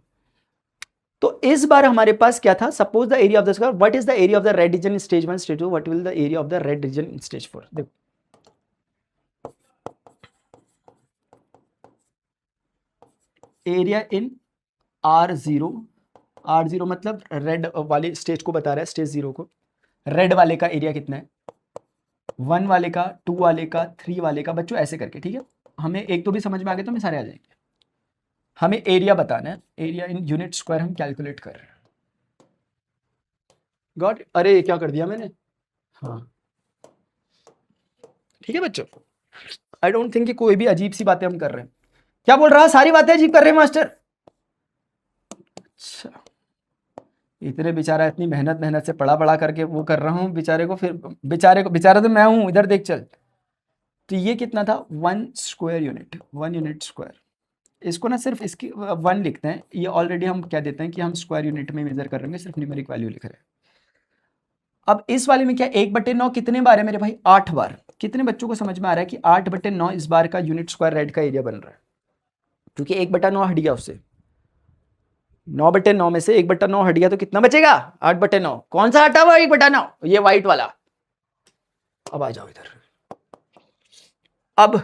Speaker 1: तो इस बार हमारे पास क्या था, suppose the area of the square, what is the area of the red region in stage 1 stage 2, what will the area of the red region in stage 4। देखो एरिया इन R0, R0 मतलब red वाले stage को बता रहा है, stage 0 को। Red वाले का एरिया कितना है, 1 वाले का, 2 वाले का, 3 वाले का, बच्चों ऐसे करके, ठीक है। हमें एक तो भी समझ में आ गया तो हमें सारे आ जाएंगे। हमें एरिया बताना है, एरिया इन यूनिट स्क्वायर हम कैलकुलेट कर रहे हैं। गॉट, अरे क्या कर दिया मैंने, हाँ ठीक है बच्चों, आई डोंट थिंक कि कोई भी अजीब सी बातें हम कर रहे हैं। क्या बोल रहा, सारी बातें अजीब कर रहे हैं मास्टर। अच्छा, इतने बेचारा इतनी मेहनत मेहनत से पढ़ा पढ़ा करके वो कर रहा हूँ बेचारे को, फिर बेचारा तो मैं हूँ, इधर देख चल। तो ये कितना था, 1 स्क्वायर यूनिट, 1 यूनिट स्क्वायर। इसको ना सिर्फ इसकी 1 लिखते हैं, ये ऑलरेडी हम क्या देते हैं कि हम स्क्वायर यूनिट में मेजर कर रहे हैं, सिर्फ न्यूमेरिक वैल्यू लिख रहे हैं। अब इस वाले में क्या 1/9 कितने बार है मेरे भाई, 8 बार। कितने बच्चों को समझ में आ रहा है कि 8/9 इस बार का यूनिट स्क्वायर रेड का एरिया बन रहा है, क्योंकि 1/9 हट गया उससे, 9/9 में से 1/9 हट गया तो कितना बचेगा, 8/9। कौन सा हटा हुआ 1/9, ये व्हाइट वाला। अब आ जाओ इधर, अब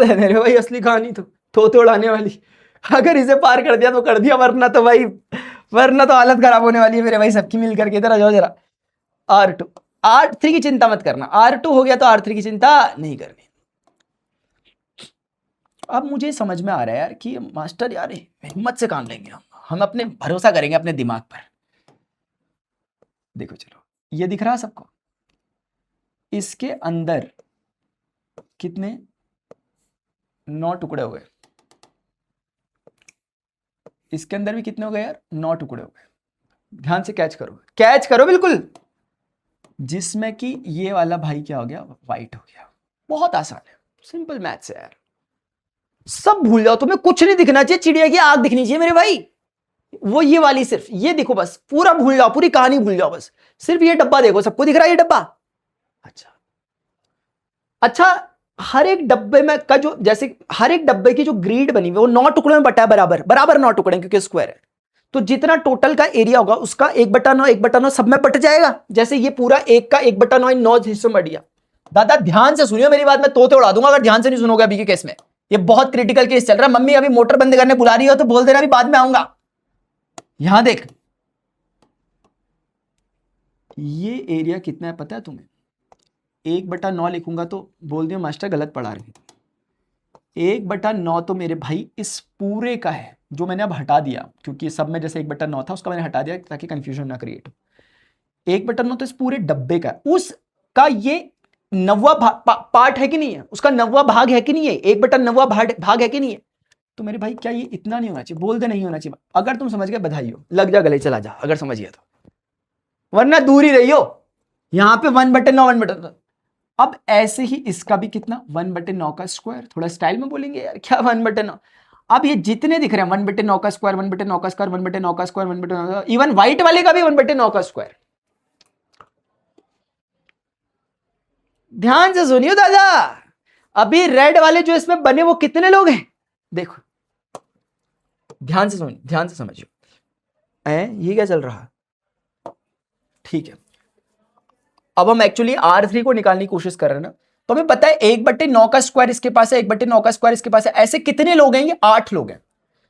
Speaker 1: है मेरे भाई असली कहानी, तो तोते उड़ाने वाली। अगर इसे पार कर दिया तो कर दिया, वरना तो भाई, वरना तो हालत खराब होने वाली है मेरे भाई सबकी मिल करके। इधर आ जाओ जरा। R2, R3 की चिंता मत करना, R2 हो गया तो R3 की चिंता नहीं करनी। अब मुझे समझ में आ रहा है यार कि मास्टर यार हिम्मत से काम लेंगे हम अपने भरोसा करेंगे अपने दिमाग पर। देखो चलो, ये दिख रहा सबको, इसके अंदर कितने 9 टुकड़े हो गए, इसके अंदर भी कितने हो गए यार, 9 टुकड़े हो गए। ध्यान से कैच करो, कैच करो बिल्कुल, जिसमें कि ये वाला भाई क्या हो गया, वाइट हो गया। बहुत आसान है, सिंपल मैथ्स है यार, सब भूल जाओ, तुम्हें कुछ नहीं दिखना चाहिए, चिड़िया की आग दिखनी चाहिए मेरे भाई। वो ये वाली सिर्फ ये देखो बस, पूरा भूल जाओ, पूरी कहानी भूल जाओ, बस सिर्फ ये डब्बा देखो, सबको दिख रहा है ये डब्बा। अच्छा अच्छा, हर एक डब्बे में का जो, जैसे हर एक डब्बे की जो ग्रिड बनी हुई है वो 9 टुकड़ों में बटा है, बराबर बराबर 9 टुकड़े, क्योंकि स्क्वायर है। तो जितना टोटल का एरिया होगा उसका 1/9 सब में बट जाएगा। जैसे ये पूरा 1 का 1/9 9 हिस्सों में बट गया। दादा ध्यान से सुनियो मेरी बात, मैं तोते उड़ा दूंगा अगर ध्यान से नहीं सुनोगे अभी के केस में। ये बहुत क्रिटिकल केस चल रहा है, मम्मी अभी मोटर बंद करने बुला रही हो तो बोल देना अभी बाद में आऊंगा। यहां देख, ये एरिया कितना है पता है तुम्हें, 1/9 लिखूंगा तो बोल दियो मास्टर गलत पढ़ा रहे हैं। 1/9 तो मेरे भाई इस पूरे का है, जो मैंने अब हटा दिया, क्योंकि सब में जैसे 1/9 था उसका मैंने हटा दिया ताकि कंफ्यूजन ना क्रिएट हो। 1/9 तो इस पूरे डब्बे का, उसका ये 9वां पार्ट है कि नहीं है, उसका 9वां भाग है कि नहीं है, 1/9 भाग है कि नहीं है। तो मेरे भाई क्या ये इतना नहीं होना चाहिए, बोल दे नहीं होना चाहिए। अगर तुम समझ गए बधाई हो, लग जा गले चला जा अगर समझ गया तो, वरना दूर ही रहियो। यहां पे 1/9 1/9। अब ऐसे ही इसका भी कितना 1/9 का स्क्वायर, थोड़ा स्टाइल में बोलेंगे यार क्या 1/9। अब ये जितने दिख रहे हैं 1/9 का स्क्वायर, 1/9 का स्क्वायर, 1/9 का स्क्वायर, 1/9, इवन व्हाइट वाले का भी 1/9 का स्क्वायर। ध्यान से सुनियो दादा, अभी रेड वाले जो इसमें बने वो कितने लोग हैं, देखो ध्यान से सुनिए, ध्यान से समझिए। ये क्या चल रहा, ठीक है। अब हम एक्चुअली R3 को निकालने की कोशिश कर रहे हैं ना, तो हमें पता है 1/9 का स्क्वायर इसके पास है, 1/9 का स्क्वायर इसके पास है, ऐसे कितने लोग हैं, ये 8 लोग हैं।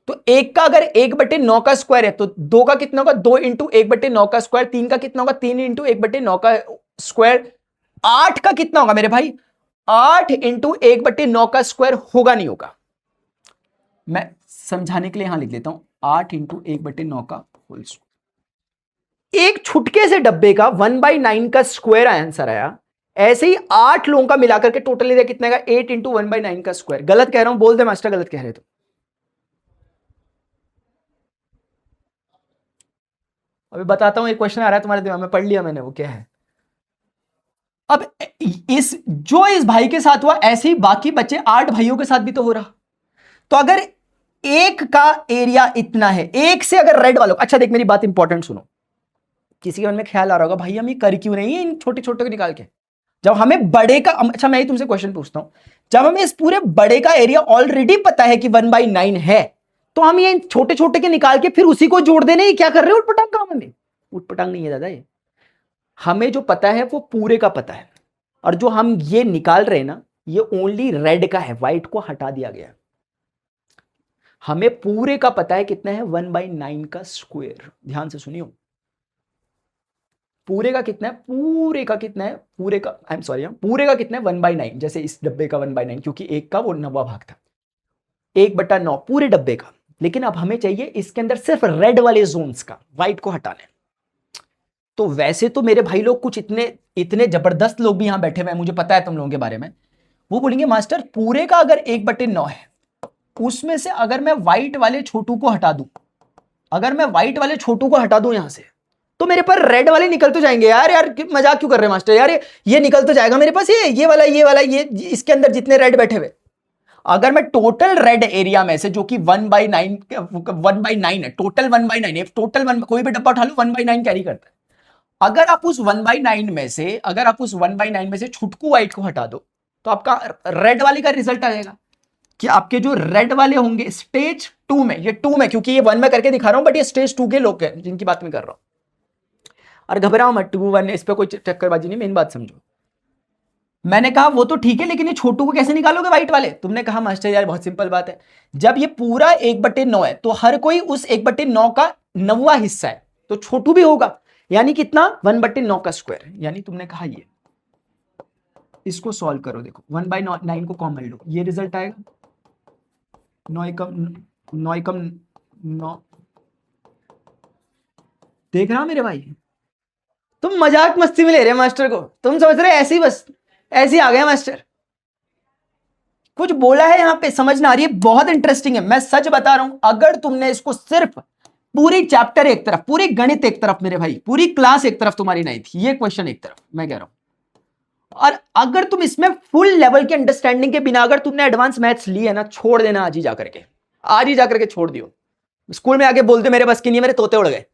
Speaker 1: तो एक का अगर 1/9 का स्क्वायर है तो 2 का कितना होगा, 2 इंटू 1/9 का स्क्वायर, 3 का कितना होगा, 3 इंटू 1/9 का स्क्वायर, 8 का कितना होगा मेरे भाई, 8 इंटू 1/9 का स्क्वायर होगा नहीं होगा। मैं समझाने के लिए यहां लिख देता हूं 8 इंटू 1/9 का होल स्क्वायर। एक छुटके से डब्बे का 1/9 का स्क्वायर आंसर आया, ऐसे ही 8 लोगों का मिलाकर के टोटल एरिया कितने का, 8 इंटू 1/9 का स्क्वायर। गलत कह रहा हूं बोल दे मास्टर, गलत कह रहे तो। अभी बताता हूं, एक क्वेश्चन आ रहा है तुम्हारे दिमाग में, पढ़ लिया मैंने, वो क्या है। अब इस भाई के साथ हुआ, ऐसे ही बाकी बचे 8 भाइयों के साथ भी तो हो रहा। तो अगर एक का एरिया इतना है, एक से अगर रेड वालों, अच्छा देख मेरी बात इंपॉर्टेंट सुनो, किसी के मन में ख्याल आ रहा होगा भाई हम ये कर क्यों नहीं है इन छोटे छोटे को निकाल के, जब हमें बड़े का, अच्छा मैं ही तुमसे क्वेश्चन पूछता हूं, जब हमें इस पूरे बड़े का एरिया ऑलरेडी पता है कि 1/9 है, तो हम ये छोटे छोटे के निकाल के फिर उसी को जोड़ देने, क्या कर रहे हो, उठपटांग काम में। उठपटांग नहीं है दादा, ये हमें जो पता है वो पूरे का पता है, और जो हम ये निकाल रहे हैं ना, ये ओनली रेड का है, व्हाइट को हटा दिया गया। हमें पूरे का पता है कितना है, 1/9 का स्क्वायर। ध्यान से सुनियो, पूरे का कितना है, पूरे का कितना है, पूरे का, आई एम सॉरी, पूरे का कितना है 1/9, जैसे इस डब्बे का 1/9, क्योंकि एक का वो 9वां भाग था, 1/9 पूरे डब्बे का। लेकिन अब हमें चाहिए इसके अंदर सिर्फ रेड वाले जोन्स का, व्हाइट को हटाना है। तो वैसे तो मेरे भाई लोग कुछ इतने इतने जबरदस्त लोग भी यहां बैठे हुए हैं, मुझे पता है तुम लोगों के बारे में, वो बोलेंगे मास्टर पूरे का अगर 1/9 है, उसमें से अगर मैं व्हाइट वाले छोटू को हटा दूं, अगर मैं व्हाइट वाले छोटू को हटा दूं यहां से, तो मेरे पर रेड वाले निकल तो जाएंगे। यार यार मजाक क्यों कर रहे हैं मास्टर, यार ये निकल तो जाएगा मेरे पास, ये वाला ये इसके अंदर जितने रेड बैठे हुए, अगर मैं टोटल रेड एरिया में से, जो कि 1/9 है, टोटल 1/9 है, टोटल 1, कोई भी डब्बा उठा लो 1/9 कैरी करता है, अगर आप उस 1/9 में से, अगर आप उस 1/9 में से छुटकू व्हाइट को हटा दो, तो आपका रेड वाले का रिजल्ट आएगा कि आपके जो रेड वाले होंगे स्टेज 2 में, ये 2 में, क्योंकि ये 1 में करके दिखा रहा हूं, बट ये स्टेज 2 के लोग हैं जिनकी बात मैं कर रहा हूं। और घबराओ मत, 2 1 इस पे कोई चक्करबाजी नहीं, मेन बात समझो। मैंने कहा वो तो ठीक है, लेकिन ये छोटू को कैसे निकालोगे व्हाइट वाले? तुमने कहा मास्टर यार बहुत सिंपल बात है, जब ये पूरा 1/9 है तो हर कोई उस 1/9 का 9वां हिस्सा है, तो छोटू भी होगा, यानी कितना 1/9 का स्क्वायर। यानी तुमने कहा ये, इसको सॉल्व करो, देखो 1/9 को कॉमन लो, ये रिजल्ट आएगा 9 एकम 9। देख रहा मेरे भाई, तुम मजाक मस्ती में ले रहे हैं मास्टर को, तुम समझ रहे ऐसे ही, बस ऐसे ही आ गया मास्टर। कुछ बोला है यहां पे, समझ ना आ रही है, बहुत इंटरेस्टिंग है, मैं सच बता रहा हूं। अगर तुमने इसको सिर्फ पूरी चैप्टर एक तरफ, पूरी गणित एक तरफ मेरे भाई, पूरी क्लास एक तरफ तुम्हारी नहीं थी, ये क्वेश्चन एक तरफ, मैं कह रहा हूं, और अगर तुम इसमें फुल लेवल की अंडरस्टैंडिंग के बिना अगर तुमने एडवांस मैथ्स लिए ना, छोड़ देना आज ही जाकर के, आज ही जाकर के छोड़ दियो। स्कूल में आके बोलते मेरे बस की नहीं, मेरे तोते उड़ गए।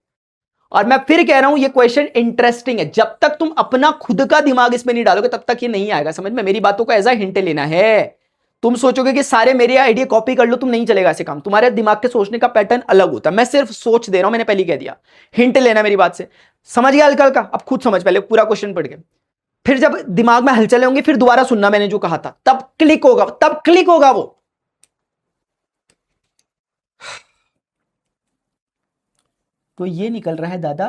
Speaker 1: और मैं फिर कह रहा हूं ये क्वेश्चन इंटरेस्टिंग है, जब तक तुम अपना खुद का दिमाग इसमें नहीं डालोगे तब तक ये नहीं आएगा समझ में। मेरी बातों को एज अ हिंट लेना है। तुम सोचोगे कि सारे मेरे आइडिया कॉपी कर लो, तुम नहीं चलेगा ऐसे काम, तुम्हारे दिमाग के सोचने का पैटर्न अलग होता है। मैं सिर्फ सोच दे रहा हूं, मैंने पहले कह दिया, हिंट लेना मेरी बात से, समझ गया हल्का हल्का? अब खुद समझ, पहले पूरा क्वेश्चन पढ़ के, फिर जब दिमाग में हलचल होंगी फिर दोबारा सुनना मैंने जो कहा था, तब क्लिक होगा, तब क्लिक होगा वो। तो ये निकल रहा है दादा,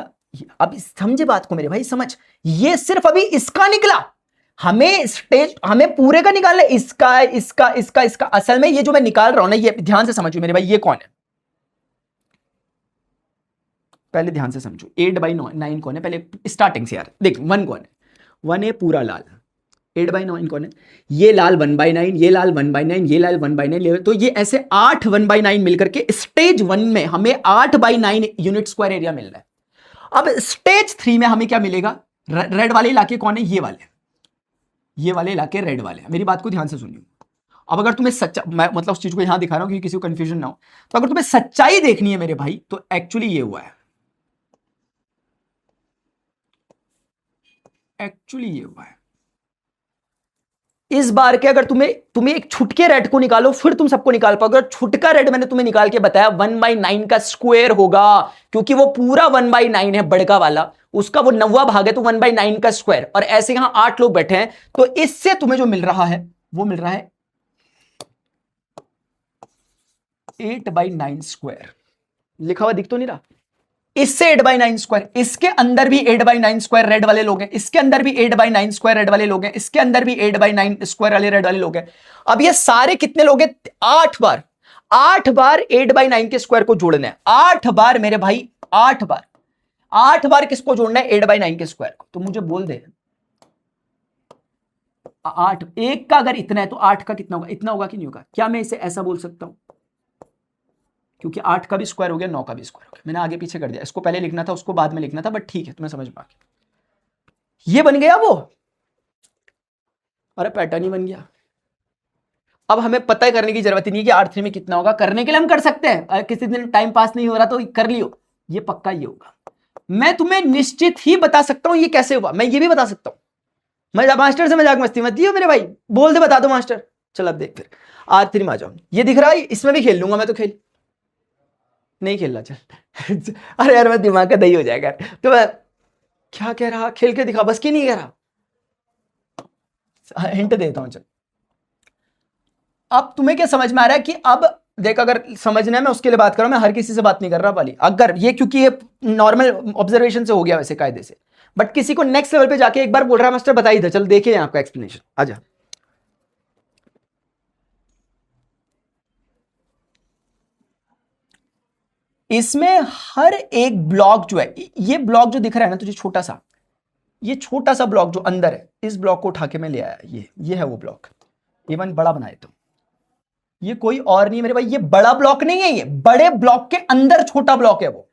Speaker 1: अब समझे बात को मेरे भाई, समझ, ये सिर्फ अभी इसका निकला, हमें स्टेज, हमें पूरे का निकालना है, इसका इसका इसका इसका। असल में ये जो मैं निकाल रहा हूं ना, ये ध्यान से समझो मेरे भाई, ये कौन है पहले ध्यान से समझो। 8/9 कौन है पहले स्टार्टिंग से यार, देख 1 कौन है, 1 है पूरा लाल, 8/9 कौन है, ये लाल 1/9, ये लाल 1/9, ये लाल 1/9, तो ये ऐसे 8 1/9 मिलकर के स्टेज 1 में हमें 8/9 यूनिट स्क्वायर एरिया मिल रहा है। अब स्टेज 3 में हमें क्या मिलेगा, रेड वाले इलाके कौन है, ये वाले इलाके रेड वाले। मेरी बात को ध्यान से सुनिए। अब अगर तुम्हें सच्चा, मैं मतलब उस चीज को यहां दिखा रहा हूं क्योंकि किसी को कंफ्यूजन ना हो, तो अगर तुम्हें सच्चाई देखनी है मेरे भाई, तो एक्चुअली ये हुआ है, एक्चुअली ये हुआ है। इस बार के अगर तुम्हें एक छुटके रेड को निकालो फिर तुम सबको निकाल पाओगे। अगर छुटका रेड मैंने तुम्हें निकाल के बताया 1/9 का स्क्वायर होगा, क्योंकि वो पूरा 1/9 है बड़का वाला, उसका वो 9वां भाग है, तो 1/9 का स्क्वायर। और ऐसे यहां 8 लोग बैठे हैं, तो इससे तुम्हें जो मिल रहा है वो मिल रहा है 8/9 स्क्वायर। लिखा हुआ दिख तो नहीं रहा, इससे 8/9 स्क्वायर, इसके अंदर भी 8/9 स्क्वायर रेड वाले लोग हैं, इसके अंदर भी 8/9 स्क्वायर रेड वाले लोग हैं, इसके अंदर भी 8/9 स्क्वायर वाले रेड वाले लोग हैं। अब ये सारे कितने लोग हैं, 8 बार, 8 बार 8/9 के स्क्वायर को जोड़ना है, 8 बार मेरे भाई, 8 बार, 8 बार किसको जोड़ना है, 8/9 के स्क्वायर को। तो मुझे बोल दे 8, एक का अगर इतना है तो 8 का कितना होगा, इतना होगा कि नहीं होगा? क्या मैं इसे ऐसा बोल सकता हूं, क्योंकि 8 का भी स्क्वायर हो गया, 9 का भी स्क्वायर हो गया, मैंने आगे पीछे कर दिया, इसको पहले लिखना था उसको बाद में लिखना था, बट ठीक है तुम्हें समझ में आ गया, ये बन गया वो, अरे पैटर्न ही बन गया। अब हमें पता करने की जरूरत ही नहीं है कि R3 में कितना होगा, करने के लिए हम कर सकते हैं, किसी दिन टाइम पास नहीं हो रहा तो कर लियो, ये पक्का ये होगा। मैं तुम्हें निश्चित ही बता सकता हूं ये कैसे हुआ, मैं ये भी बता सकता हूं। मैं मास्टर से मजाक मस्ती मत दियो मेरे भाई, बोल दे बता दो मास्टर, चल अब देख फिर R3 में आ जाओ, ये दिख रहा है, इसमें भी खेल लूंगा मैं, तो खेल नहीं खेलना चल अरे यार मैं दिमाग का दही हो जाएगा, तो मैं क्या कह रहा, खेल के दिखा, बस की नहीं कह रहा, हिंट देता हूं चल। अब तुम्हें क्या समझ में आ रहा है कि अब देख, अगर समझना है मैं उसके लिए बात कर रहा हूं, मैं हर किसी से बात नहीं कर रहा वाली, अगर ये, क्योंकि ये नॉर्मल ऑब्जर्वेशन से हो गया वैसे कायदे से, बट किसी को नेक्स्ट लेवल पे जाके एक बार बोल रहा मास्टर बताइए, चल देखिए आपका एक्सप्लेनेशन, आजा। इसमें हर एक ब्लॉक जो है, ये ब्लॉक जो दिख रहा है ना तुझे छोटा सा, ये छोटा सा ब्लॉक जो अंदर है, इस ब्लॉक को उठा के मैं ले आया, ये है वो ब्लॉक। इवन बड़ा बनाए तो ये कोई और नहीं मेरे भाई, ये बड़ा ब्लॉक नहीं है, ये बड़े ब्लॉक के अंदर छोटा ब्लॉक है वो।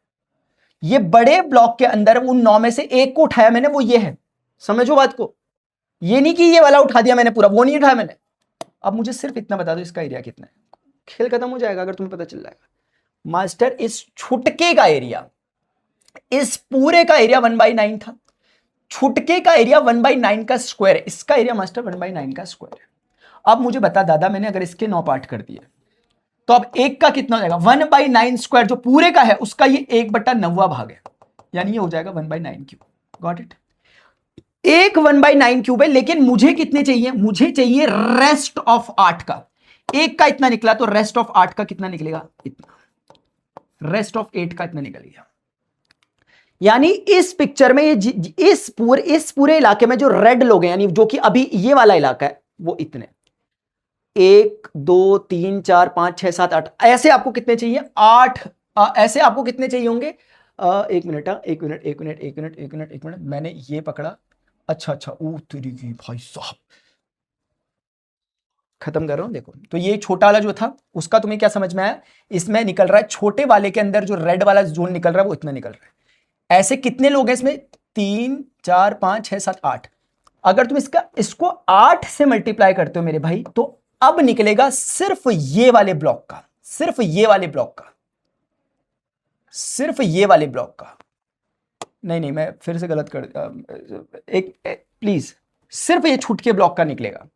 Speaker 1: ये बड़े ब्लॉक के अंदर उन 9 में से एक को उठाया मैंने, वो ये है। समझो बात को, ये नहीं कि ये वाला उठा दिया मैंने पूरा, वो नहीं उठाया मैंने। अब मुझे सिर्फ इतना बता दो इसका एरिया कितना है, खेल खत्म हो जाएगा अगर तुम्हें पता चल जाएगा। मास्टर इस छुटके का एरिया, इस पूरे का एरिया 1/9 था, छुटके का एरिया 1/9 का स्क्वायर है, इसका एरिया मास्टर 1/9 का स्क्वायर है। अब मुझे बता दादा, मैंने अगर इसके 9 पार्ट कर दिए तो अब एक का कितना हो जाएगा, 1/9 स्क्वायर जो पूरे का है उसका ये 1/9 भाग है, यानी ये हो जाएगा 1/9 क्यूब। Got it? एक 1/9 क्यूब है, लेकिन मुझे कितने चाहिए, मुझे चाहिए रेस्ट ऑफ 8 का। एक का इतना निकला तो रेस्ट ऑफ 8 का कितना निकलेगा, इतना। रेस्ट ऑफ 8 का इतना निकल गया। यानी इस पिक्चर में इस पूरे इलाके में जो रेड लोग हैं, यानी जो कि अभी ये वाला इलाका है, वो इतने 1 2 3 4 5 6 7 8, ऐसे आपको कितने चाहिए, 8। ऐसे आपको कितने चाहिए होंगे, एक मिनट, मैंने ये पकड़ा। अच्छा, ओ तेरी की भाई साहब, खत्म कर रहा हूं। देखो तो ये छोटा वाला जो था उसका तुम्हें क्या समझ में आया, इसमें निकल रहा है छोटे वाले के अंदर जो रेड वाला जोन निकल रहा है वो इतना निकल रहा है। ऐसे कितने लोग हैं इसमें, 3 4 5 6 7 8। अगर तुम इसको 8 से मल्टीप्लाई करते हो मेरे भाई, तो अब निकलेगा सिर्फ ये वाले ब्लॉक का, सिर्फ ये वाले ब्लॉक का, सिर्फ ये वाले ब्लॉक का। नहीं, मैं फिर से गलत कर, प्लीज, सिर्फ ये छुटके ब्लॉक का निकलेगा।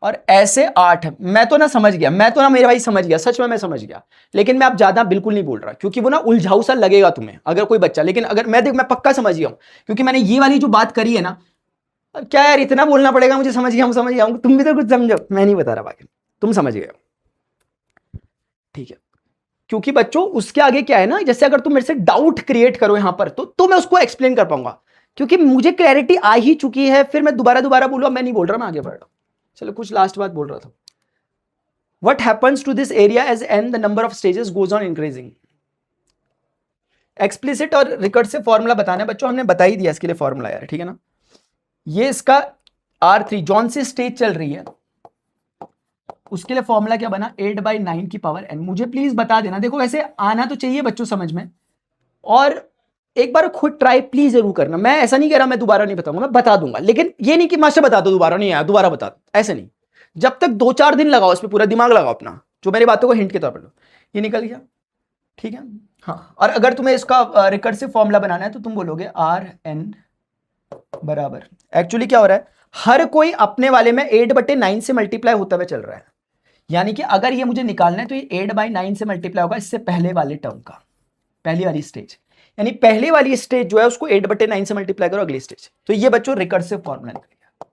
Speaker 1: और ऐसे 8, मैं तो ना समझ गया, मैं तो ना मेरे भाई समझ गया, सच में मैं समझ गया। लेकिन मैं अब ज्यादा बिल्कुल नहीं बोल रहा, क्योंकि वो ना उलझाऊ सा लगेगा तुम्हें अगर कोई बच्चा, लेकिन अगर मैं पक्का समझ गया हूं, क्योंकि मैंने ये वाली जो बात करी है ना, अब क्या यार इतना बोलना पड़ेगा मुझे, समझ गया हूं, तुम भी तो कुछ समझो, मैं नहीं बता रहा बाकी, तुम समझ गए हो, ठीक है। क्योंकि बच्चों उसके आगे क्या है ना, जैसे अगर तुम मेरे से डाउट क्रिएट करो यहां पर, तो मैं उसको एक्सप्लेन कर पाऊंगा, क्योंकि मुझे क्लैरिटी आ ही चुकी है, फिर मैं दोबारा बोलूंगा, मैं नहीं बोल रहा, मैं आगे बढ़ रहा हूं। चलो कुछ लास्ट बात बोल रहा था। What happens to this area as n the number of stages goes on increasing? Explicit और रिकर्सिव फॉर्मूला बताना है बच्चों, हमने बता ही दिया इसके लिए फॉर्मूला यार, ठीक है ना। ये इसका R3 जौन सी स्टेज चल रही है उसके लिए फॉर्मूला क्या बना, 8/9 की पावर n। मुझे प्लीज बता देना, देखो वैसे आना तो चाहिए बच्चों समझ में, और एक बार खुद ट्राई प्लीज जरूर करना। मैं ऐसा नहीं कह रहा मैं दोबारा नहीं बताऊंगा, मैं बता दूंगा, लेकिन ये नहीं कि मास्टर बता दो दोबारा नहीं आया दोबारा बता दो, ऐसे नहीं। जब तक 2-4 दिन लगाओ, इसमें पूरा दिमाग लगाओ अपना, जो मेरी बातों को हिंट के तौर पर लो। ये निकल गया, ठीक है। हाँ, और अगर तुम्हें इसका रिकर्सिव फॉर्मूला बनाना है तो तुम बोलोगे Rn बराबर, एक्चुअली क्या हो रहा है, हर कोई अपने वाले में 8/9 से मल्टीप्लाई होता हुआ चल रहा है। यानी कि अगर ये मुझे निकालना है तो ये 8/9 से मल्टीप्लाई होगा इससे पहले वाले टर्म का, पहली वाली स्टेज। यानी पहली वाली स्टेज जो है उसको 8/9 से मल्टीप्लाई करो अगली स्टेज। तो ये बच्चों रिकर्सिव फॉर्मूला निकल गया,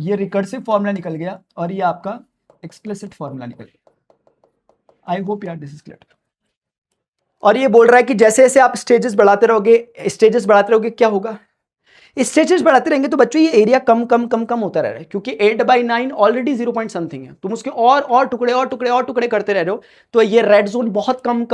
Speaker 1: ये रिकर्सिव फॉर्मूला निकल गया, और ये आपका एक्सप्लिसिट फॉर्मूला निकल गया। आई होप यार दिस इज क्लियर। और ये बोल रहा है कि जैसे जैसे आप स्टेजेस बढ़ाते रहोगे क्या होगा, स्टेजेस बढ़ाते रहेंगे तो बच्चों ये एरिया कम होता रह रहा है, क्योंकि 8/9 ऑलरेडी 0 पॉइंट समथिंग है, तुम उसके और टुकड़े करते रह रहे हो, तो ये रेड जोन बहुत कम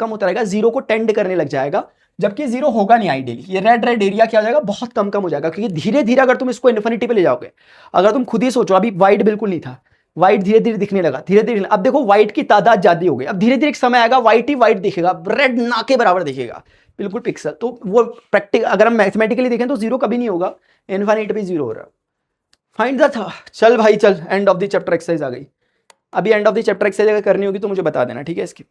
Speaker 1: होता रहेगा, 0 को टेंड करने लग जाएगा, जबकि 0 होगा नहीं आइडियली। ये रेड एरिया क्या हो जाएगा, बहुत कम हो जाएगा, क्योंकि धीरे धीरे अगर तुम इसको इन्फिनिटी पे ले जाओगे, अगर तुम खुद ही सोचो, अभी व्हाइट बिल्कुल नहीं था, व्हाइट धीरे धीरे दिखने लगा, धीरे धीरे। अब देखो व्हाइट की तादाद ज्यादा हो गई, अब धीरे धीरे एक समय आएगा व्हाइट ही व्हाइट दिखेगा, रेड ना के बराबर दिखेगा बिल्कुल पिक्सल। तो वो प्रैक्टिकल अगर हम मैथमेटिकली देखें तो 0 कभी नहीं होगा, इनफाइनाइट पे 0 हो रहा है। फाइंड द था, चल भाई चल, end of the chapter exercise आ गई। अभी end of the chapter exercise अगर करनी होगी तो मुझे बता देना, ठीक है। इसकी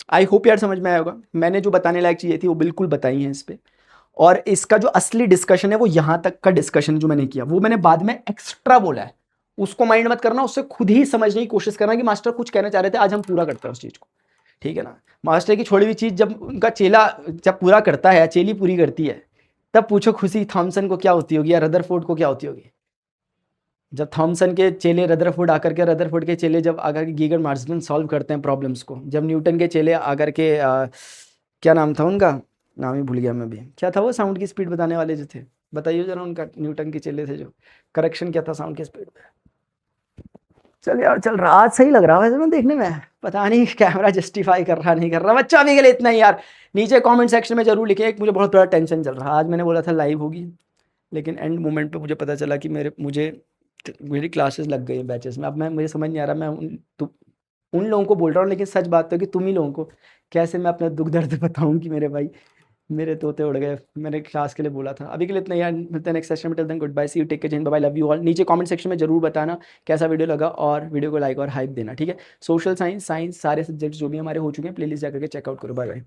Speaker 1: आई होप यार समझ में आया होगा, मैंने जो बताने लायक चीजें थी वो बिल्कुल बताई हैं इस पे। और इसका जो असली डिस्कशन है वो यहां तक का डिस्कशन जो मैंने किया वो मैंने बाद में एक्स्ट्रा बोला है, उसको माइंड मत करना, उससे खुद ही समझने की कोशिश करना कि मास्टर कुछ कहना चाह रहे थे, आज हम पूरा करते हैं उस चीज को, ठीक है ना। मास्टर की छोड़ी हुई चीज जब उनका चेला जब पूरा करता है, चेली पूरी करती है, तब पूछो खुशी थॉमसन को क्या होती होगी या रदरफोर्ड को क्या होती होगी। जब थॉमसन के चेले रदरफोर्ड के चेले जब आकर के गीगर मार्सलन सॉल्व करते हैं प्रॉब्लम्स को, जब न्यूटन के चेले आकर के क्या नाम था उनका, नाम ही भूल गया मैं भी, क्या था वो साउंड की स्पीड बताने वाले जो थे, बताइए जरा उनका, न्यूटन के चेले थे जो, करेक्शन क्या था साउंड की स्पीड में, चल यार चल रहा, आज सही लग रहा है वैसे मैं देखने में, पता नहीं कैमरा जस्टिफाई कर रहा नहीं कर रहा। बच्चा अभी के लिए इतना ही यार, नीचे कमेंट सेक्शन में जरूर लिखे। एक मुझे बहुत बड़ा टेंशन चल रहा है, आज मैंने बोला था लाइव होगी, लेकिन एंड मोमेंट पे मुझे पता चला कि मेरी क्लासेस लग गई बैचेस में। अब मुझे समझ नहीं आ रहा, मैं उन लोगों को बोल रहा हूँ, लेकिन सच बात तो है कि तुम ही लोगों को कैसे मैं अपना दुख दर्द बताऊँ कि मेरे भाई मेरे तोते उड़ गए। मैंने क्लास के लिए बोला था। अभी के लिए इतना यार, मिलते हैं नेक्स्ट सेशन में। Till then good bye, see you, take care, bye bye, love you all. नीचे कमेंट सेक्शन में जरूर बताना कैसा वीडियो लगा, और वीडियो को लाइक और हाइप देना, ठीक है। सोशल साइंस, सारे सब्जेक्ट्स जो भी हमारे हो चुके हैं, प्लेलिस्ट जाकर के चेकआउट करो। Bye bye.